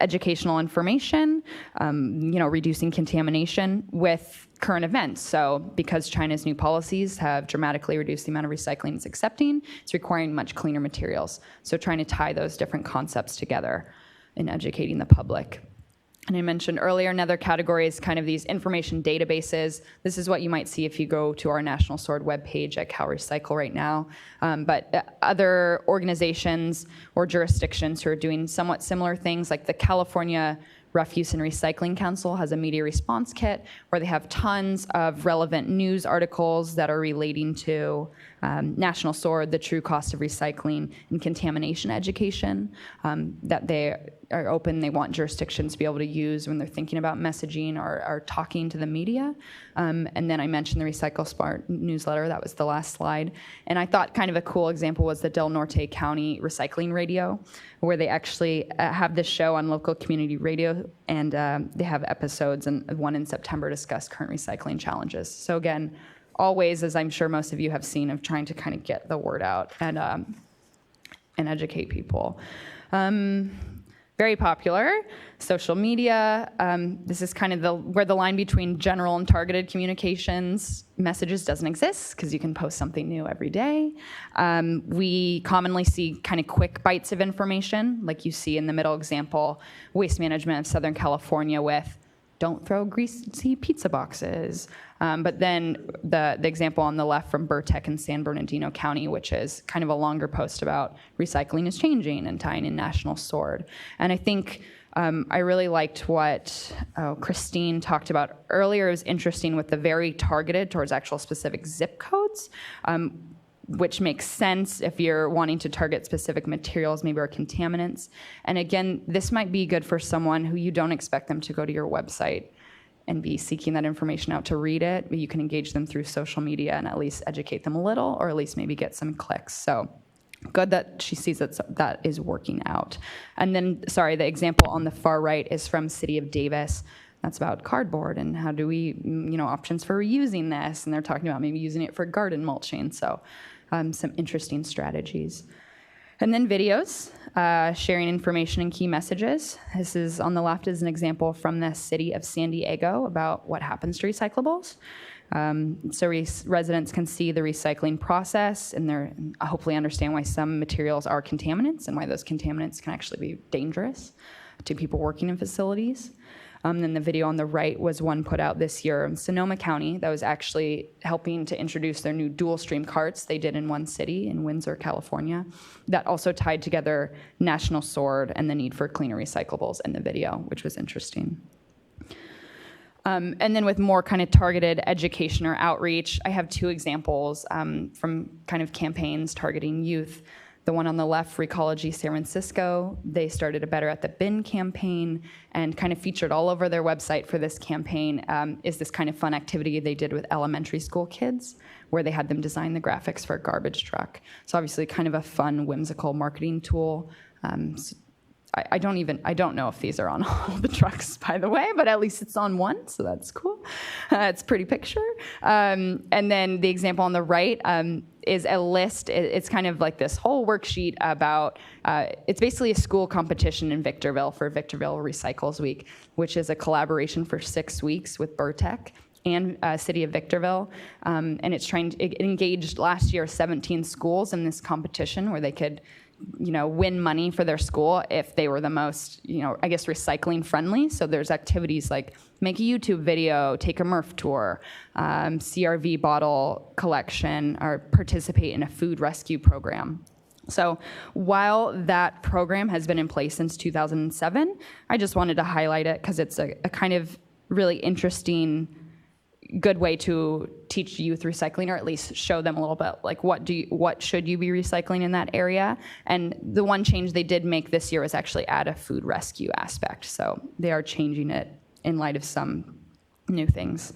educational information, reducing contamination with current events. So because China's new policies have dramatically reduced the amount of recycling it's accepting, it's requiring much cleaner materials. So trying to tie those different concepts together in educating the public. And I mentioned earlier, another category is kind of these information databases. This is what you might see if you go to our National Sword webpage at CalRecycle right now. But other organizations or jurisdictions who are doing somewhat similar things, like the California Refuse and Recycling Council has a media response kit where they have tons of relevant news articles that are relating to National Sword, the true cost of recycling, and contamination education that they are open. They want jurisdictions to be able to use when they're thinking about messaging or talking to the media. And then I mentioned the Recycle Smart newsletter. That was the last slide. And I thought kind of a cool example was the Del Norte County Recycling Radio, where they actually have this show on local community radio, and they have episodes, and one in September discuss current recycling challenges. So again, all ways, as I'm sure most of you have seen, of trying to kind of get the word out and educate people. Very popular, social media. This is kind of where the line between general and targeted communications messages doesn't exist, because you can post something new every day. We commonly see kind of quick bites of information, like you see in the middle example, Waste Management of Southern California with don't throw greasy pizza boxes. But then the example on the left from Burtech in San Bernardino County, which is kind of a longer post about recycling is changing and tying in National Sword. And I think I really liked what Christine talked about earlier. It was interesting with the very targeted towards actual specific zip codes, which makes sense if you're wanting to target specific materials, maybe or contaminants. And again, this might be good for someone who you don't expect them to go to your website and be seeking that information out to read it, but you can engage them through social media and at least educate them a little, or at least maybe get some clicks. So good that she sees that is working out. And then, sorry, the example on the far right is from City of Davis. That's about cardboard and how do we, options for reusing this. And they're talking about maybe using it for garden mulching. So some interesting strategies. And then videos, sharing information and key messages. This is on the left is an example from the city of San Diego about what happens to recyclables. So residents can see the recycling process and hopefully understand why some materials are contaminants and why those contaminants can actually be dangerous to people working in facilities. Then the video on the right was one put out this year in Sonoma County that was actually helping to introduce their new dual stream carts they did in one city in Windsor, California, that also tied together National Sword and the need for cleaner recyclables in the video, which was interesting. And then with more kind of targeted education or outreach, I have two examples from kind of campaigns targeting youth. The one on the left, Recology San Francisco, they started a Better at the Bin campaign and kind of featured all over their website for this campaign is this kind of fun activity they did with elementary school kids where they had them design the graphics for a garbage truck. So obviously kind of a fun, whimsical marketing tool. I don't know if these are on all the trucks, by the way, but at least it's on one, so that's cool. It's a pretty picture. And then the example on the right is a list. It's kind of like this whole worksheet about, it's basically a school competition in Victorville for Victorville Recycles Week, which is a collaboration for 6 weeks with Burtech and City of Victorville. And it engaged last year 17 schools in this competition where they could win money for their school if they were the most, recycling friendly. So there's activities like make a YouTube video, take a MuRF tour, CRV bottle collection, or participate in a food rescue program. So while that program has been in place since 2007, I just wanted to highlight it because it's a kind of really interesting good way to teach youth recycling, or at least show them a little bit like what should you be recycling in that area. And the one change they did make this year was actually add a food rescue aspect. So they are changing it in light of some new things.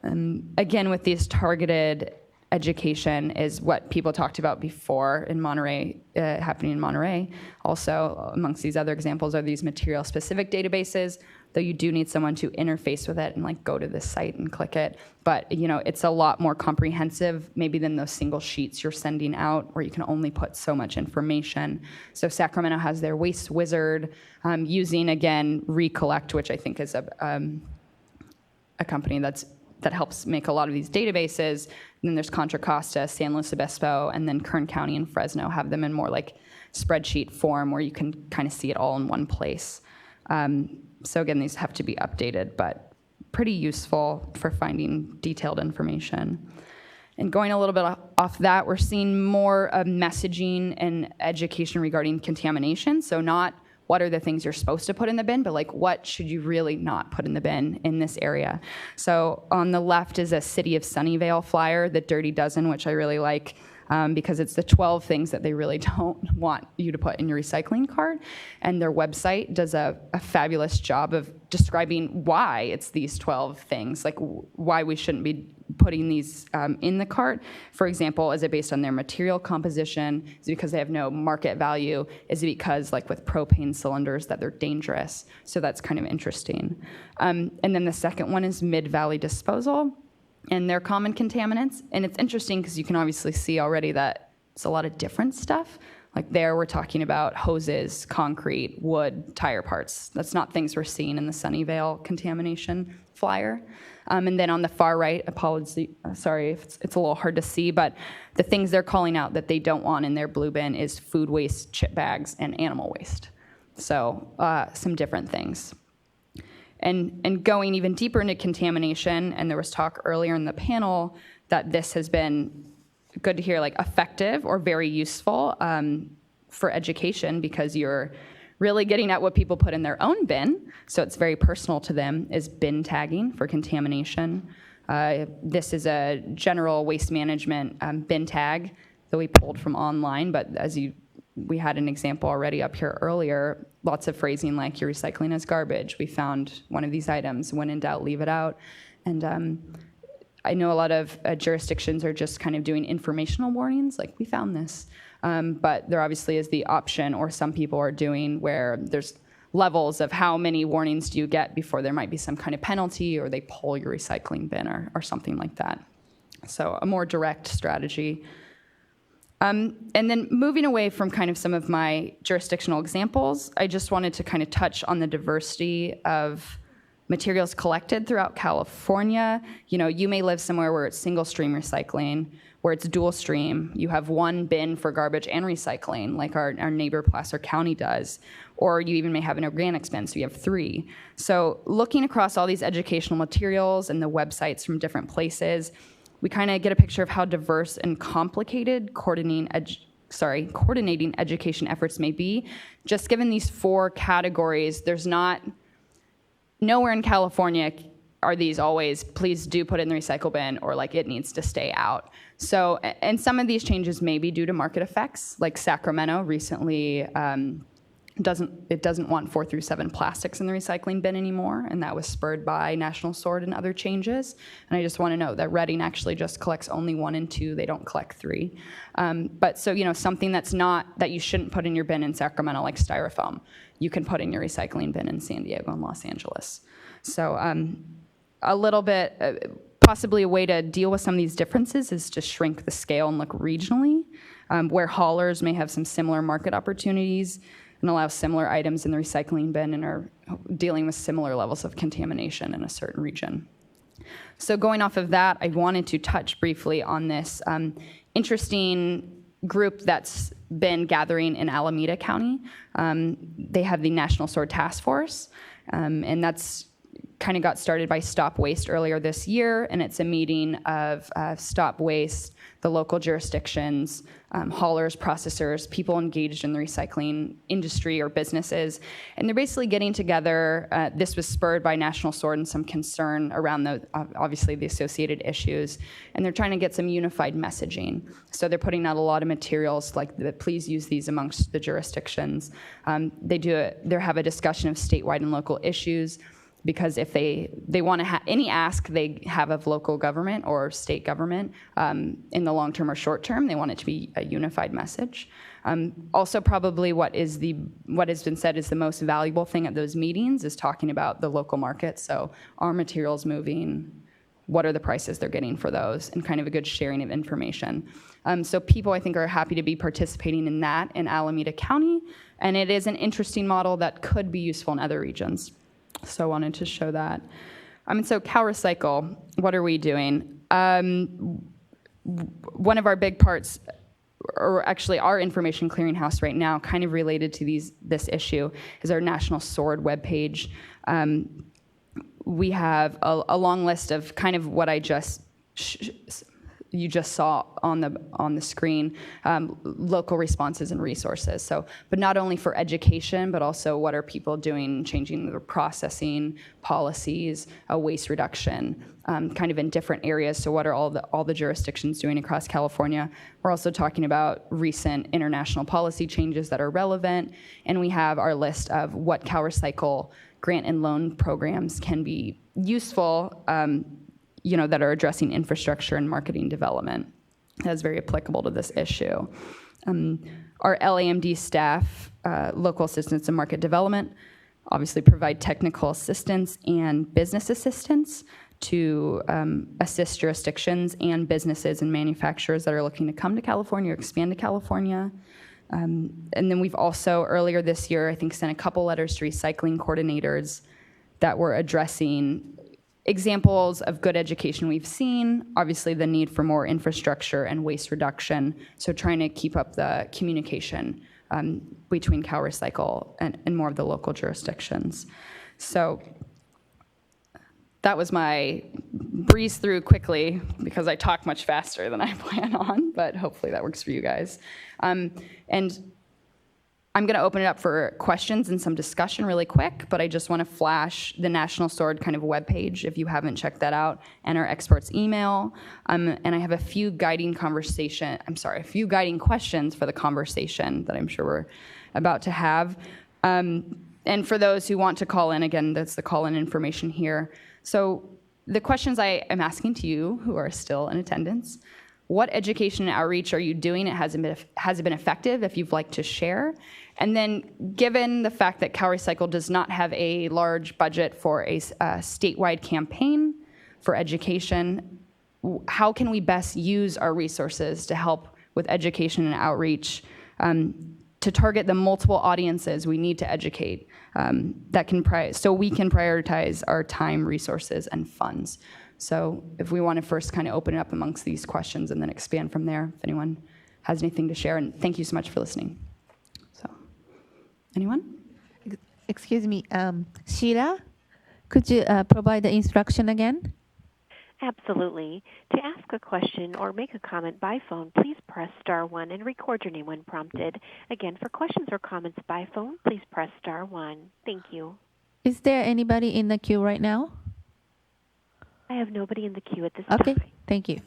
Again, with these targeted education is what people talked about before in Monterey, happening in Monterey. Also, amongst these other examples are these material-specific databases, though you do need someone to interface with it and like go to this site and click it. But it's a lot more comprehensive maybe than those single sheets you're sending out where you can only put so much information. So Sacramento has their Waste Wizard using, again, Recollect, which I think is a company that helps make a lot of these databases. And then there's Contra Costa, San Luis Obispo, and then Kern County and Fresno have them in more like spreadsheet form where you can kind of see it all in one place. So again, these have to be updated, but pretty useful for finding detailed information. And going a little bit off that, we're seeing more messaging and education regarding contamination. So not what are the things you're supposed to put in the bin, but like what should you really not put in the bin in this area. So on the left is a City of Sunnyvale flyer, the Dirty Dozen, which I really like. Because it's the 12 things that they really don't want you to put in your recycling cart. And their website does a fabulous job of describing why it's these 12 things, like why we shouldn't be putting these in the cart. For example, is it based on their material composition? Is it because they have no market value? Is it because, like with propane cylinders, that they're dangerous? So that's kind of interesting. And then the second one is Mid-Valley Disposal. And they're common contaminants. And it's interesting because you can obviously see already that it's a lot of different stuff. Like there we're talking about hoses, concrete, wood, tire parts. That's not things we're seeing in the Sunnyvale contamination flyer. And then on the far right, sorry if it's a little hard to see, but the things they're calling out that they don't want in their blue bin is food waste, chip bags, and animal waste. So some different things. And going even deeper into contamination, and there was talk earlier in the panel that this has been, good to hear, like effective or very useful for education, because you're really getting at what people put in their own bin, so it's very personal to them, is bin tagging for contamination. This is a general waste management bin tag that we pulled from online, but we had an example already up here earlier, lots of phrasing like you're recycling as garbage. We found one of these items, when in doubt, leave it out. And I know a lot of jurisdictions are just kind of doing informational warnings, like we found this. But there obviously is the option, or some people are doing, where there's levels of how many warnings do you get before there might be some kind of penalty, or they pull your recycling bin or something like that. So a more direct strategy. And then moving away from kind of some of my jurisdictional examples, I just wanted to kind of touch on the diversity of materials collected throughout California. You know, you may live somewhere where it's single stream recycling, where it's dual stream. You have one bin for garbage and recycling, like our neighbor Placer County does. Or you even may have an organics bin, so you have 3. So looking across all these educational materials and the websites from different places, we kind of get a picture of how diverse and complicated coordinating education efforts may be. Just given these 4 categories, there's nowhere in California are these always, please do put it in the recycle bin, or like it needs to stay out. So, and some of these changes may be due to market effects, like Sacramento recently doesn't want 4 through 7 plastics in the recycling bin anymore, and that was spurred by National Sword and other changes. And I just want to note that Reading actually just collects only 1 and 2; they don't collect 3. But so, you know, something that you shouldn't put in your bin in Sacramento, like styrofoam, you can put in your recycling bin in San Diego and Los Angeles. So a little bit, possibly a way to deal with some of these differences is to shrink the scale and look regionally, where haulers may have some similar market opportunities and allow similar items in the recycling bin and are dealing with similar levels of contamination in a certain region. So going off of that, I wanted to touch briefly on this interesting group that's been gathering in Alameda County. They have the National Sword Task Force, and that's kind of got started by Stop Waste earlier this year, and it's a meeting of Stop Waste, the local jurisdictions, haulers, processors, people engaged in the recycling industry or businesses, and they're basically getting together. This was spurred by National Sword and some concern around obviously the associated issues, and they're trying to get some unified messaging. So they're putting out a lot of materials like please use these amongst the jurisdictions. They have a discussion of statewide and local issues, because if they want to have any ask they have of local government or state government in the long term or short term, they want it to be a unified message. Also, probably what has been said is the most valuable thing at those meetings is talking about the local market. So are materials moving? What are the prices they're getting for those? And kind of a good sharing of information. So people, I think, are happy to be participating in that in Alameda County. And it is an interesting model that could be useful in other regions. So I wanted to show that. So CalRecycle, what are we doing? One of our big parts, or actually our information clearinghouse right now, kind of related to this issue, is our National Sword webpage. We have a long list of kind of what I you just saw on the screen, local responses and resources. So, but not only for education, but also what are people doing, changing their processing policies, waste reduction, kind of in different areas. So what are all the jurisdictions doing across California? We're also talking about recent international policy changes that are relevant, and we have our list of what CalRecycle grant and loan programs can be useful, that are addressing infrastructure and marketing development. That is very applicable to this issue. Our LAMD staff, local assistance and market development, obviously provide technical assistance and business assistance to assist jurisdictions and businesses and manufacturers that are looking to come to California or expand to California. And then we've also, earlier this year, I think, sent a couple letters to recycling coordinators that were addressing examples of good education we've seen, obviously the need for more infrastructure and waste reduction, so trying to keep up the communication between CalRecycle and more of the local jurisdictions. So that was my breeze through quickly because I talk much faster than I plan on, but hopefully that works for you guys. And I'm going to open it up for questions and some discussion really quick, but I just want to flash the National Sword kind of webpage if you haven't checked that out, and our experts email. And I have a few guiding questions for the conversation that I'm sure we're about to have. And for those who want to call in, again, that's the call-in information here. So the questions I am asking to you who are still in attendance: what education and outreach are you doing? Has it been effective, if you'd like to share? And then, given the fact that CalRecycle does not have a large budget for a statewide campaign for education, how can we best use our resources to help with education and outreach to target the multiple audiences we need to educate so we can prioritize our time, resources, and funds? So if we want to first kind of open it up amongst these questions and then expand from there, if anyone has anything to share. And thank you so much for listening. So, anyone? Excuse me, Sheila, could you provide the instruction again? Absolutely. To ask a question or make a comment by phone, please press star 1 and record your name when prompted. Again, for questions or comments by phone, please press star 1. Thank you. Is there anybody in the queue right now? I have nobody in the queue at this time. Okay, thank you.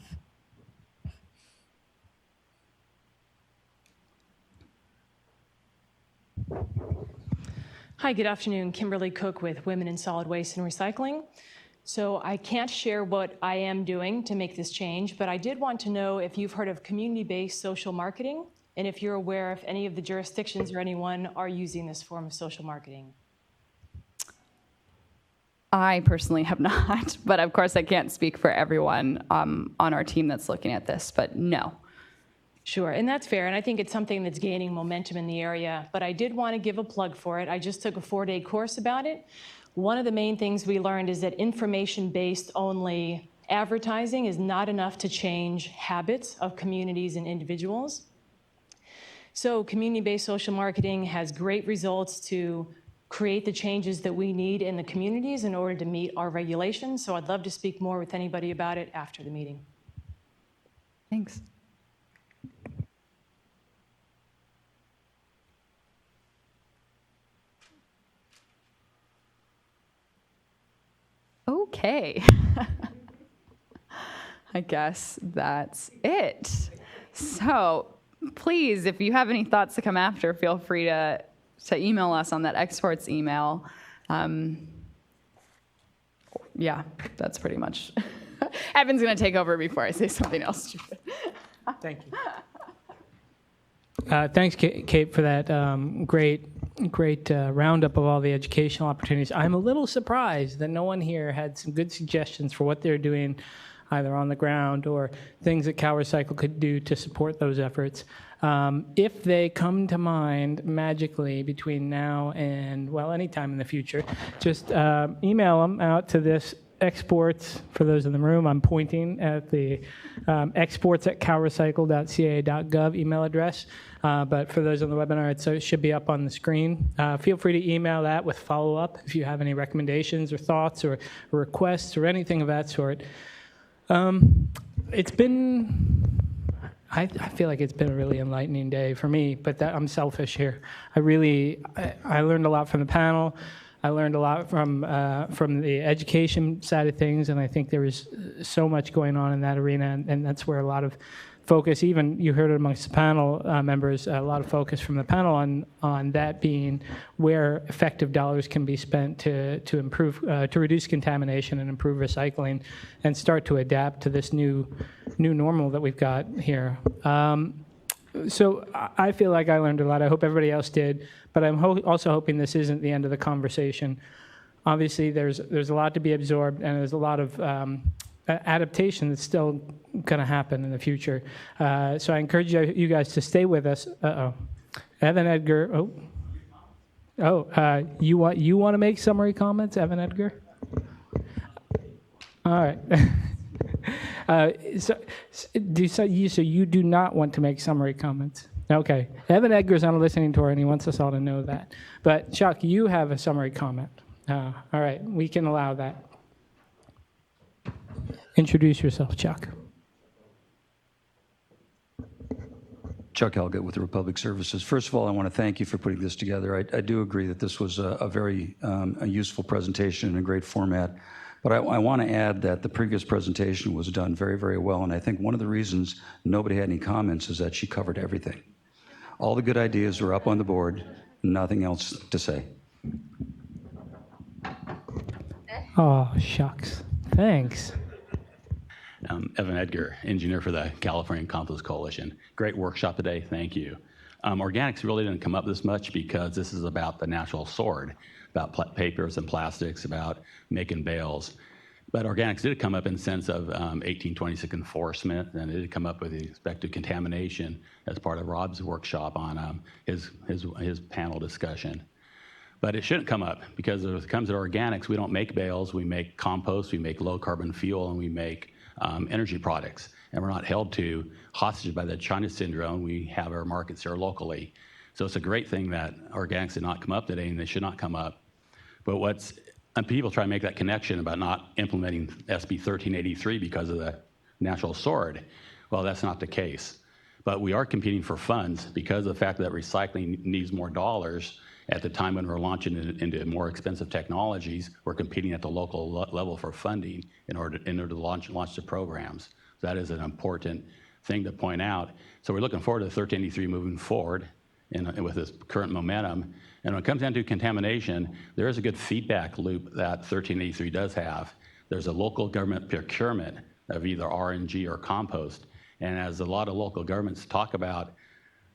Hi, good afternoon. Kimberly Cook with Women in Solid Waste and Recycling. So I can't share what I am doing to make this change, but I did want to know if you've heard of community-based social marketing, and if you're aware if any of the jurisdictions or anyone are using this form of social marketing. I personally have not, but of course I can't speak for everyone on our team that's looking at this, but no. Sure, and that's fair, and I think it's something that's gaining momentum in the area, but I did want to give a plug for it. I just took a 4-day course about it. One of the main things we learned is that information-based only advertising is not enough to change habits of communities and individuals. So community-based social marketing has great results to create the changes that we need in the communities in order to meet our regulations. So I'd love to speak more with anybody about it after the meeting. Thanks. Okay. I guess that's it. So please, if you have any thoughts to come after, feel free to email us on that exports email. Yeah, that's pretty much. Evan's going to take over before I say something else stupid. Thank you. Thanks, Kate, for that great roundup of all the educational opportunities. I'm a little surprised that no one here had some good suggestions for what they're doing either on the ground or things that CalRecycle could do to support those efforts. If they come to mind magically between now and, well, anytime in the future, just email them out to this exports. For those in the room, I'm pointing at the exports@calrecycle.ca.gov email address. But for those on the webinar, it should be up on the screen. Feel free to email that with follow-up if you have any recommendations or thoughts or requests or anything of that sort. It's been, I feel like it's been a really enlightening day for me, but I'm selfish here. I learned a lot from the panel. I learned a lot from the education side of things, and I think there is so much going on in that arena, and that's where a lot of focus, even you heard it amongst the panel members, a lot of focus from the panel on that being where effective dollars can be spent to improve, to reduce contamination and improve recycling, and start to adapt to this new normal that we've got here. So I feel like I learned a lot. I hope everybody else did, but I'm also hoping this isn't the end of the conversation. Obviously, there's a lot to be absorbed, and there's a lot of adaptation that's still going to happen in the future. So I encourage you guys to stay with us. Evan Edgar. You want to make summary comments, Evan Edgar? All right. So you do not want to make summary comments? Okay. Evan Edgar's on a listening tour, and he wants us all to know that. But Chuck, you have a summary comment. All right, we can allow that. Introduce yourself, Chuck. Chuck Elgett with the Republic Services. First of all, I want to thank you for putting this together. I do agree that this was a very a useful presentation and a great format. But I want to add that the previous presentation was done very, very well. And I think one of the reasons nobody had any comments is that she covered everything. All the good ideas were up on the board, nothing else to say. Oh, shucks. Thanks. Evan Edgar, engineer for the California Compost Coalition. Great workshop today, thank you. Organics really didn't come up this much because this is about the natural sword, about papers and plastics, about making bales. But organics did come up in the sense of 1826 enforcement, and it did come up with respect to contamination as part of Rob's workshop on his panel discussion. But it shouldn't come up because when it comes to organics, we don't make bales, we make compost, we make low carbon fuel, and we make energy products, and we're not held to hostage by the China syndrome. We have our markets here locally. So it's a great thing that organics did not come up today, and they should not come up. But and people try to make that connection about not implementing SB 1383 because of the natural sword. Well, that's not the case. But we are competing for funds because of the fact that recycling needs more dollars. At the time when we're launching into more expensive technologies, we're competing at the local level for funding in order to launch the programs. So that is an important thing to point out. So we're looking forward to 1383 moving forward with this current momentum. And when it comes down to contamination, there is a good feedback loop that 1383 does have. There's a local government procurement of either RNG or compost. And as a lot of local governments talk about,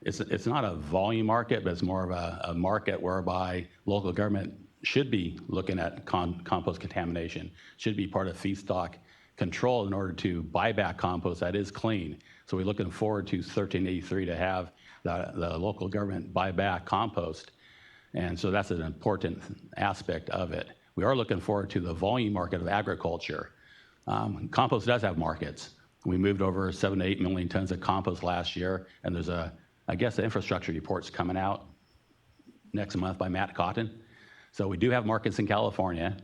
it's not a volume market, but it's more of a market whereby local government should be looking at compost contamination, should be part of feedstock control in order to buy back compost that is clean. So we're looking forward to 1383 to have the local government buy back compost. And so that's an important aspect of it. We are looking forward to the volume market of agriculture. Compost does have markets. We moved over 7 to 8 million tons of compost last year, and there's I guess the infrastructure report's coming out next month by Matt Cotton. So we do have markets in California.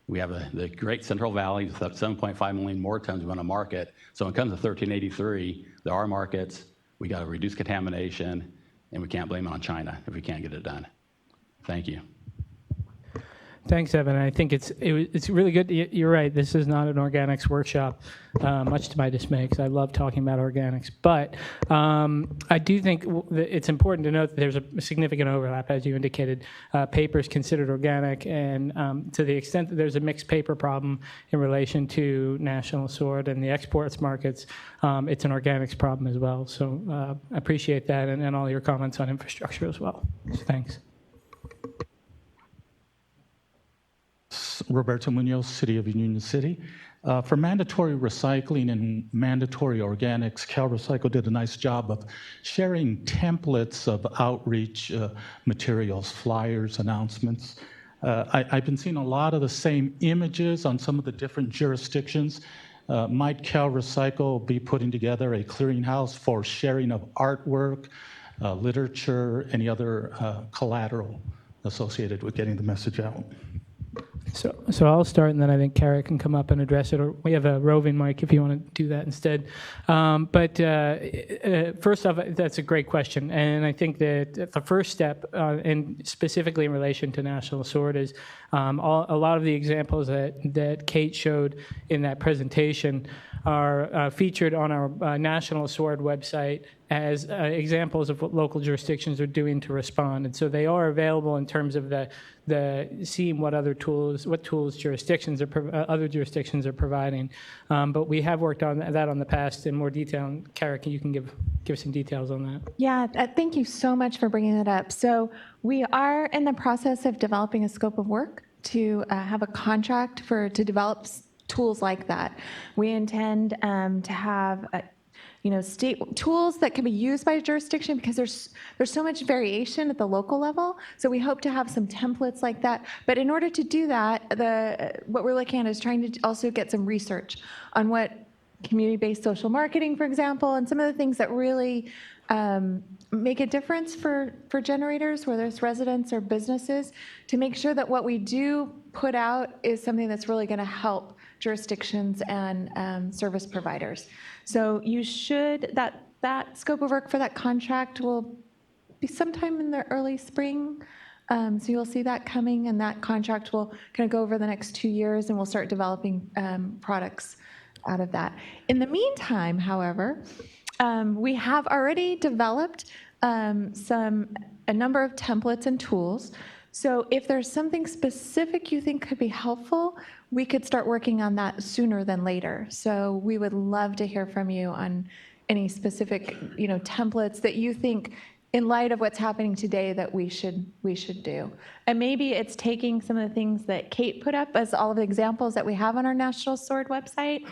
We have the great Central Valley, 7.5 million more tons we want to market. So when it comes to 1383, there are markets. We got to reduce contamination, and we can't blame it on China if we can't get it done. Thank you. Thanks, Evan. I think it's really good. You're right. This is not an organics workshop, much to my dismay, because I love talking about organics. But I do think it's important to note that there's a significant overlap, as you indicated. Paper is considered organic, and to the extent that there's a mixed paper problem in relation to national sword and the exports markets, it's an organics problem as well. So I appreciate that and all your comments on infrastructure as well. So thanks. Roberto Munoz, City of Union City. For mandatory recycling and mandatory organics, CalRecycle did a nice job of sharing templates of outreach materials, flyers, announcements. I've been seeing a lot of the same images on some of the different jurisdictions. Might CalRecycle be putting together a clearinghouse for sharing of artwork, literature, any other collateral associated with getting the message out? So I'll start, and then I think Kara can come up and address it, or we have a roving mic if you want to do that instead. But first off, that's a great question, and I think that the first step, and specifically in relation to National Sword, is a lot of the examples that Kate showed in that presentation are featured on our National Sword website as examples of what local jurisdictions are doing to respond. And so they are available in terms of the seeing what other tools, jurisdictions other jurisdictions are providing. But we have worked on that on the past in more detail. And Kara, you can give some details on that. Yeah, thank you so much for bringing that up. So we are in the process of developing a scope of work to have a contract to develop tools like that. We intend to have state tools that can be used by a jurisdiction, because there's so much variation at the local level. So we hope to have some templates like that. But in order to do that, what we're looking at is trying to also get some research on what community-based social marketing, for example, and some of the things that really make a difference for generators, whether it's residents or businesses, to make sure that what we do put out is something that's really going to help jurisdictions and service providers. So you should, that scope of work for that contract will be sometime in the early spring. So you'll see that coming, and that contract will kind of go over the next 2 years, and we'll start developing products out of that. In the meantime, however, we have already developed a number of templates and tools. So if there's something specific you think could be helpful, we could start working on that sooner than later. So we would love to hear from you on any specific, templates that you think, in light of what's happening today, that we should do. And maybe it's taking some of the things that Kate put up as all of the examples that we have on our National Sword website,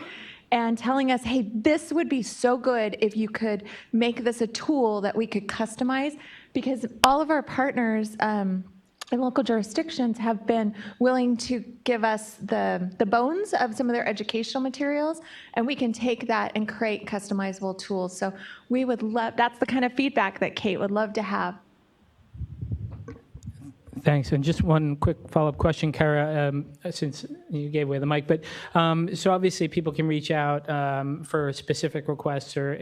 and telling us, hey, this would be so good if you could make this a tool that we could customize, because all of our partners in local jurisdictions have been willing to give us the bones of some of their educational materials, and we can take that and create customizable tools. So we would love, that's the kind of feedback that Kate would love to have. Thanks. And just one quick follow-up question, Kara, since you gave away the mic. But so obviously people can reach out for specific requests or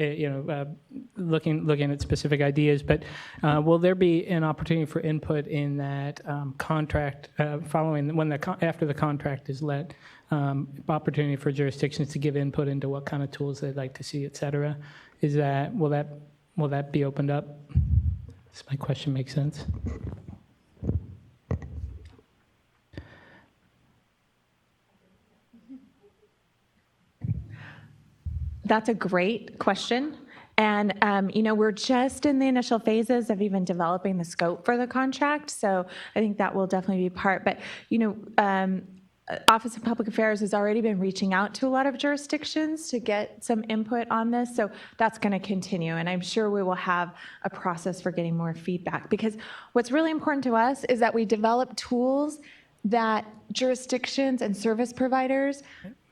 looking at specific ideas. But will there be an opportunity for input in that contract following after the contract is let? Opportunity for jurisdictions to give input into what kind of tools they'd like to see, et cetera. Will that be opened up? Does my question make sense? That's a great question. And, we're just in the initial phases of even developing the scope for the contract. So I think that will definitely be part. But, Office of Public Affairs has already been reaching out to a lot of jurisdictions to get some input on this. So that's going to continue. And I'm sure we will have a process for getting more feedback. Because what's really important to us is that we develop tools that jurisdictions and service providers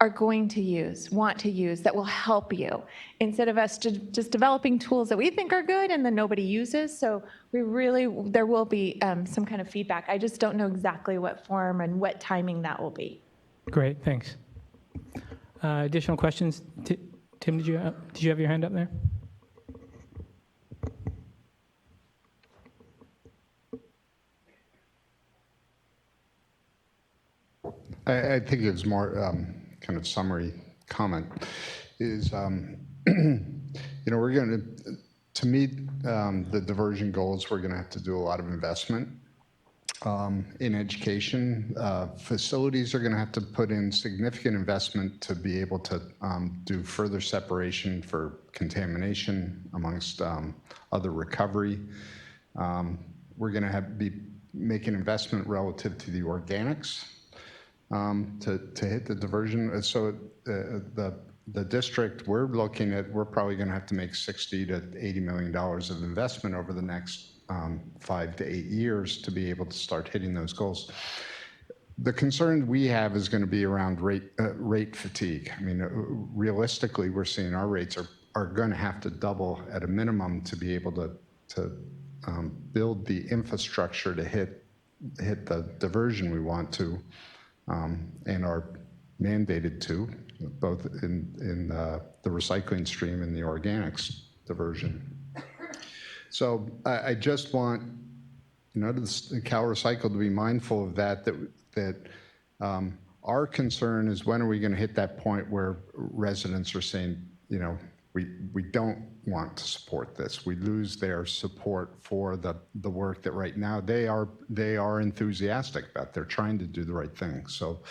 are going to want to use, that will help you, instead of us just developing tools that we think are good and then nobody uses. So there will be some kind of feedback. I just don't know exactly what form and what timing that will be. Great, thanks. Additional questions? Tim, did you have your hand up there? I think it was more kind of summary comment is, we're going to meet the diversion goals, we're going to have to do a lot of investment in education. Facilities are going to have to put in significant investment to be able to do further separation for contamination amongst other recovery. We're going to be making investment relative to the organics. To hit the diversion. So the district we're looking at, we're probably going to have to make $60 to $80 million of investment over the next 5 to 8 years to be able to start hitting those goals. The concern we have is going to be around rate fatigue. I mean, realistically, we're seeing our rates are going to have to double at a minimum to be able to build the infrastructure to hit the diversion we want to. And are mandated to, both in the recycling stream and the organics diversion. So I just want, the CalRecycle to be mindful of that our concern is when are we going to hit that point where residents are saying, we don't want to support this. We lose their support for the work that right now they are enthusiastic about. They're trying to do the right thing. So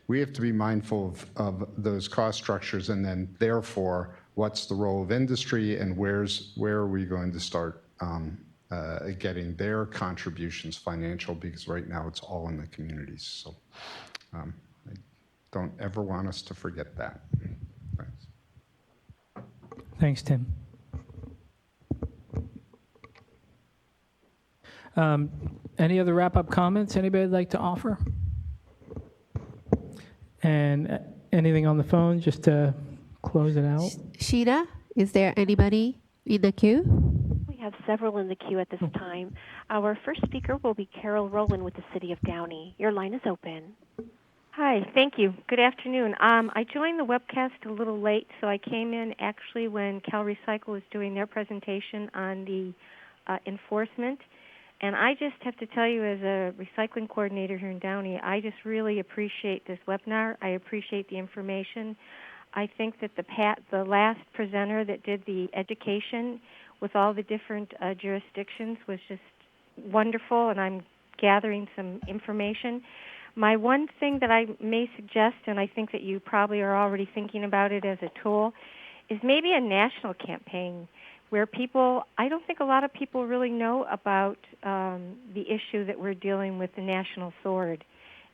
we have to be mindful of those cost structures, and then therefore, what's the role of industry and where are we going to start getting their contributions financial, because right now it's all in the communities. So I don't ever want us to forget that. Thanks, Tim. Any other wrap-up comments anybody would like to offer? And anything on the phone just to close it out? Sheila, is there anybody in the queue? We have several in the queue at this time. Our first speaker will be Carol Rowland with the City of Downey. Your line is open. Hi, thank you. Good afternoon. I joined the webcast a little late, so I came in actually when CalRecycle was doing their presentation on the enforcement. And I just have to tell you, as a recycling coordinator here in Downey, I just really appreciate this webinar. I appreciate the information. I think that the last presenter that did the education with all the different jurisdictions was just wonderful, and I'm gathering some information. My one thing that I may suggest, and I think that you probably are already thinking about it as a tool, is maybe a national campaign where people, I don't think a lot of people really know about the issue that we're dealing with, the national sword.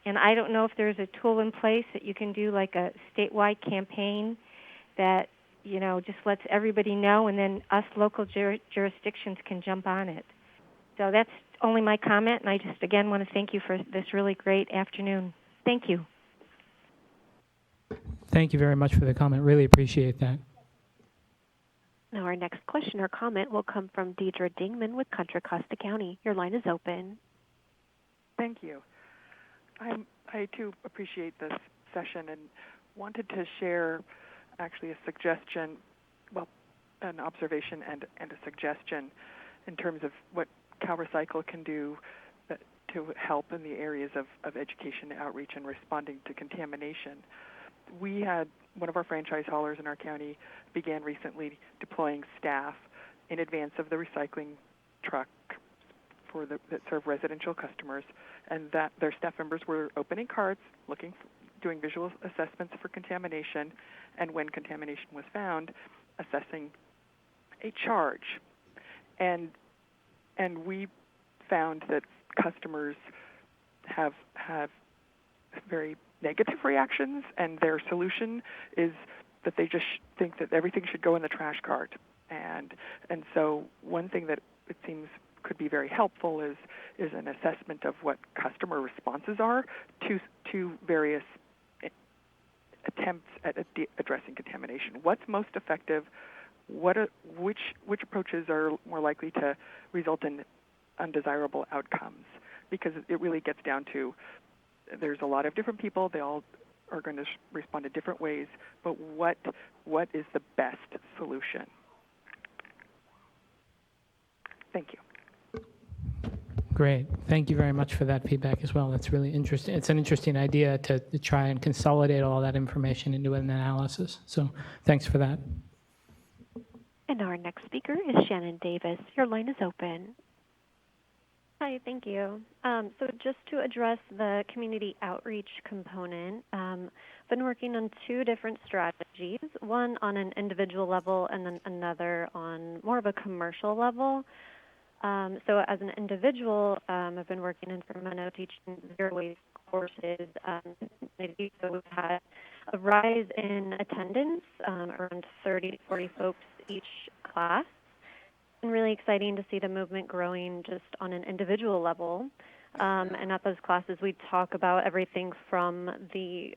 And I don't know if there's a tool in place that you can do like a statewide campaign that, you know, just lets everybody know, and then us local jurisdictions can jump on it. So that's only my comment, and I just, again, want to thank you for this really great afternoon. Thank you. Thank you very much for the comment. Really appreciate that. Now our next question or comment will come from Deidre Dingman with Contra Costa County. Your line is open. Thank you. I too appreciate this session and wanted to share actually a suggestion, well, an observation and a suggestion in terms of what CalRecycle can do to help in the areas of education, outreach, and responding to contamination. We had one of our franchise haulers in our county began recently deploying staff in advance of the recycling truck that serve residential customers, and that their staff members were opening cards, doing visual assessments for contamination, and when contamination was found, assessing a charge. And we found that customers have very negative reactions, and their solution is that they just think that everything should go in the trash cart. And so one thing that it seems could be very helpful is an assessment of what customer responses are to various attempts at addressing contamination. What's most effective? Which approaches are more likely to result in undesirable outcomes? Because it really gets down to there's a lot of different people. They all are going to respond in different ways. But what is the best solution? Thank you. Great. Thank you very much for that feedback as well. That's really interesting. It's an interesting idea to try and consolidate all that information into an analysis. So thanks for that. And our next speaker is Shannon Davis. Your line is open. Hi, thank you. So just to address the community outreach component, been working on two different strategies, one on an individual level and then another on more of a commercial level. So as an individual, I've been working in Sacramento teaching zero waste courses. So we've had a rise in attendance, around 30 to 40 folks each class. And really exciting to see the movement growing just on an individual level. And at those classes, we talk about everything from the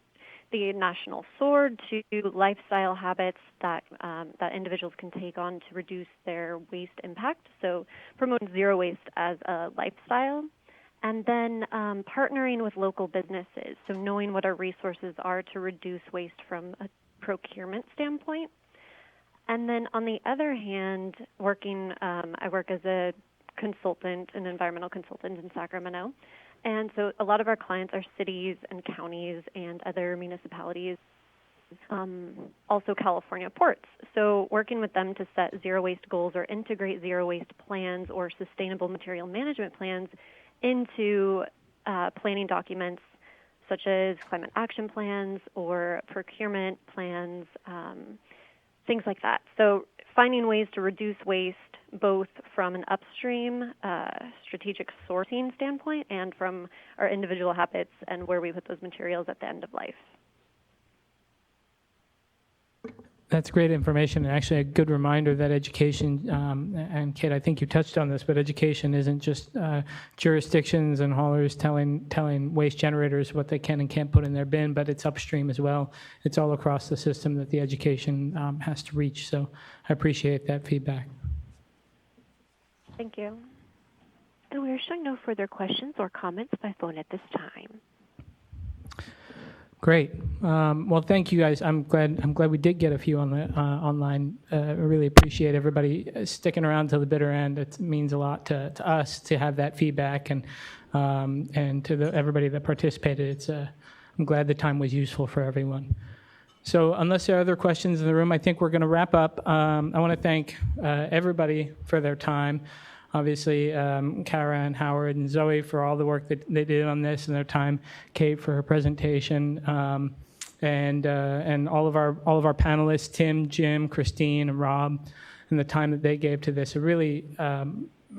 national sword to lifestyle habits that individuals can take on to reduce their waste impact. So promoting zero waste as a lifestyle. And then partnering with local businesses, so knowing what our resources are to reduce waste from a procurement standpoint. And then on the other hand, I work as a consultant, an environmental consultant in Sacramento. And so a lot of our clients are cities and counties and other municipalities, also California ports. So working with them to set zero waste goals or integrate zero waste plans or sustainable material management plans into planning documents such as climate action plans or procurement plans, things like that. So finding ways to reduce waste both from an upstream strategic sourcing standpoint and from our individual habits and where we put those materials at the end of life. That's great information, and actually a good reminder that education, and Kate, I think you touched on this, but education isn't just jurisdictions and haulers telling waste generators what they can and can't put in their bin, but it's upstream as well. It's all across the system that the education has to reach, so I appreciate that feedback. Thank you. And we are showing no further questions or comments by phone at this time. Great. Well, thank you guys. I'm glad we did get a few on the online. I really appreciate everybody sticking around to the bitter end. It means a lot to us to have that feedback, and to everybody that participated. I'm glad the time was useful for everyone. So unless there are other questions in the room, I think we're going to wrap up. I want to thank everybody for their time. Obviously, Kara and Howard and Zoe for all the work that they did on this and their time. Kate for her presentation, and all of our panelists, Tim, Jim, Christine, and Rob, and the time that they gave to this. I really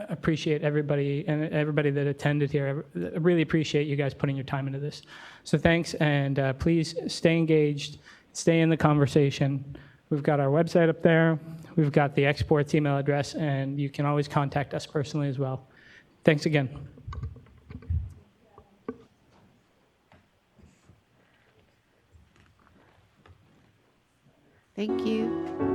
appreciate everybody and everybody that attended here. I really appreciate you guys putting your time into this. So thanks, and please stay engaged, stay in the conversation. We've got our website up there. We've got the exports email address, and you can always contact us personally as well. Thanks again. Thank you.